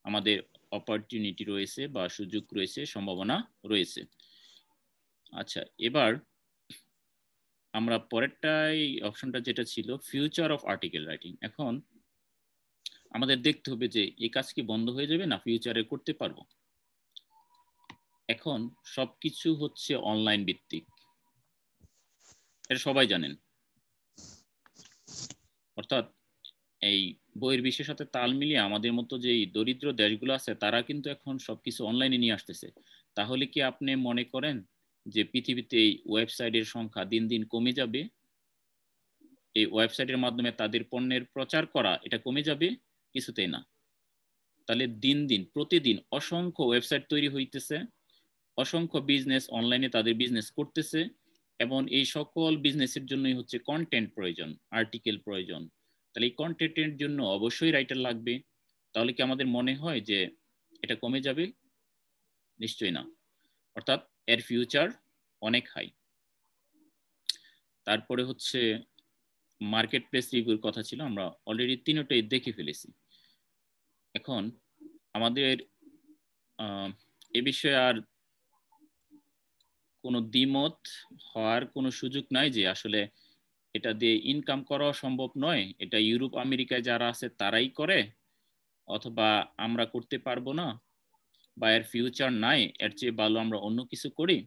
আমাদের অপরচুনিটি রয়েছে বা সুযোগ রয়েছে, সম্ভাবনা রয়েছে। আচ্ছা, এবার আমরা পরেরটাই অপশনটা যেটা ছিল ফিউচার অফ আর্টিকেল রাইটিং। এখন আমাদের দেখতে হবে যে এই কাজ কি বন্ধ হয়ে যাবে না ফিউচারে করতে পারবো। এখন সবকিছু হচ্ছে অনলাইন ভিত্তিক, এটা সবাই জানেন। অর্থাৎ এই বইয়ের বিশ্বের সাথে তাল মিলিয়ে আমাদের মতো যে দরিদ্র দেশগুলো আছে তারা কিন্তু এখন সবকিছু অনলাইনে নিয়ে আসতেছে। তাহলে কি আপনি মনে করেন যে পৃথিবীতে এই ওয়েবসাইটের সংখ্যা দিন দিন কমে যাবে? এই ওয়েবসাইটের মাধ্যমে তাদের পণ্যের প্রচার করা এটা কমে যাবে? কিছুতেই না। তাহলে দিন দিন প্রতিদিন অসংখ্য ওয়েবসাইট তৈরি হইতেছে, অসংখ্য বিজনেস অনলাইনে তাদের বিজনেস করতেছে, এবং এই সকল বিজনেসের জন্যই হচ্ছে কন্টেন্ট প্রয়োজন, আর্টিকেল প্রয়োজন। তাহলে এই কন্টেন্টের জন্য অবশ্যই রাইটার লাগবে। তাহলে কি আমাদের মনে হয় যে এটা কমে যাবে? নিশ্চয়ই না। অর্থাৎ এর ফিউচার অনেক হাই। তারপরে হচ্ছে মার্কেট প্লেস রিভিউর কথা ছিল, আমরা অলরেডি তিনটাই দেখে ফেলেছি। এখন আমাদের এ বিষয়ে আর কোনো দ্বিমত হওয়ার কোনো সুযোগ নাই যে আসলে এটা দিয়ে ইনকাম করা সম্ভব নয়, এটা ইউরোপ আমেরিকায় যারা আছে তারাই করে, অথবা আমরা করতে পারবো না, বা এর ফিউচার নাই, এর চেয়ে ভালো আমরা অন্য কিছু করি।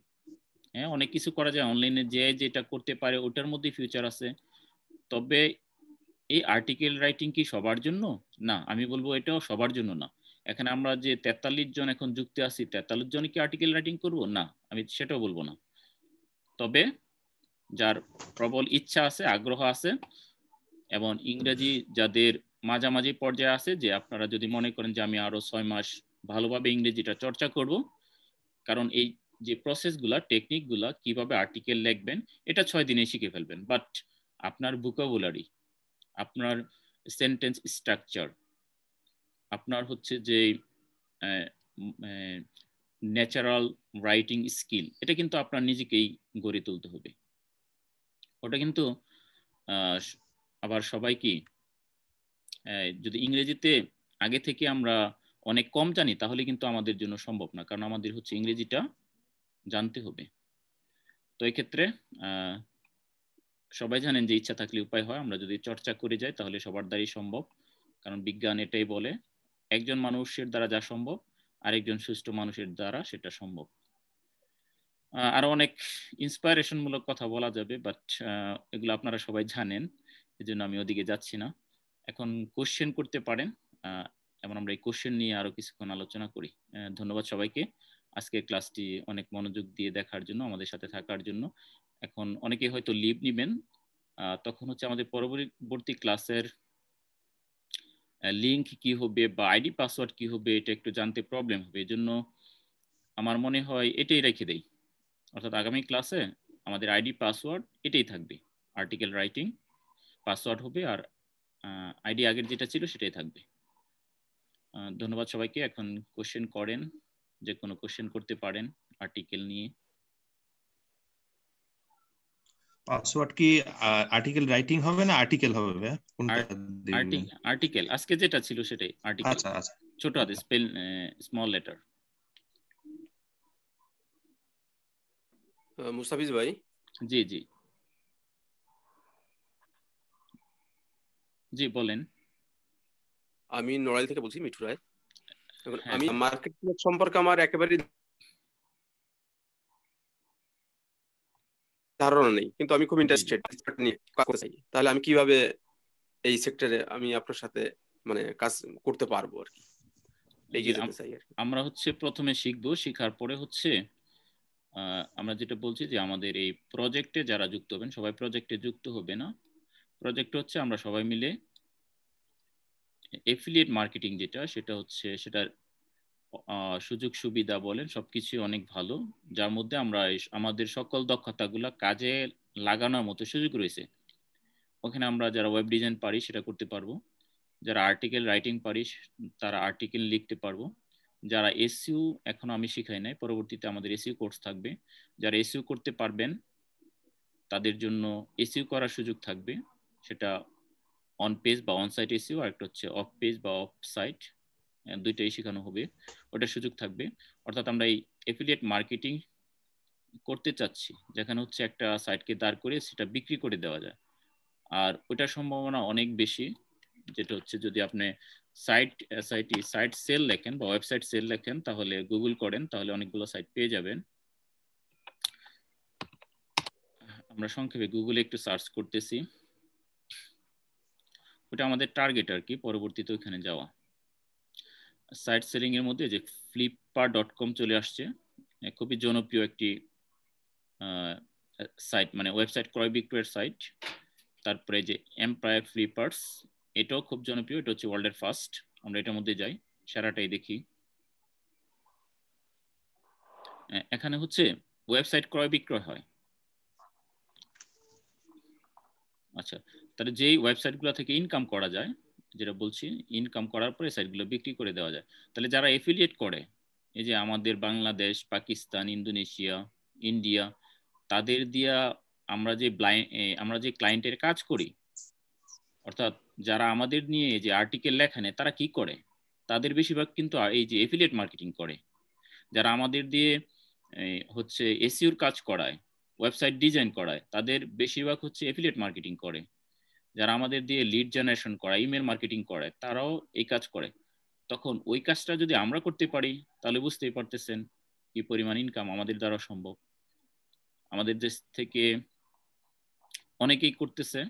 হ্যাঁ, অনেক কিছু করা যায় অনলাইনে, যে যেটা করতে পারে ওটার মধ্যে ফিউচার আছে। তবে এই আর্টিকেল রাইটিং কি সবার জন্য? না, আমি বলবো এটাও সবার জন্য না। এখানে আমরা যে 43 জন এখন যুক্ত আছি, 43 জন কি আর্টিকেল রাইটিং করব? না, আমি সেটাও বলবো না। তবে যার প্রবল ইচ্ছা আছে, আগ্রহ আছে, এবং ইংরেজি যাদের মাঝামাঝি পর্যায়ে আছে, যে আপনারা যদি মনে করেন যে আমি আরো 6 মাস ভালোভাবে ইংরেজিটা চর্চা করব, কারণ এই যে প্রসেসগুলা, টেকনিকগুলা, কিভাবে আর্টিকেল লিখবেন এটা 6 দিনে শিখে ফেলবেন। বাট আপনার ভোকাবুলারি, আপনার সেন্টেন্স স্ট্রাকচার, আপনার হচ্ছে যে ন্যাচারাল রাইটিং স্কিল, এটা কিন্তু আপনার নিজেকেই গড়ে তুলতে হবে। ওটা কিন্তু আবার সবাই কি যদি ইংরেজিতে আগে থেকে আমরা অনেক কম জানি তাহলে কিন্তু আমাদের জন্য সম্ভব না, কারণ আমাদের হচ্ছে ইংরেজিটা জানতে হবে। তো এই ক্ষেত্রে সবাই জানেন যে ইচ্ছা থাকলে উপায় হয়, আমরা যদি চর্চা করে যাই তাহলে সবার দ্বারাই সম্ভব, কারণ বিজ্ঞান এটাই বলে একজন মানুষের দ্বারা যা সম্ভব আরেকজন সুস্থ মানুষের দ্বারা সেটা সম্ভব। আরো অনেক ইন্সপায়ারেশন মূলক কথা বলা যাবে, বাট এগুলো আপনারা সবাই জানেন, এই জন্য আমি ওদিকে যাচ্ছি না। এখন কোশ্চেন করতে পারেন, এবং আমরা এই কোশ্চেন নিয়ে আরো কিছুক্ষণ আলোচনা করি। ধন্যবাদ সবাইকে আজকের ক্লাসটি অনেক মনোযোগ দিয়ে দেখার জন্য, আমাদের সাথে থাকার জন্য। এখন অনেকে হয়তো লিভ নিবেন, তখন হচ্ছে আমাদের পরবর্তী ক্লাসের লিংক কি হবে বা আইডি পাসওয়ার্ড কি হবে এটা একটু জানতে প্রবলেম হবে, এজন্য আমার মনে হয় এটাই রেখে দেই, অর্থাৎ আগামী ক্লাসে আমাদের আইডি পাসওয়ার্ড এটাই থাকবে, আর্টিকেল রাইটিং পাসওয়ার্ড হবে, আর আইডি আগের যেটা ছিল সেটাই থাকবে। ধন্যবাদ সবাইকে। এখন কোশ্চেন করেন, যে কোনো কোশ্চেন করতে পারেন আর্টিকেল নিয়ে। পাসওয়ার্ড কি আর্টিকেল রাইটিং হবে না আর্টিকেল হবে? কোনটা দিবেন? আর্টিকেল আজকে যেটা ছিল সেটাই আর্টিকেল। আচ্ছা আচ্ছা, ছোট হাতে স্পেল স্মল লেটার। মুস্তাফিজ ভাই। জি জি জি বলেন। আমি নড়াইল থেকে বলছি, মিঠু রায়। হ্যাঁ, আমি মার্কেট প্লেস সম্পর্কে আমার একেবারে ধারণা নেই, কিন্তু আমি খুব ইন্টারেস্টেড নিয়ে কাজ করতে চাই। তাহলে আমি কিভাবে এই সেক্টরে আমি আপনার সাথে মানে কাজ করতে পারবো আর কি, এগিয়ে যেতে চাই আর কি। আমরা হচ্ছে প্রথমে শিখবো, শেখার পরে হচ্ছে আমরা যেটা বলছি যে আমাদের এই প্রজেক্টে যারা যুক্ত হবেন, সবাই প্রজেক্টে যুক্ত হবে না। প্রজেক্ট হচ্ছে আমরা সবাই মিলে এফিলিয়েট মার্কেটিং যেটা, সেটা হচ্ছে সেটার সুযোগ সুবিধা বলেন সবকিছু অনেক ভালো, যার মধ্যে আমরা আমাদের সকল দক্ষতাগুলো কাজে লাগানোর মতো সুযোগ রয়েছে। ওখানে আমরা যারা ওয়েব ডিজাইন পারি সেটা করতে পারবো, যারা আর্টিকেল রাইটিং পারি তারা আর্টিকেল লিখতে পারবো, যারা এসইউ এখনো আমি শিখাই নাই, পরবর্তীতে আমাদের এসইউ কোর্স থাকবে, যারা এসইউ করতে পারবেন তাদের জন্য এসইউ করার সুযোগ থাকবে, সেটা অন পেজ বা অন সাইট এসইউ, আর একটা হচ্ছে অফ পেজ বা অফ সাইট, দুইটাই শেখানো হবে, ওটার সুযোগ থাকবে। অর্থাৎ আমরা এই এফিলিয়েট মার্কেটিং করতে চাচ্ছি, যেখানে হচ্ছে একটা সাইটকে দাঁড় করে সেটা বিক্রি করে দেওয়া যায়, আর ওটার সম্ভাবনা অনেক বেশি, যেটা হচ্ছে যদি আপনি সাইট সেল লেখেন বা ওয়েবসাইট সেল লেখেন, তাহলে গুগল করেন, তাহলে অনেকগুলো সাইট পেয়ে যাবেন। আমরা সংক্ষেপে গুগলে একটু সার্চ করতেছি, ওটা আমাদের টার্গেট আর কি, পরবর্তীতে ওইখানে যাওয়া। সাইট সেলিং এর মধ্যে যে flipkart.com চলে আসছে, খুবই জনপ্রিয় একটি সাইট, মানে ওয়েবসাইট ক্রয় বিক্রয়ের সাইট। তারপরে যে এম্পায়ার ফ্লিপার্স, এটাও খুব জনপ্রিয়, এটা হচ্ছে ওয়ার্ল্ডের ফার্স্ট। আমরা এটার মধ্যে যাই, সারাটাই দেখি। এখানে হচ্ছে ওয়েবসাইট ক্রয় বিক্রয় হয়। আচ্ছা, তাহলে যেই ওয়েবসাইটগুলো থেকে ইনকাম করা যায়, যেটা বলছি, ইনকাম করার পরে সাইটগুলো বিক্রি করে দেওয়া যায়। তাহলে যারা এফিলিয়েট করে, এই যে আমাদের বাংলাদেশ, পাকিস্তান, ইন্দোনেশিয়া, ইন্ডিয়া, তাদের দিয়া আমরা যে ক্লায়েন্টের কাজ করি, অর্থাৎ যারা আমাদের নিয়ে যে আর্টিকেল লেখেন তারা কি করে, তাদের বেশিরভাগ কিন্তু এই যে এফিলিয়েট মার্কেটিং করে। যারা আমাদের দিয়ে হচ্ছে এসইওর কাজ করায়, ওয়েবসাইট ডিজাইন করায়, তাদের বেশিরভাগ হচ্ছে এফিলিয়েট মার্কেটিং করে। যারা আমাদের দিয়ে লিড জেনারেশন করায়, ইমেল মার্কেটিং করায়, তারাও এই কাজ করে। তখন ওই কাজটা যদি আমরা করতে পারি, তাহলে বুঝতেই পারতেছেন কি পরিমাণ ইনকাম আমাদের দ্বারা সম্ভব। আমাদের দেশ থেকে অনেকেই করতেছে,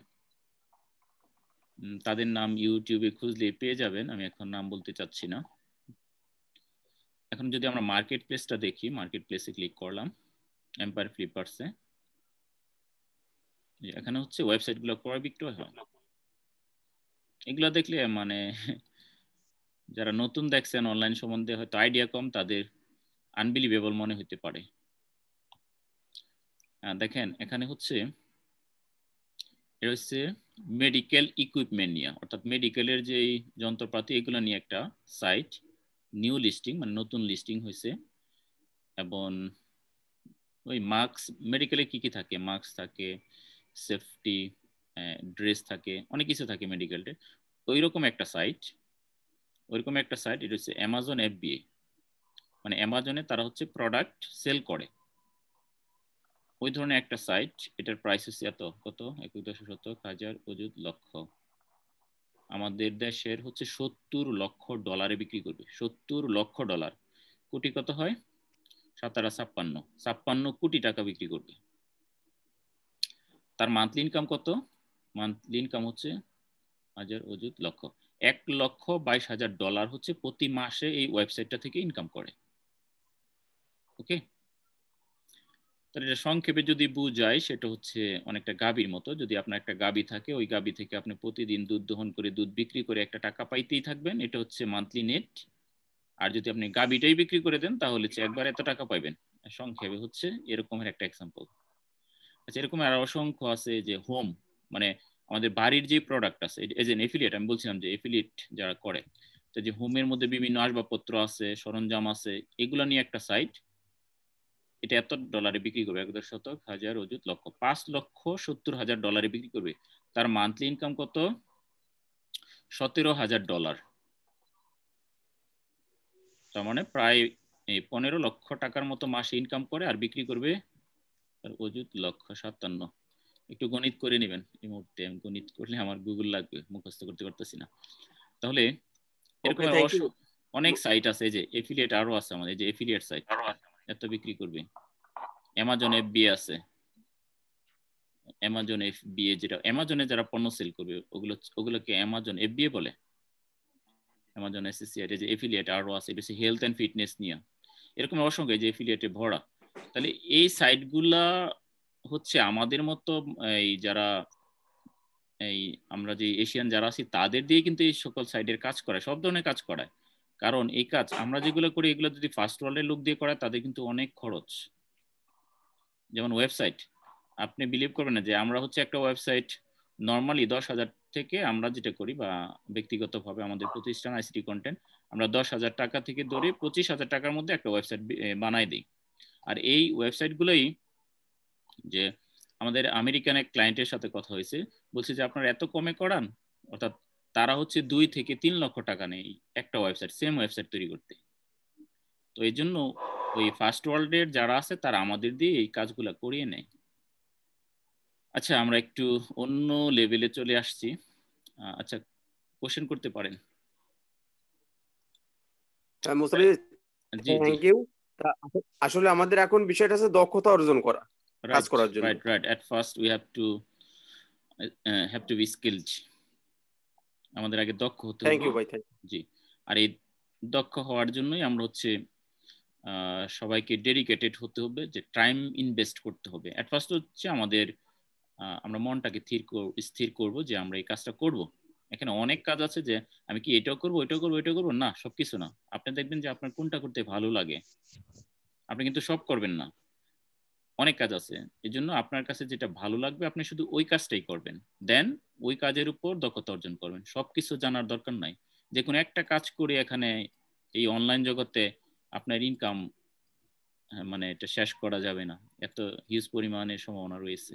তাদের নাম ইউটিউবে খুঁজলে পেয়ে যাবেন, আমি এখন নাম বলতে চাচ্ছি না। এখন যদি আমরা মার্কেট প্লেসটা দেখি, মার্কেট প্লেসে ক্লিক করলাম, এম্পায়ার ফ্লিপার্সে, এখানে হচ্ছে ওয়েবসাইটগুলো ক্রয় বিক্রয় হয়। এগুলো দেখলে মানে যারা নতুন দেখছেন অনলাইন সম্বন্ধে হয়তো আইডিয়া কম, তাদের আনবিলিভেবল মনে হতে পারে। দেখেন এখানে হচ্ছে এটা হচ্ছে মেডিকেল ইকুইপমেন্ট নিয়ে, অর্থাৎ মেডিকেলের যে যন্ত্রপাতি এগুলো নিয়ে একটা সাইট, নিউ লিস্টিং মানে নতুন লিস্টিং হয়েছে। এবং ওই মাস্ক, মেডিকেলে কি কি থাকে, মাস্ক থাকে, সেফটি ড্রেস থাকে, অনেক কিছু থাকে মেডিকেলে। ওইরকম একটা সাইট, এটা হচ্ছে অ্যামাজন FBA, মানে অ্যামাজনে তারা হচ্ছে প্রোডাক্ট সেল করে। ওই ধরনের একটা সাইট, এটার প্রাইস হচ্ছে এত, কত, 1,000 হাজার অযুত লক্ষ। আমাদের দেশের হচ্ছে 70 লক্ষ ডলারে বিক্রি করবে, 70 লক্ষ ডলার। কোটি কত হয়? 57 কোটি টাকা বিক্রি করবে। তার মান্থলি ইনকাম কত? মান্থলি ইনকাম হচ্ছে হাজার অযুত লক্ষ, 1,22,000 ডলার হচ্ছে প্রতি মাসে এই ওয়েবসাইটটা থেকে ইনকাম করে। ওকে, তাহলে এটা সংক্ষেপে যদি বুঝাই, সেটা হচ্ছে অনেকটা গাভীর মতো। যদি আপনার একটা গাভী থাকে, ওই গাভী থেকে আপনি প্রতিদিন দুধ দহন করে দুধ বিক্রি করে একটা টাকা পাইতেই থাকবেন, এটা হচ্ছে মান্থলি নেট। আর যদি আপনি গাভীটাই বিক্রি করে দেন, তাহলে হচ্ছে একবার এত টাকা পাইবেন। সংক্ষেপে হচ্ছে এরকমের একটা এক্সাম্পল। আচ্ছা, এরকম আর অসংখ্য আছে, যে হোম, মানে আমাদের বাড়ির যে প্রোডাক্ট আছে, এজ এন এফিলিয়েট, আমি বলছিলাম যে এফিলিয়েট যারা করে, তো যে হোমের মধ্যে বিভিন্ন আসবাবপত্র আছে, সরঞ্জাম আছে, এগুলা নিয়ে একটা সাইট, এটা এত ডলারে বিক্রি করবে, 1,000 হাজার অযুত লক্ষ, 5,70,000 ডলারে বিক্রি করবে। তার মান্থলি ইনকাম কত? 17,000 ডলার। তার মানে প্রায় 15 লক্ষ টাকার মতো মাসে ইনকাম করে, আর বিক্রি করবে তার অযুত লক্ষ 57। একটু গণিত করে নেবেন, এই মুহূর্তে আমি গণিত করলে আমার গুগল লাগবে, মুখস্থ করতে পারতেছি না। তাহলে এরকম অনেক সাইট আছে, যে এফিলিয়েট আরো আছে আমাদের, যে এফিলিয়েট সাইট এত বিক্রি করবে। অ্যামাজন এফবিএ আছে, অ্যামাজন এফবিএ, যেটা অ্যামাজনে যারা পণ্য সেল করবে ওগুলোকে অ্যামাজন এফবিএ বলে, অ্যামাজন এসএসসিআই। যে এফিলিয়েট আরো আছে, এটা হচ্ছে হেলথ এন্ড ফিটনেস নিয়ে, এরকম অসংখ্য যে এফিলিয়েটে ভরা। তাহলে এই সাইটগুলা হচ্ছে আমাদের মতো এই যারা এই আমরা যে এশিয়ান যারা আছি, তাদের দিয়ে কিন্তু এই সকল সাইডের কাজ করায়, সব ধরনের কাজ করায়। কারণ এই কাজ আমরা যেগুলো করি, এগুলো যদি ফার্স্ট ওয়ার্ল্ডের লোক দিয়ে করায়, তাদের কিন্তু অনেক খরচ। যেমন ওয়েবসাইট, আপনি বিলিভ করবেন না যে আমরা হচ্ছে একটা ওয়েবসাইট নর্মালি 10,000 থেকে আমরা যেটা করি, বা ব্যক্তিগতভাবে আমাদের প্রতিষ্ঠান আইসিটি কন্টেন্ট, আমরা 10,000 টাকা থেকে ধরে 25,000 টাকার মধ্যে একটা ওয়েবসাইট বানাই দিই। আর এই ওয়েবসাইটগুলোই, যে আমাদের আমেরিকান এক ক্লায়েন্টের সাথে কথা হয়েছে, বলছে যে আপনারা এত কমে করান, অর্থাৎ তারা হচ্ছে 2 থেকে 3 লক্ষ টাকা নেই একটা ওয়েবসাইট, সেম ওয়েবসাইট তৈরি করতে। তো এই জন্য ওই ফার্স্ট ওয়ার্ল্ডের যারা আছে, তারা আমাদের দিয়ে এই কাজগুলা করিয়ে নেয়। আচ্ছা, আমরা একটু অন্য লেভেলে চলে আসছি। আচ্ছা, কোশ্চেন করতে পারেন। Thank you. আসলে আমাদের এখন বিষয়টা আছে দক্ষতা অর্জন করা, কাজ করার জন্য। Right. At first we have to be skilled. আমাদের আগে দক্ষ হতে হবে। থ্যাংক ইউ ভাই, থ্যাংক ইউ। জি, আর এই দক্ষ হওয়ার জন্যই আমরা হচ্ছে সবাইকে ডেডিকেটেড হতে হবে, যে টাইম ইনভেস্ট করতে হবে। এট ফার্স্ট হচ্ছে আমাদের আমরা মনটাকে স্থির করব যে আমরা এই কাজটা করব। এখানে অনেক কাজ আছে, যে আমি কি এটাও করব, ওইটাও করব, ওইটাও করব, না, সবকিছু না। আপনি দেখবেন যে আপনার কোনটা করতে ভালো লাগে, আপনি কিন্তু সব করবেন না, অনেক কাজ আছে। এই জন্য আপনার কাছে যেটা ভালো লাগবে, আপনি শুধু ওই কাজটাই করবেন, দেন ওই কাজের উপর দক্ষতা অর্জন করবেন। সবকিছু জানার দরকার নাই। যে কোনো একটা কাজ করে এখানে এই অনলাইন জগতে আপনার ইনকাম, মানে এটা শেষ করা যাবে না, এত হিউজ পরিমাণের সম্ভাবনা রয়েছে।